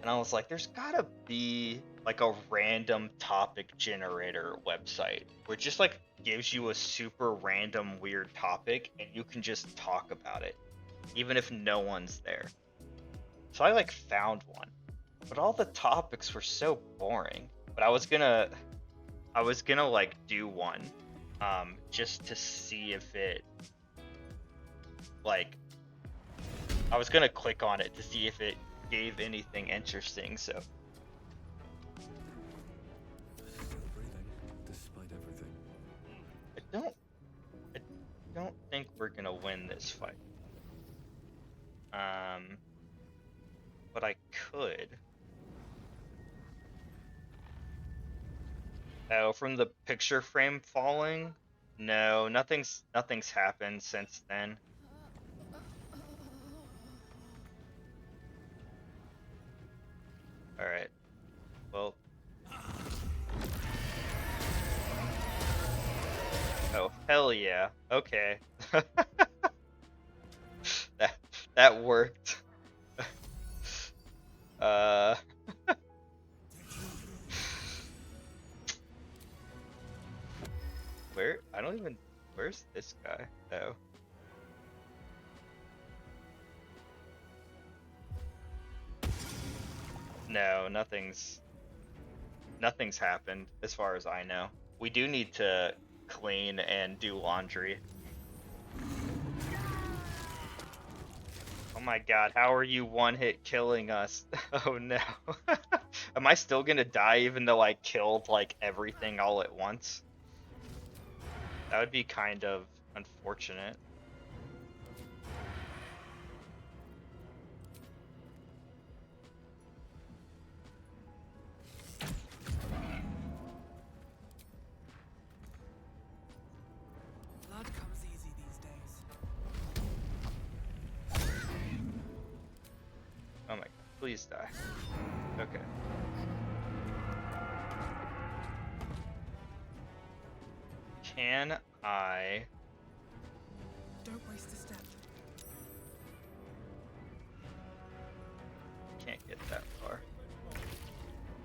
And I was like, there's gotta be like a random topic generator website where it just like gives you a super random weird topic and you can just talk about it, even if no one's there. So I like found one, but all the topics were so boring. But I was gonna like do one, just to see if it, like, I was gonna click on it to see if it gave anything interesting, so. Still breathing, despite everything. I don't think we're gonna win this fight. But I could. Oh, from the picture frame falling? No, nothing's happened since then. Alright. Well. Oh, hell yeah. Okay. That worked. Where's this guy though? No, nothing's happened as far as I know. We do need to clean and do laundry. Oh my god, how are you one-hit killing us? Oh no. Am I still gonna die even though I killed like everything all at once? That would be kind of unfortunate. Blood comes easy these days. Oh my god, please die. Okay. Can I... Don't waste a step. Can't get that far.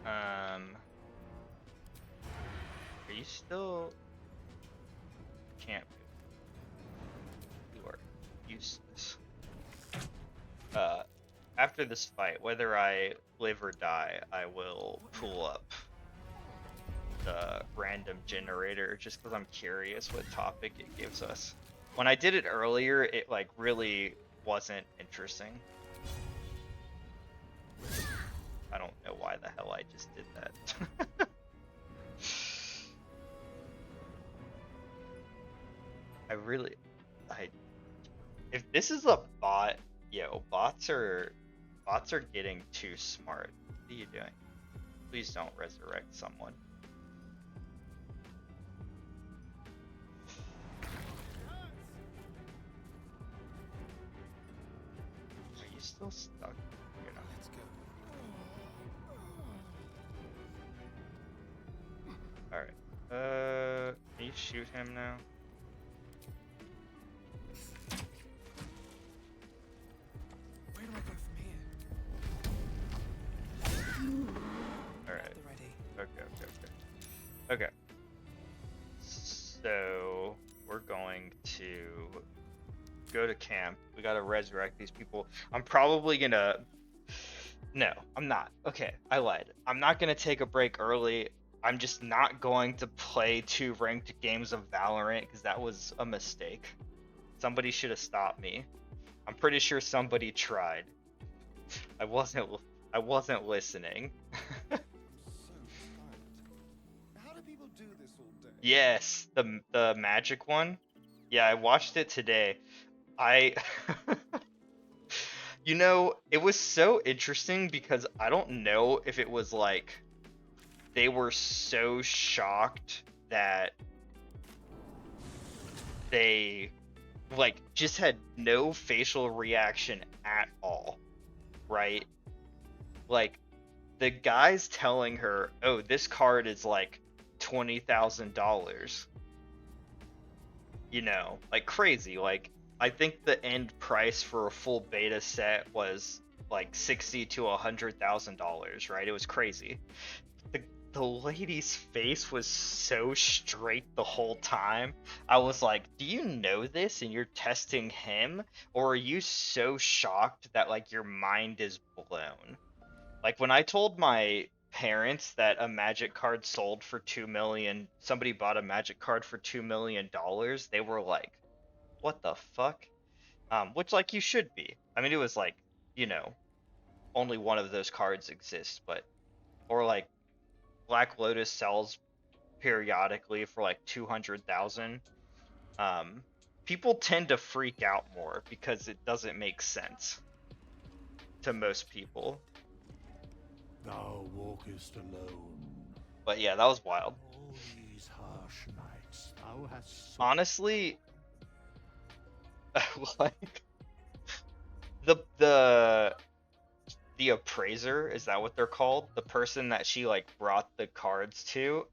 Are you still... Can't move. You are useless. After this fight, whether I live or die, I will pull up the random generator just because I'm curious what topic it gives us. When I did it earlier, it like really wasn't interesting. I don't know why the hell I just did that. If this is a bot, yo, bots are getting too smart. What are you doing? Please don't resurrect someone. Are you still stuck? You're not. Let's go. Alright. Can you shoot him now? Where do I go from here? Alright. At the ready. Okay. So we're going to go to camp. We gotta resurrect these people. I'm probably gonna... No, I'm not. Okay, I lied. I'm not gonna take a break early. I'm just not going to play 2 ranked games of Valorant because that was a mistake. Somebody should have stopped me. I'm pretty sure somebody tried. I wasn't listening. I'm so tired. How do people do this all day? Yes, the magic one. Yeah, I watched it today. You know, it was so interesting because I don't know if it was like they were so shocked that they like just had no facial reaction at all, right? Like the guy's telling her, "Oh, this card is like $20,000." You know, like crazy. Like I think the end price for a full beta set was like $60,000 to $100,000, right? It was crazy. The lady's face was so straight the whole time. I was like, do you know this and you're testing him? Or are you so shocked that like your mind is blown? Like when I told my parents that a Magic card sold for 2 million, somebody bought a Magic card for $2 million, they were like, what the fuck? Which, like, you should be. I mean, it was like, you know, only one of those cards exists, but, or like, Black Lotus sells periodically for like 200,000. People tend to freak out more because it doesn't make sense to most people. Thou walkest alone. But yeah, that was wild. All these harsh nights thou hast Honestly, like the appraiser, is that what they're called? The person that she like brought the cards to,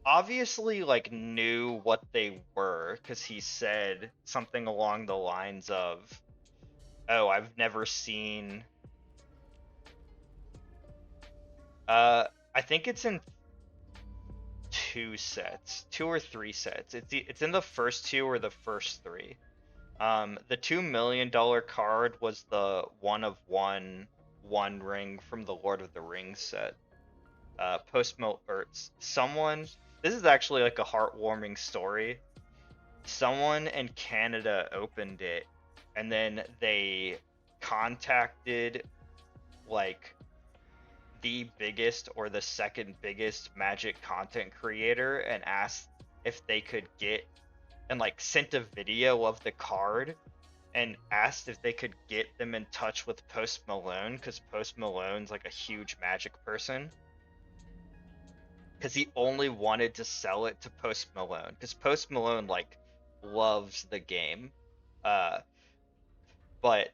obviously like knew what they were, because he said something along the lines of, oh, I've never seen I think it's in 2 or 3 sets. It's in the first 2 or the first 3. The $2 million card was the 1 of 1 ring from the Lord of the Rings set. Someone, this is actually like a heartwarming story. Someone in Canada opened it, and then they contacted like the biggest or the second biggest Magic content creator and asked if they could get, and like sent a video of the card and asked if they could get them in touch with Post Malone, because Post Malone's like a huge Magic person, because he only wanted to sell it to Post Malone, because Post Malone like loves the game, but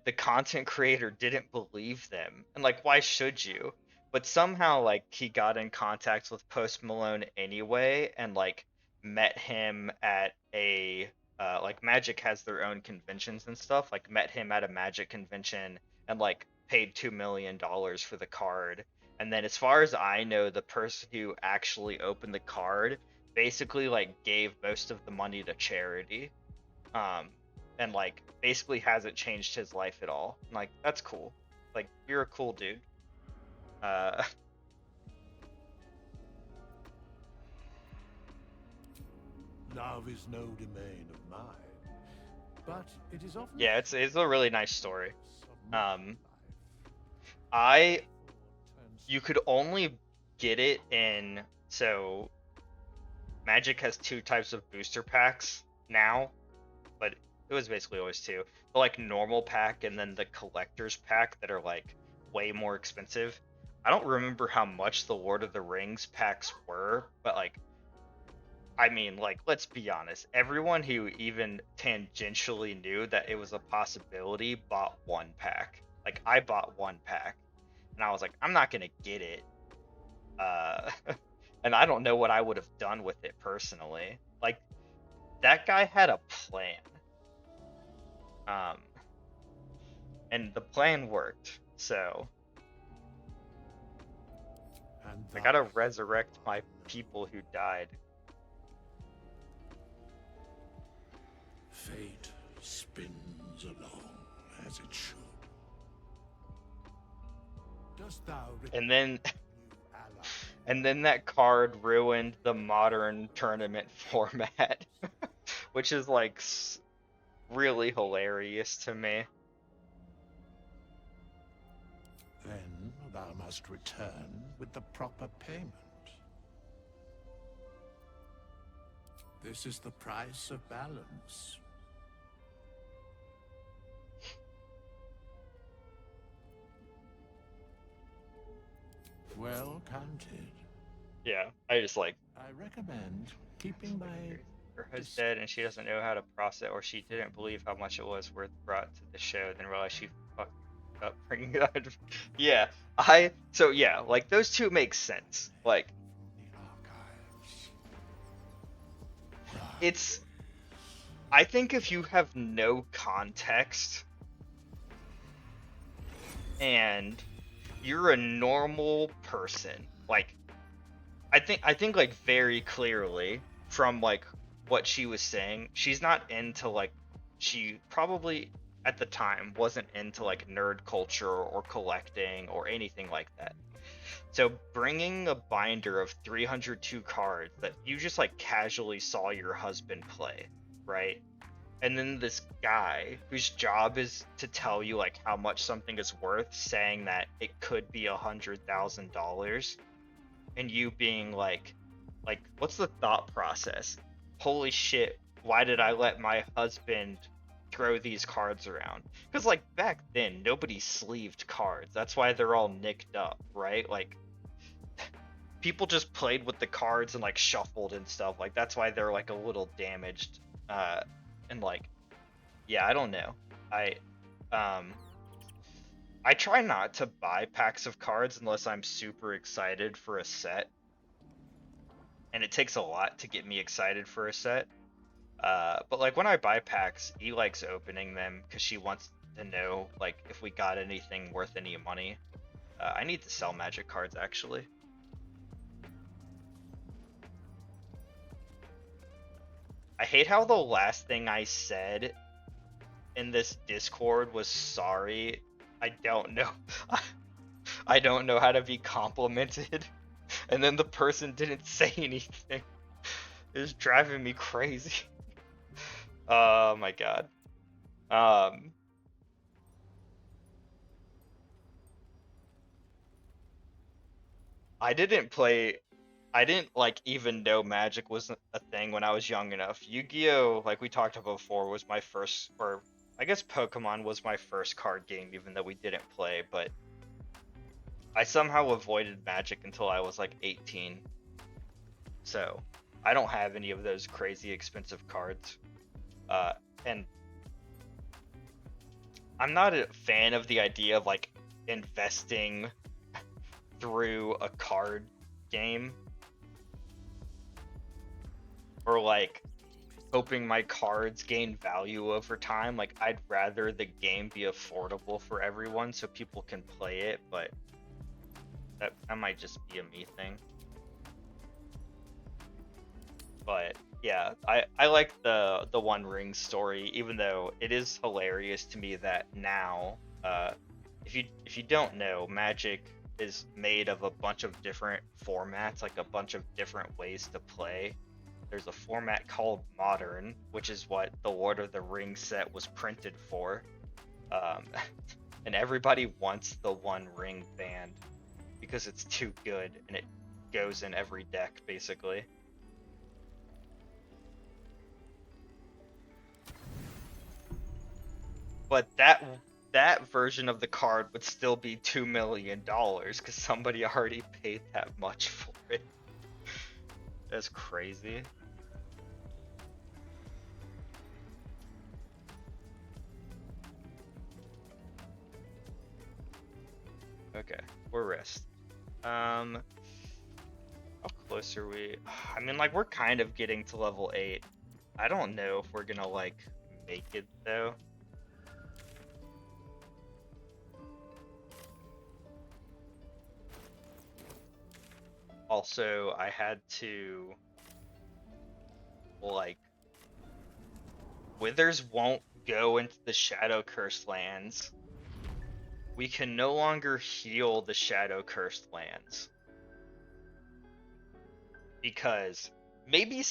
the content creator didn't believe them, and like, why should you? But somehow like he got in contact with Post Malone anyway, and like met him at a like Magic has their own conventions and stuff, like met him at a Magic convention and like paid $2 million for the card. And then as far as I know, the person who actually opened the card basically like gave most of the money to charity, and like basically hasn't changed his life at all. I'm like, that's cool. Like, you're a cool dude. Love is no domain of mine, but it is often. Yeah, it's a really nice story. Life. You could only get it in, so Magic has 2 types of booster packs now, but it was basically always 2. The like normal pack and then the collector's pack that are like way more expensive. I don't remember how much the Lord of the Rings packs were, but like, I mean, like, let's be honest, everyone who even tangentially knew that it was a possibility bought 1 pack. Like, I bought 1 pack, and I was like, I'm not gonna get it. And I don't know what I would have done with it personally. Like, that guy had a plan. And the plan worked, so I gotta resurrect my people who died. Fate spins along as it should. Dost thou and then that card ruined the modern tournament format, which is like really hilarious to me. Then thou must return with the proper payment. This is the price of balance. Well counted. Yeah, I just like, I recommend keeping my her husband's dead and she doesn't know how to process, or she didn't believe how much it was worth brought to the show, then realized she fucked up bringing it out. Yeah, so yeah, like those 2 make sense. Like, I think if you have no context and you're a normal person, like, I think like very clearly from like what she was saying, she's not into like, she probably at the time wasn't into like nerd culture or collecting or anything like that. So bringing a binder of 302 cards that you just like casually saw your husband play, right? And then this guy whose job is to tell you like how much something is worth, saying that it could be $100,000, and you being like, what's the thought process? Holy shit, why did I let my husband throw these cards around? Because like back then nobody sleeved cards. That's why they're all nicked up, right? Like people just played with the cards and like shuffled and stuff. Like that's why they're like a little damaged. And like, yeah, I don't know. I try not to buy packs of cards unless I'm super excited for a set. And it takes a lot to get me excited for a set. But like when I buy packs, E likes opening them because she wants to know like if we got anything worth any money. I need to sell Magic cards actually. I hate how the last thing I said in this Discord was sorry. I don't know. I don't know how to be complimented. And then the person didn't say anything. It was driving me crazy. Oh my god. I didn't like even know Magic was a thing when I was young enough. Yu-Gi-Oh, like we talked about before, was my first, or I guess Pokemon was my first card game, even though we didn't play, but I somehow avoided Magic until I was like 18. So I don't have any of those crazy expensive cards. And I'm not a fan of the idea of like investing through a card game, or like hoping my cards gain value over time. Like I'd rather the game be affordable for everyone so people can play it, but that might just be a me thing. But yeah, I like the One Ring story, even though it is hilarious to me that now, if you don't know, Magic is made of a bunch of different formats, like a bunch of different ways to play. There's a format called Modern, which is what the Lord of the Rings set was printed for. And everybody wants the One Ring band because it's too good and it goes in every deck, basically. But that version of the card would still be $2 million because somebody already paid that much for it. That's crazy. Okay, we're rest. How close are we? I mean, like, we're kind of getting to level 8. I don't know if we're gonna, like, make it, though. Also, I had to, like, Withers won't go into the Shadow Cursed lands. We can no longer heal the Shadow Cursed lands. Because maybe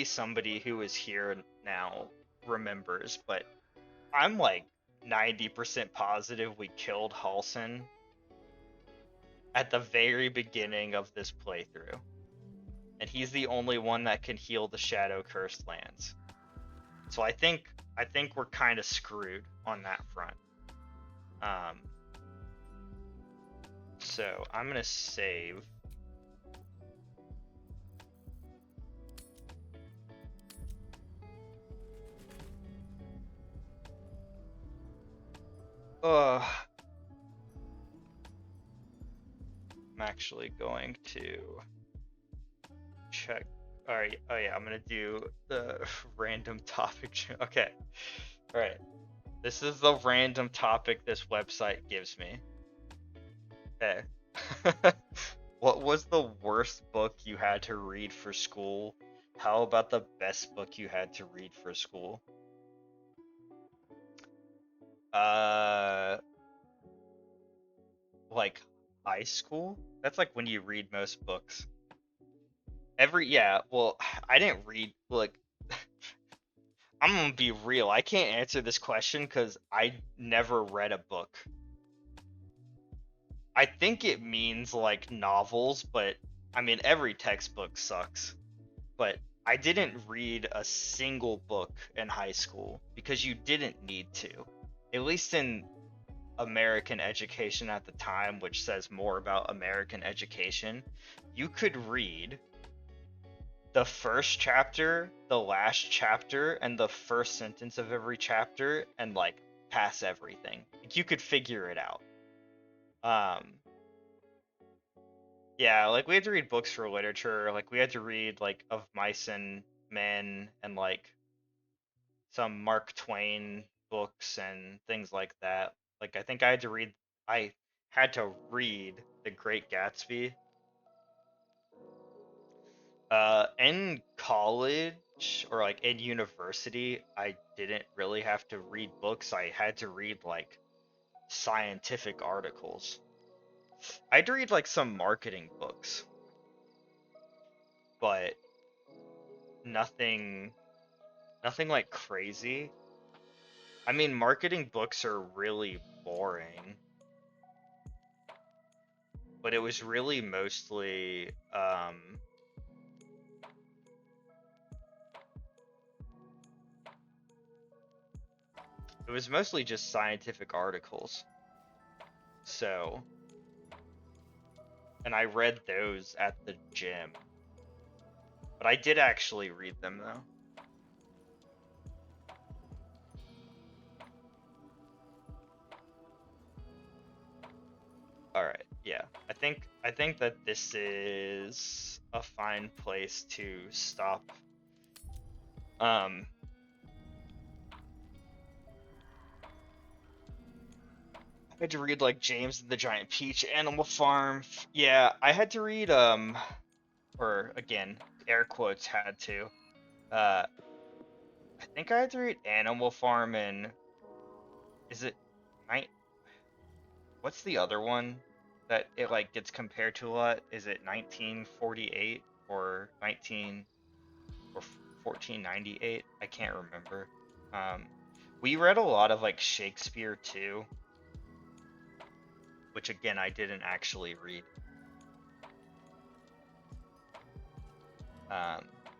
somebody who is here now remembers, but I'm like 90% positive we killed Halsin at the very beginning of this playthrough. And he's the only one that can heal the Shadow Cursed lands. So I think we're kind of screwed on that front. So I'm gonna save. I'm actually going to check. All right. Oh yeah, I'm gonna do the random topic. Okay. All right. This is the random topic this website gives me. Okay. What was the worst book you had to read for school? How about the best book you had to read for school? Like high school. That's like when you read most books. Well, I didn't read, like, I'm gonna be real. I can't answer this question because I never read a book. I think it means like novels, but I mean, every textbook sucks. But I didn't read a single book in high school because you didn't need to. At least in American education at the time, which says more about American education, you could read the first chapter, the last chapter, and the first sentence of every chapter and like pass everything. You could figure it out. Yeah, like we had to read books for literature, like we had to read like Of Mice and Men and like some Mark Twain books and things like that. Like I had to read The Great Gatsby. In college or like in university, I didn't really have to read books. I had to read like scientific articles. I had to read like some marketing books, but nothing like crazy. I mean, marketing books are really boring, but it was really mostly it was mostly just scientific articles. So, and I read those at the gym. But I did actually read them though. Alright, yeah. I think that this is a fine place to stop. I had to read like James and the Giant Peach, Animal Farm. Yeah, I had to read or again, air quotes had to. I think I had to read Animal Farm and is it night? What's the other one that it like gets compared to a lot? Is it 1948 or 1498? I can't remember. We read a lot of like Shakespeare too, which again I didn't actually read.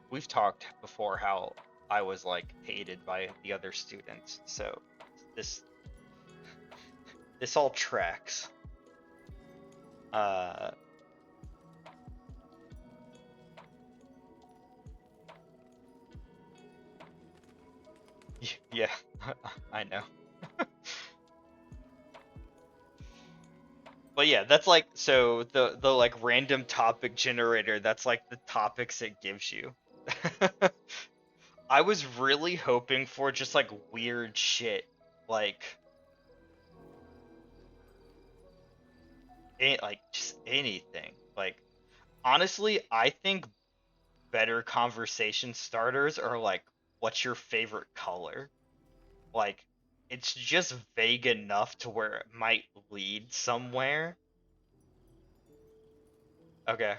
We've talked before how I was like hated by the other students, so this all tracks. Yeah, I know. But yeah, that's like, so the like random topic generator, that's like the topics it gives you. I was really hoping for just like weird shit, like just anything. Like honestly, I think better conversation starters are like, what's your favorite color? Like it's just vague enough to where it might lead somewhere. Okay.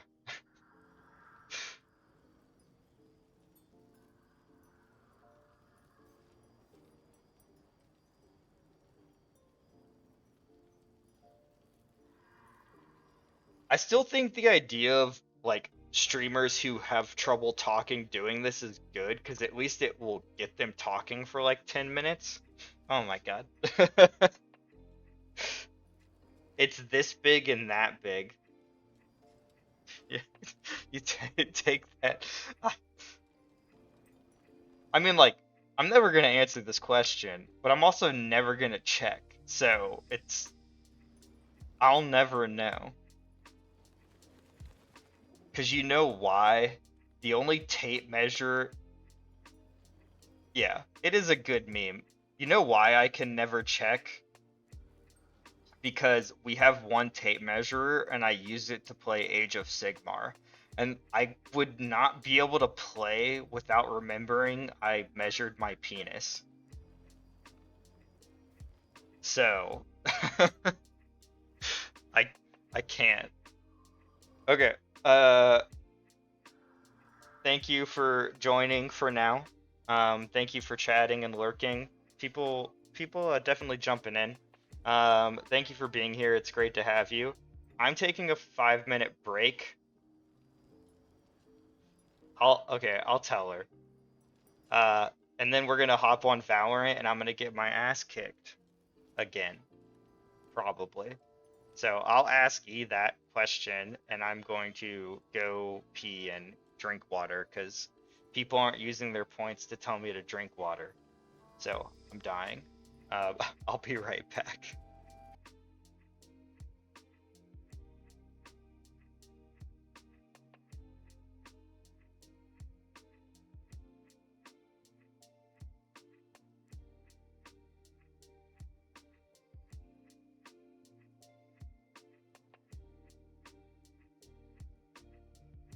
I still think the idea of like streamers who have trouble talking doing this is good because at least it will get them talking for like 10 minutes. Oh my god. It's this big and that big. Yeah, you take that. I mean, like, I'm never gonna answer this question, but I'm also never gonna check. So I'll never know. Because you know why? The only tape measure. Yeah, it is a good meme. You know why I can never check? Because we have one tape measure and I use it to play Age of Sigmar. And I would not be able to play without remembering I measured my penis. So I I can't. Okay. Thank you for joining for now. Thank you for chatting and lurking. People are definitely jumping in. Thank you for being here. It's great to have you. I'm taking a 5-minute break. I'll tell her. And then we're gonna hop on Valorant, and I'm gonna get my ass kicked again, probably. So I'll ask E that question, and I'm going to go pee and drink water because people aren't using their points to tell me to drink water. So I'm dying. I'll be right back.